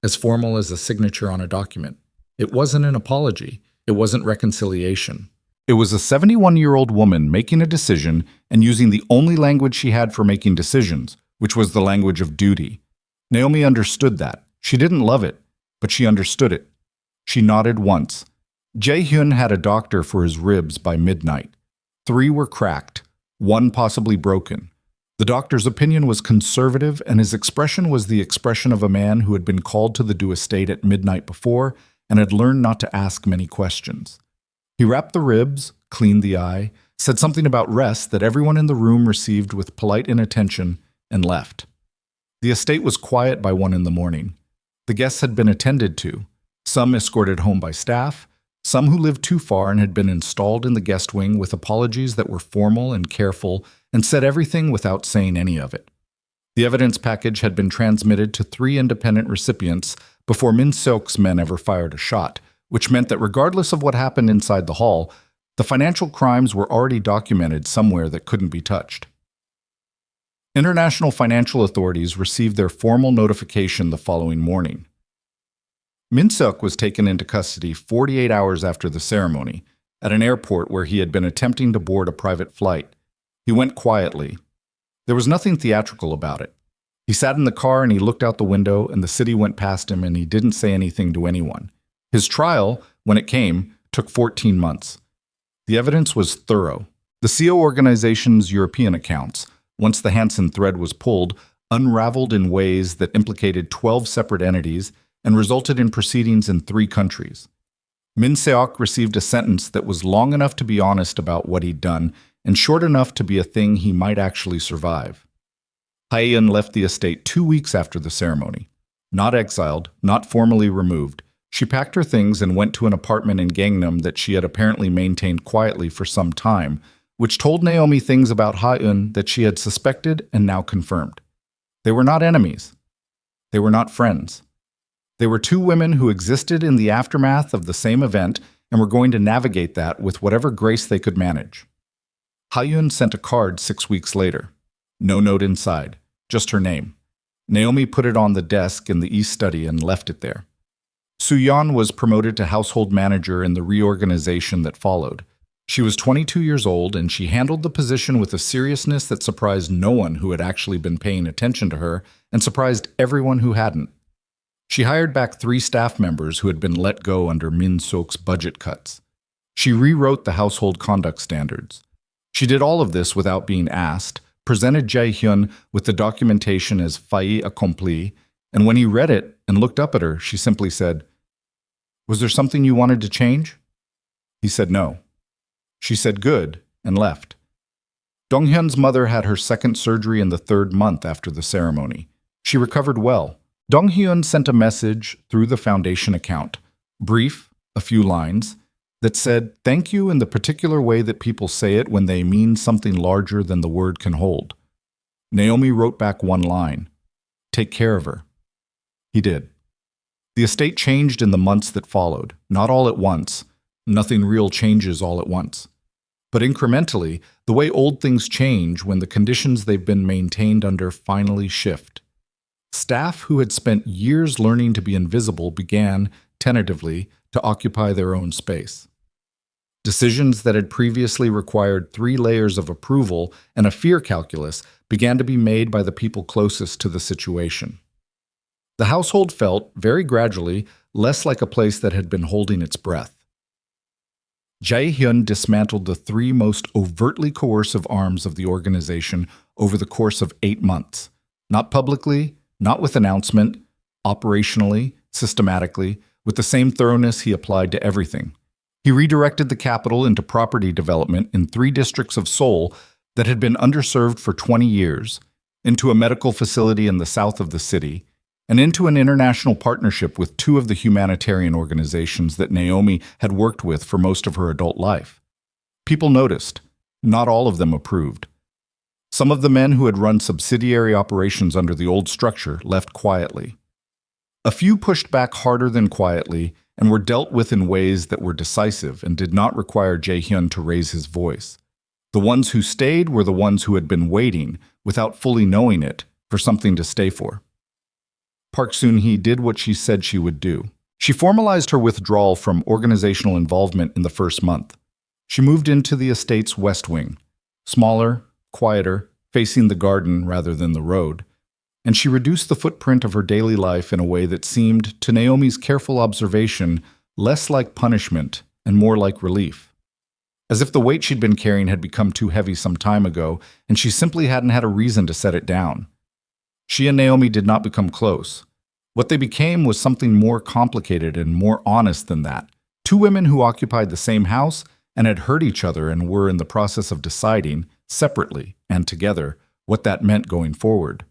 [SPEAKER 1] as formal as a signature on a document. It wasn't an apology. It wasn't reconciliation. It was a 71-year-old woman making a decision and using the only language she had for making decisions, which was the language of duty. Naomi understood that. She didn't love it, but she understood it. She nodded once. Jae-hyun had a doctor for his ribs by midnight. 3 were cracked, 1 possibly broken. The doctor's opinion was conservative, and his expression was the expression of a man who had been called to the Do estate at midnight before and had learned not to ask many questions. He wrapped the ribs, cleaned the eye, said something about rest that everyone in the room received with polite inattention, and left. The estate was quiet by 1 in the morning. The guests had been attended to, some escorted home by staff, some who lived too far and had been installed in the guest wing with apologies that were formal and careful and said everything without saying any of it. The evidence package had been transmitted to 3 independent recipients before Min Seok's men ever fired a shot, which meant that regardless of what happened inside the hall, the financial crimes were already documented somewhere that couldn't be touched. International financial authorities received their formal notification the following morning. Min Seok was taken into custody 48 hours after the ceremony, at an airport where he had been attempting to board a private flight. He went quietly. There was nothing theatrical about it. He sat in the car and he looked out the window, and the city went past him, and he didn't say anything to anyone. His trial, when it came, took 14 months. The evidence was thorough. The CO organization's European accounts, once the Hansen thread was pulled, unraveled in ways that implicated 12 separate entities and resulted in proceedings in 3 countries. Min Seok received a sentence that was long enough to be honest about what he'd done and short enough to be a thing he might actually survive. Hae-eun left the estate 2 weeks after the ceremony. Not exiled, not formally removed, she packed her things and went to an apartment in Gangnam that she had apparently maintained quietly for some time, which told Naomi things about Hae-eun that she had suspected and now confirmed. They were not enemies. They were not friends. They were 2 women who existed in the aftermath of the same event and were going to navigate that with whatever grace they could manage. Hae-eun sent a card 6 weeks later. No note inside, just her name. Naomi put it on the desk in the East Study and left it there. Soo-yeon was promoted to household manager in the reorganization that followed. She was 22 years old, and she handled the position with a seriousness that surprised no one who had actually been paying attention to her and surprised everyone who hadn't. She hired back 3 staff members who had been let go under Min Seok's budget cuts. She rewrote the household conduct standards. She did all of this without being asked, presented Jae-hyun with the documentation as fait accompli, and when he read it and looked up at her, she simply said, "Was there something you wanted to change?" He said no. She said good and left. Dong-hyun's mother had her 2nd surgery in the 3rd month after the ceremony. She recovered well. Dong-hyun sent a message through the foundation account, brief, a few lines, that said thank you in the particular way that people say it when they mean something larger than the word can hold. Naomi wrote back 1 line, "Take care of her." He did. The estate changed in the months that followed, not all at once. Nothing real changes all at once. But incrementally, the way old things change when the conditions they've been maintained under finally shift. Staff who had spent years learning to be invisible began, tentatively, to occupy their own space. Decisions that had previously required 3 layers of approval and a fear calculus began to be made by the people closest to the situation. The household felt, very gradually, less like a place that had been holding its breath. Jae-hyun dismantled the 3 most overtly coercive arms of the organization over the course of 8 months. Not publicly, not with announcement, operationally, systematically, with the same thoroughness he applied to everything. He redirected the capital into property development in 3 districts of Seoul that had been underserved for 20 years, into a medical facility in the south of the city, and into an international partnership with 2 of the humanitarian organizations that Naomi had worked with for most of her adult life. People noticed. Not all of them approved. Some of the men who had run subsidiary operations under the old structure left quietly. A few pushed back harder than quietly and were dealt with in ways that were decisive and did not require Jae-hyun to raise his voice. The ones who stayed were the ones who had been waiting, without fully knowing it, for something to stay for. Park Soon-hee did what she said she would do. She formalized her withdrawal from organizational involvement in the first month. She moved into the estate's west wing, smaller, quieter, facing the garden rather than the road, and she reduced the footprint of her daily life in a way that seemed, to Naomi's careful observation, less like punishment and more like relief. As if the weight she'd been carrying had become too heavy some time ago, and she simply hadn't had a reason to set it down. She and Naomi did not become close. What they became was something more complicated and more honest than that. 2 women who occupied the same house and had hurt each other and were in the process of deciding, separately and together, what that meant going forward.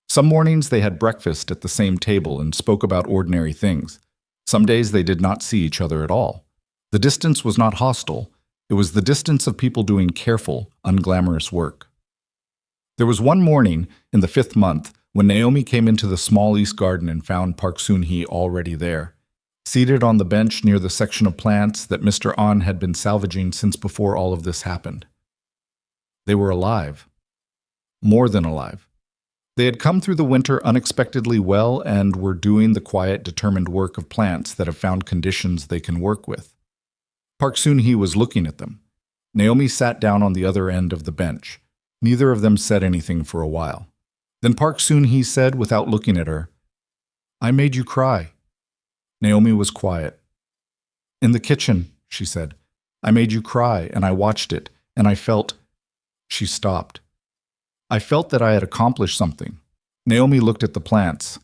[SPEAKER 1] Some mornings they had breakfast at the same table and spoke about ordinary things. Some days they did not see each other at all. The distance was not hostile. It was the distance of people doing careful, unglamorous work. There was one morning, in the 5th month, when Naomi came into the small east garden and found Park Soon-hee already there, seated on the bench near the section of plants that Mr. An had been salvaging since before all of this happened. They were alive. More than alive. They had come through the winter unexpectedly well and were doing the quiet, determined work of plants that have found conditions they can work with. Park Soon-hee was looking at them. Naomi sat down on the other end of the bench. Neither of them said anything for a while. Then Park Soon-hee said, without looking at her, "I made you cry." Naomi was quiet. "In the kitchen," she said. "I made you cry, and I watched it, and I felt—" She stopped. "I felt that I had accomplished something." Naomi looked at the plants.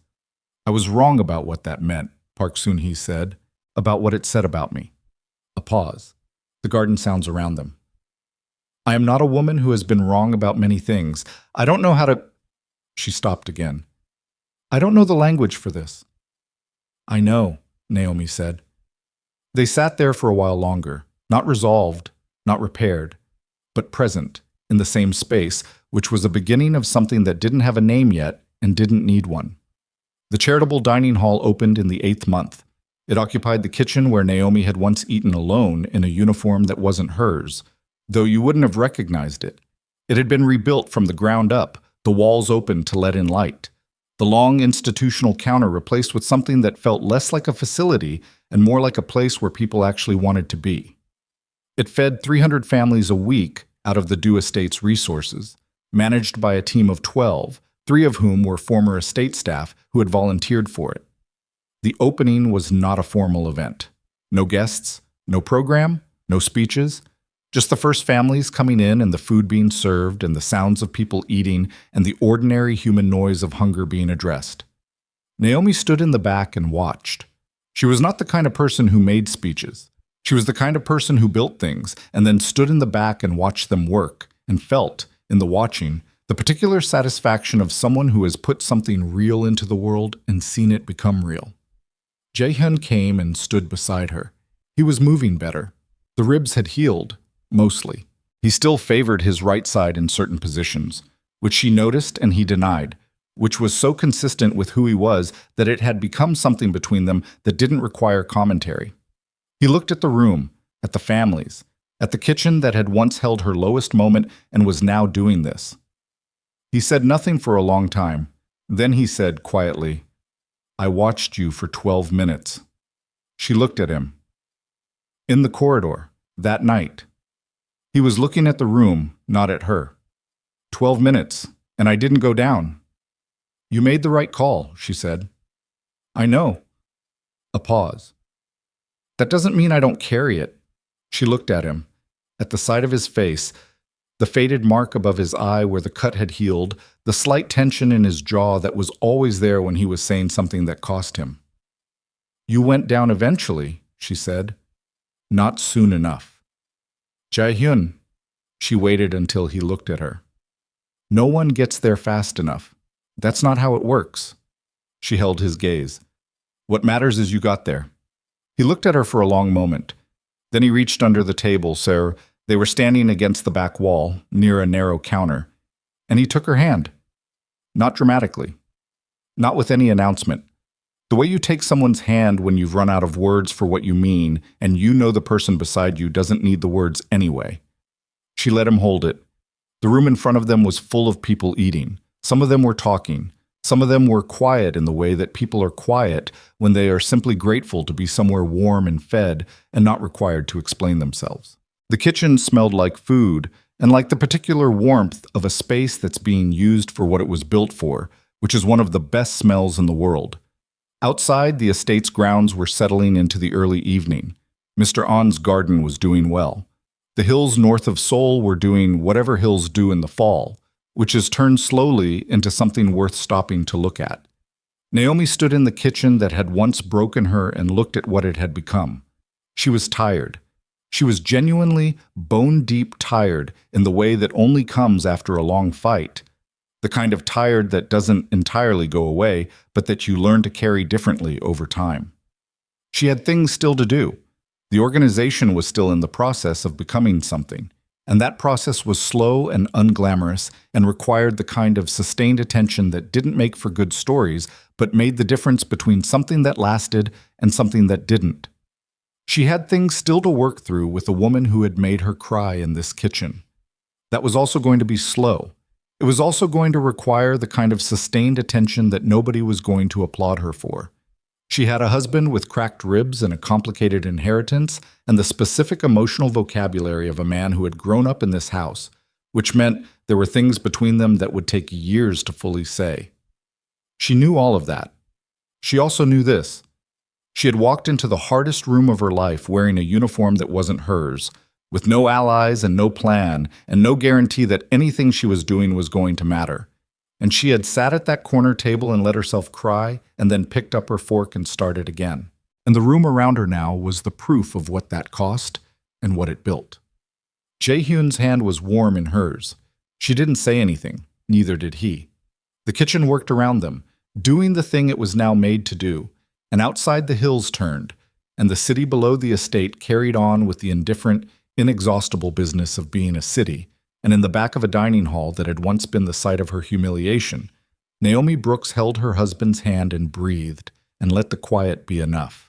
[SPEAKER 1] "I was wrong about what that meant," Park Soon-hee said, "about what it said about me." A pause. The garden sounds around them. "I am not a woman who has been wrong about many things. I don't know how to—" She stopped again. "I don't know the language for this." "I know," Naomi said. They sat there for a while longer, not resolved, not repaired, but present, in the same space, which was a beginning of something that didn't have a name yet and didn't need one. The charitable dining hall opened in the 8th month. It occupied the kitchen where Naomi had once eaten alone in a uniform that wasn't hers, though you wouldn't have recognized it. It had been rebuilt from the ground up, the walls open to let in light. The long institutional counter replaced with something that felt less like a facility and more like a place where people actually wanted to be. It fed 300 families a week out of the Dew Estate's resources, managed by a team of 12, 3 of whom were former estate staff who had volunteered for it. The opening was not a formal event. No guests, no program, no speeches, just the first families coming in and the food being served and the sounds of people eating and the ordinary human noise of hunger being addressed. Naomi stood in the back and watched. She was not the kind of person who made speeches. She was the kind of person who built things and then stood in the back and watched them work and felt, in the watching, the particular satisfaction of someone who has put something real into the world and seen it become real. Jae-hyun came and stood beside her. He was moving better. The ribs had healed, mostly. He still favored his right side in certain positions, which she noticed and he denied, which was so consistent with who he was that it had become something between them that didn't require commentary. He looked at the room, at the families, at the kitchen that had once held her lowest moment and was now doing this. He said nothing for a long time. Then he said quietly, "I watched you for 12 minutes. She looked at him. In the corridor, That night. He was looking at the room, not at her. 12 minutes, and I didn't go down. You made the right call, she said. I know. A pause. That doesn't mean I don't carry it. She looked at him. At the side of his face, the faded mark above his eye where the cut had healed, the slight tension in his jaw that was always there when he was saying something that cost him. You went down eventually, she said. Not soon enough. Jae-hyun. She waited until he looked at her. No one gets there fast enough. That's not how it works. She held his gaze. What matters is you got there. He looked at her for a long moment. Then he reached under the table, so they were standing against the back wall, near a narrow counter, and he took her hand. Not dramatically. Not with any announcement. The way you take someone's hand when you've run out of words for what you mean, and you know the person beside you doesn't need the words anyway. She let him hold it. The room in front of them was full of people eating. Some of them were talking. Some of them were quiet in the way that people are quiet when they are simply grateful to be somewhere warm and fed and not required to explain themselves. The kitchen smelled like food and like the particular warmth of a space that's being used for what it was built for, which is one of the best smells in the world. Outside, the estate's grounds were settling into the early evening. Mr. On's garden was doing well. The hills north of Seoul were doing whatever hills do in the fall, which has turned slowly into something worth stopping to look at. Naomi stood in the kitchen that had once broken her and looked at what it had become. She was tired. She was genuinely bone-deep tired in the way that only comes after a long fight, the kind of tired that doesn't entirely go away, but that you learn to carry differently over time. She had things still to do. The organization was still in the process of becoming something, and that process was slow and unglamorous and required the kind of sustained attention that didn't make for good stories, but made the difference between something that lasted and something that didn't. She had things still to work through with a woman who had made her cry in this kitchen. That was also going to be slow. It was also going to require the kind of sustained attention that nobody was going to applaud her for. She had a husband with cracked ribs and a complicated inheritance and the specific emotional vocabulary of a man who had grown up in this house, which meant there were things between them that would take years to fully say. She knew all of that. She also knew this. She had walked into the hardest room of her life wearing a uniform that wasn't hers, with no allies and no plan, and no guarantee that anything she was doing was going to matter. And she had sat at that corner table and let herself cry, and then picked up her fork and started again. And the room around her now was the proof of what that cost and what it built. Jae-hyun's hand was warm in hers. She didn't say anything, neither did he. The kitchen worked around them, doing the thing it was now made to do, and outside the hills turned, and the city below the estate carried on with the indifferent, inexhaustible business of being a city, and in the back of a dining hall that had once been the site of her humiliation, Naomi Brooks held her husband's hand and breathed, and let the quiet be enough.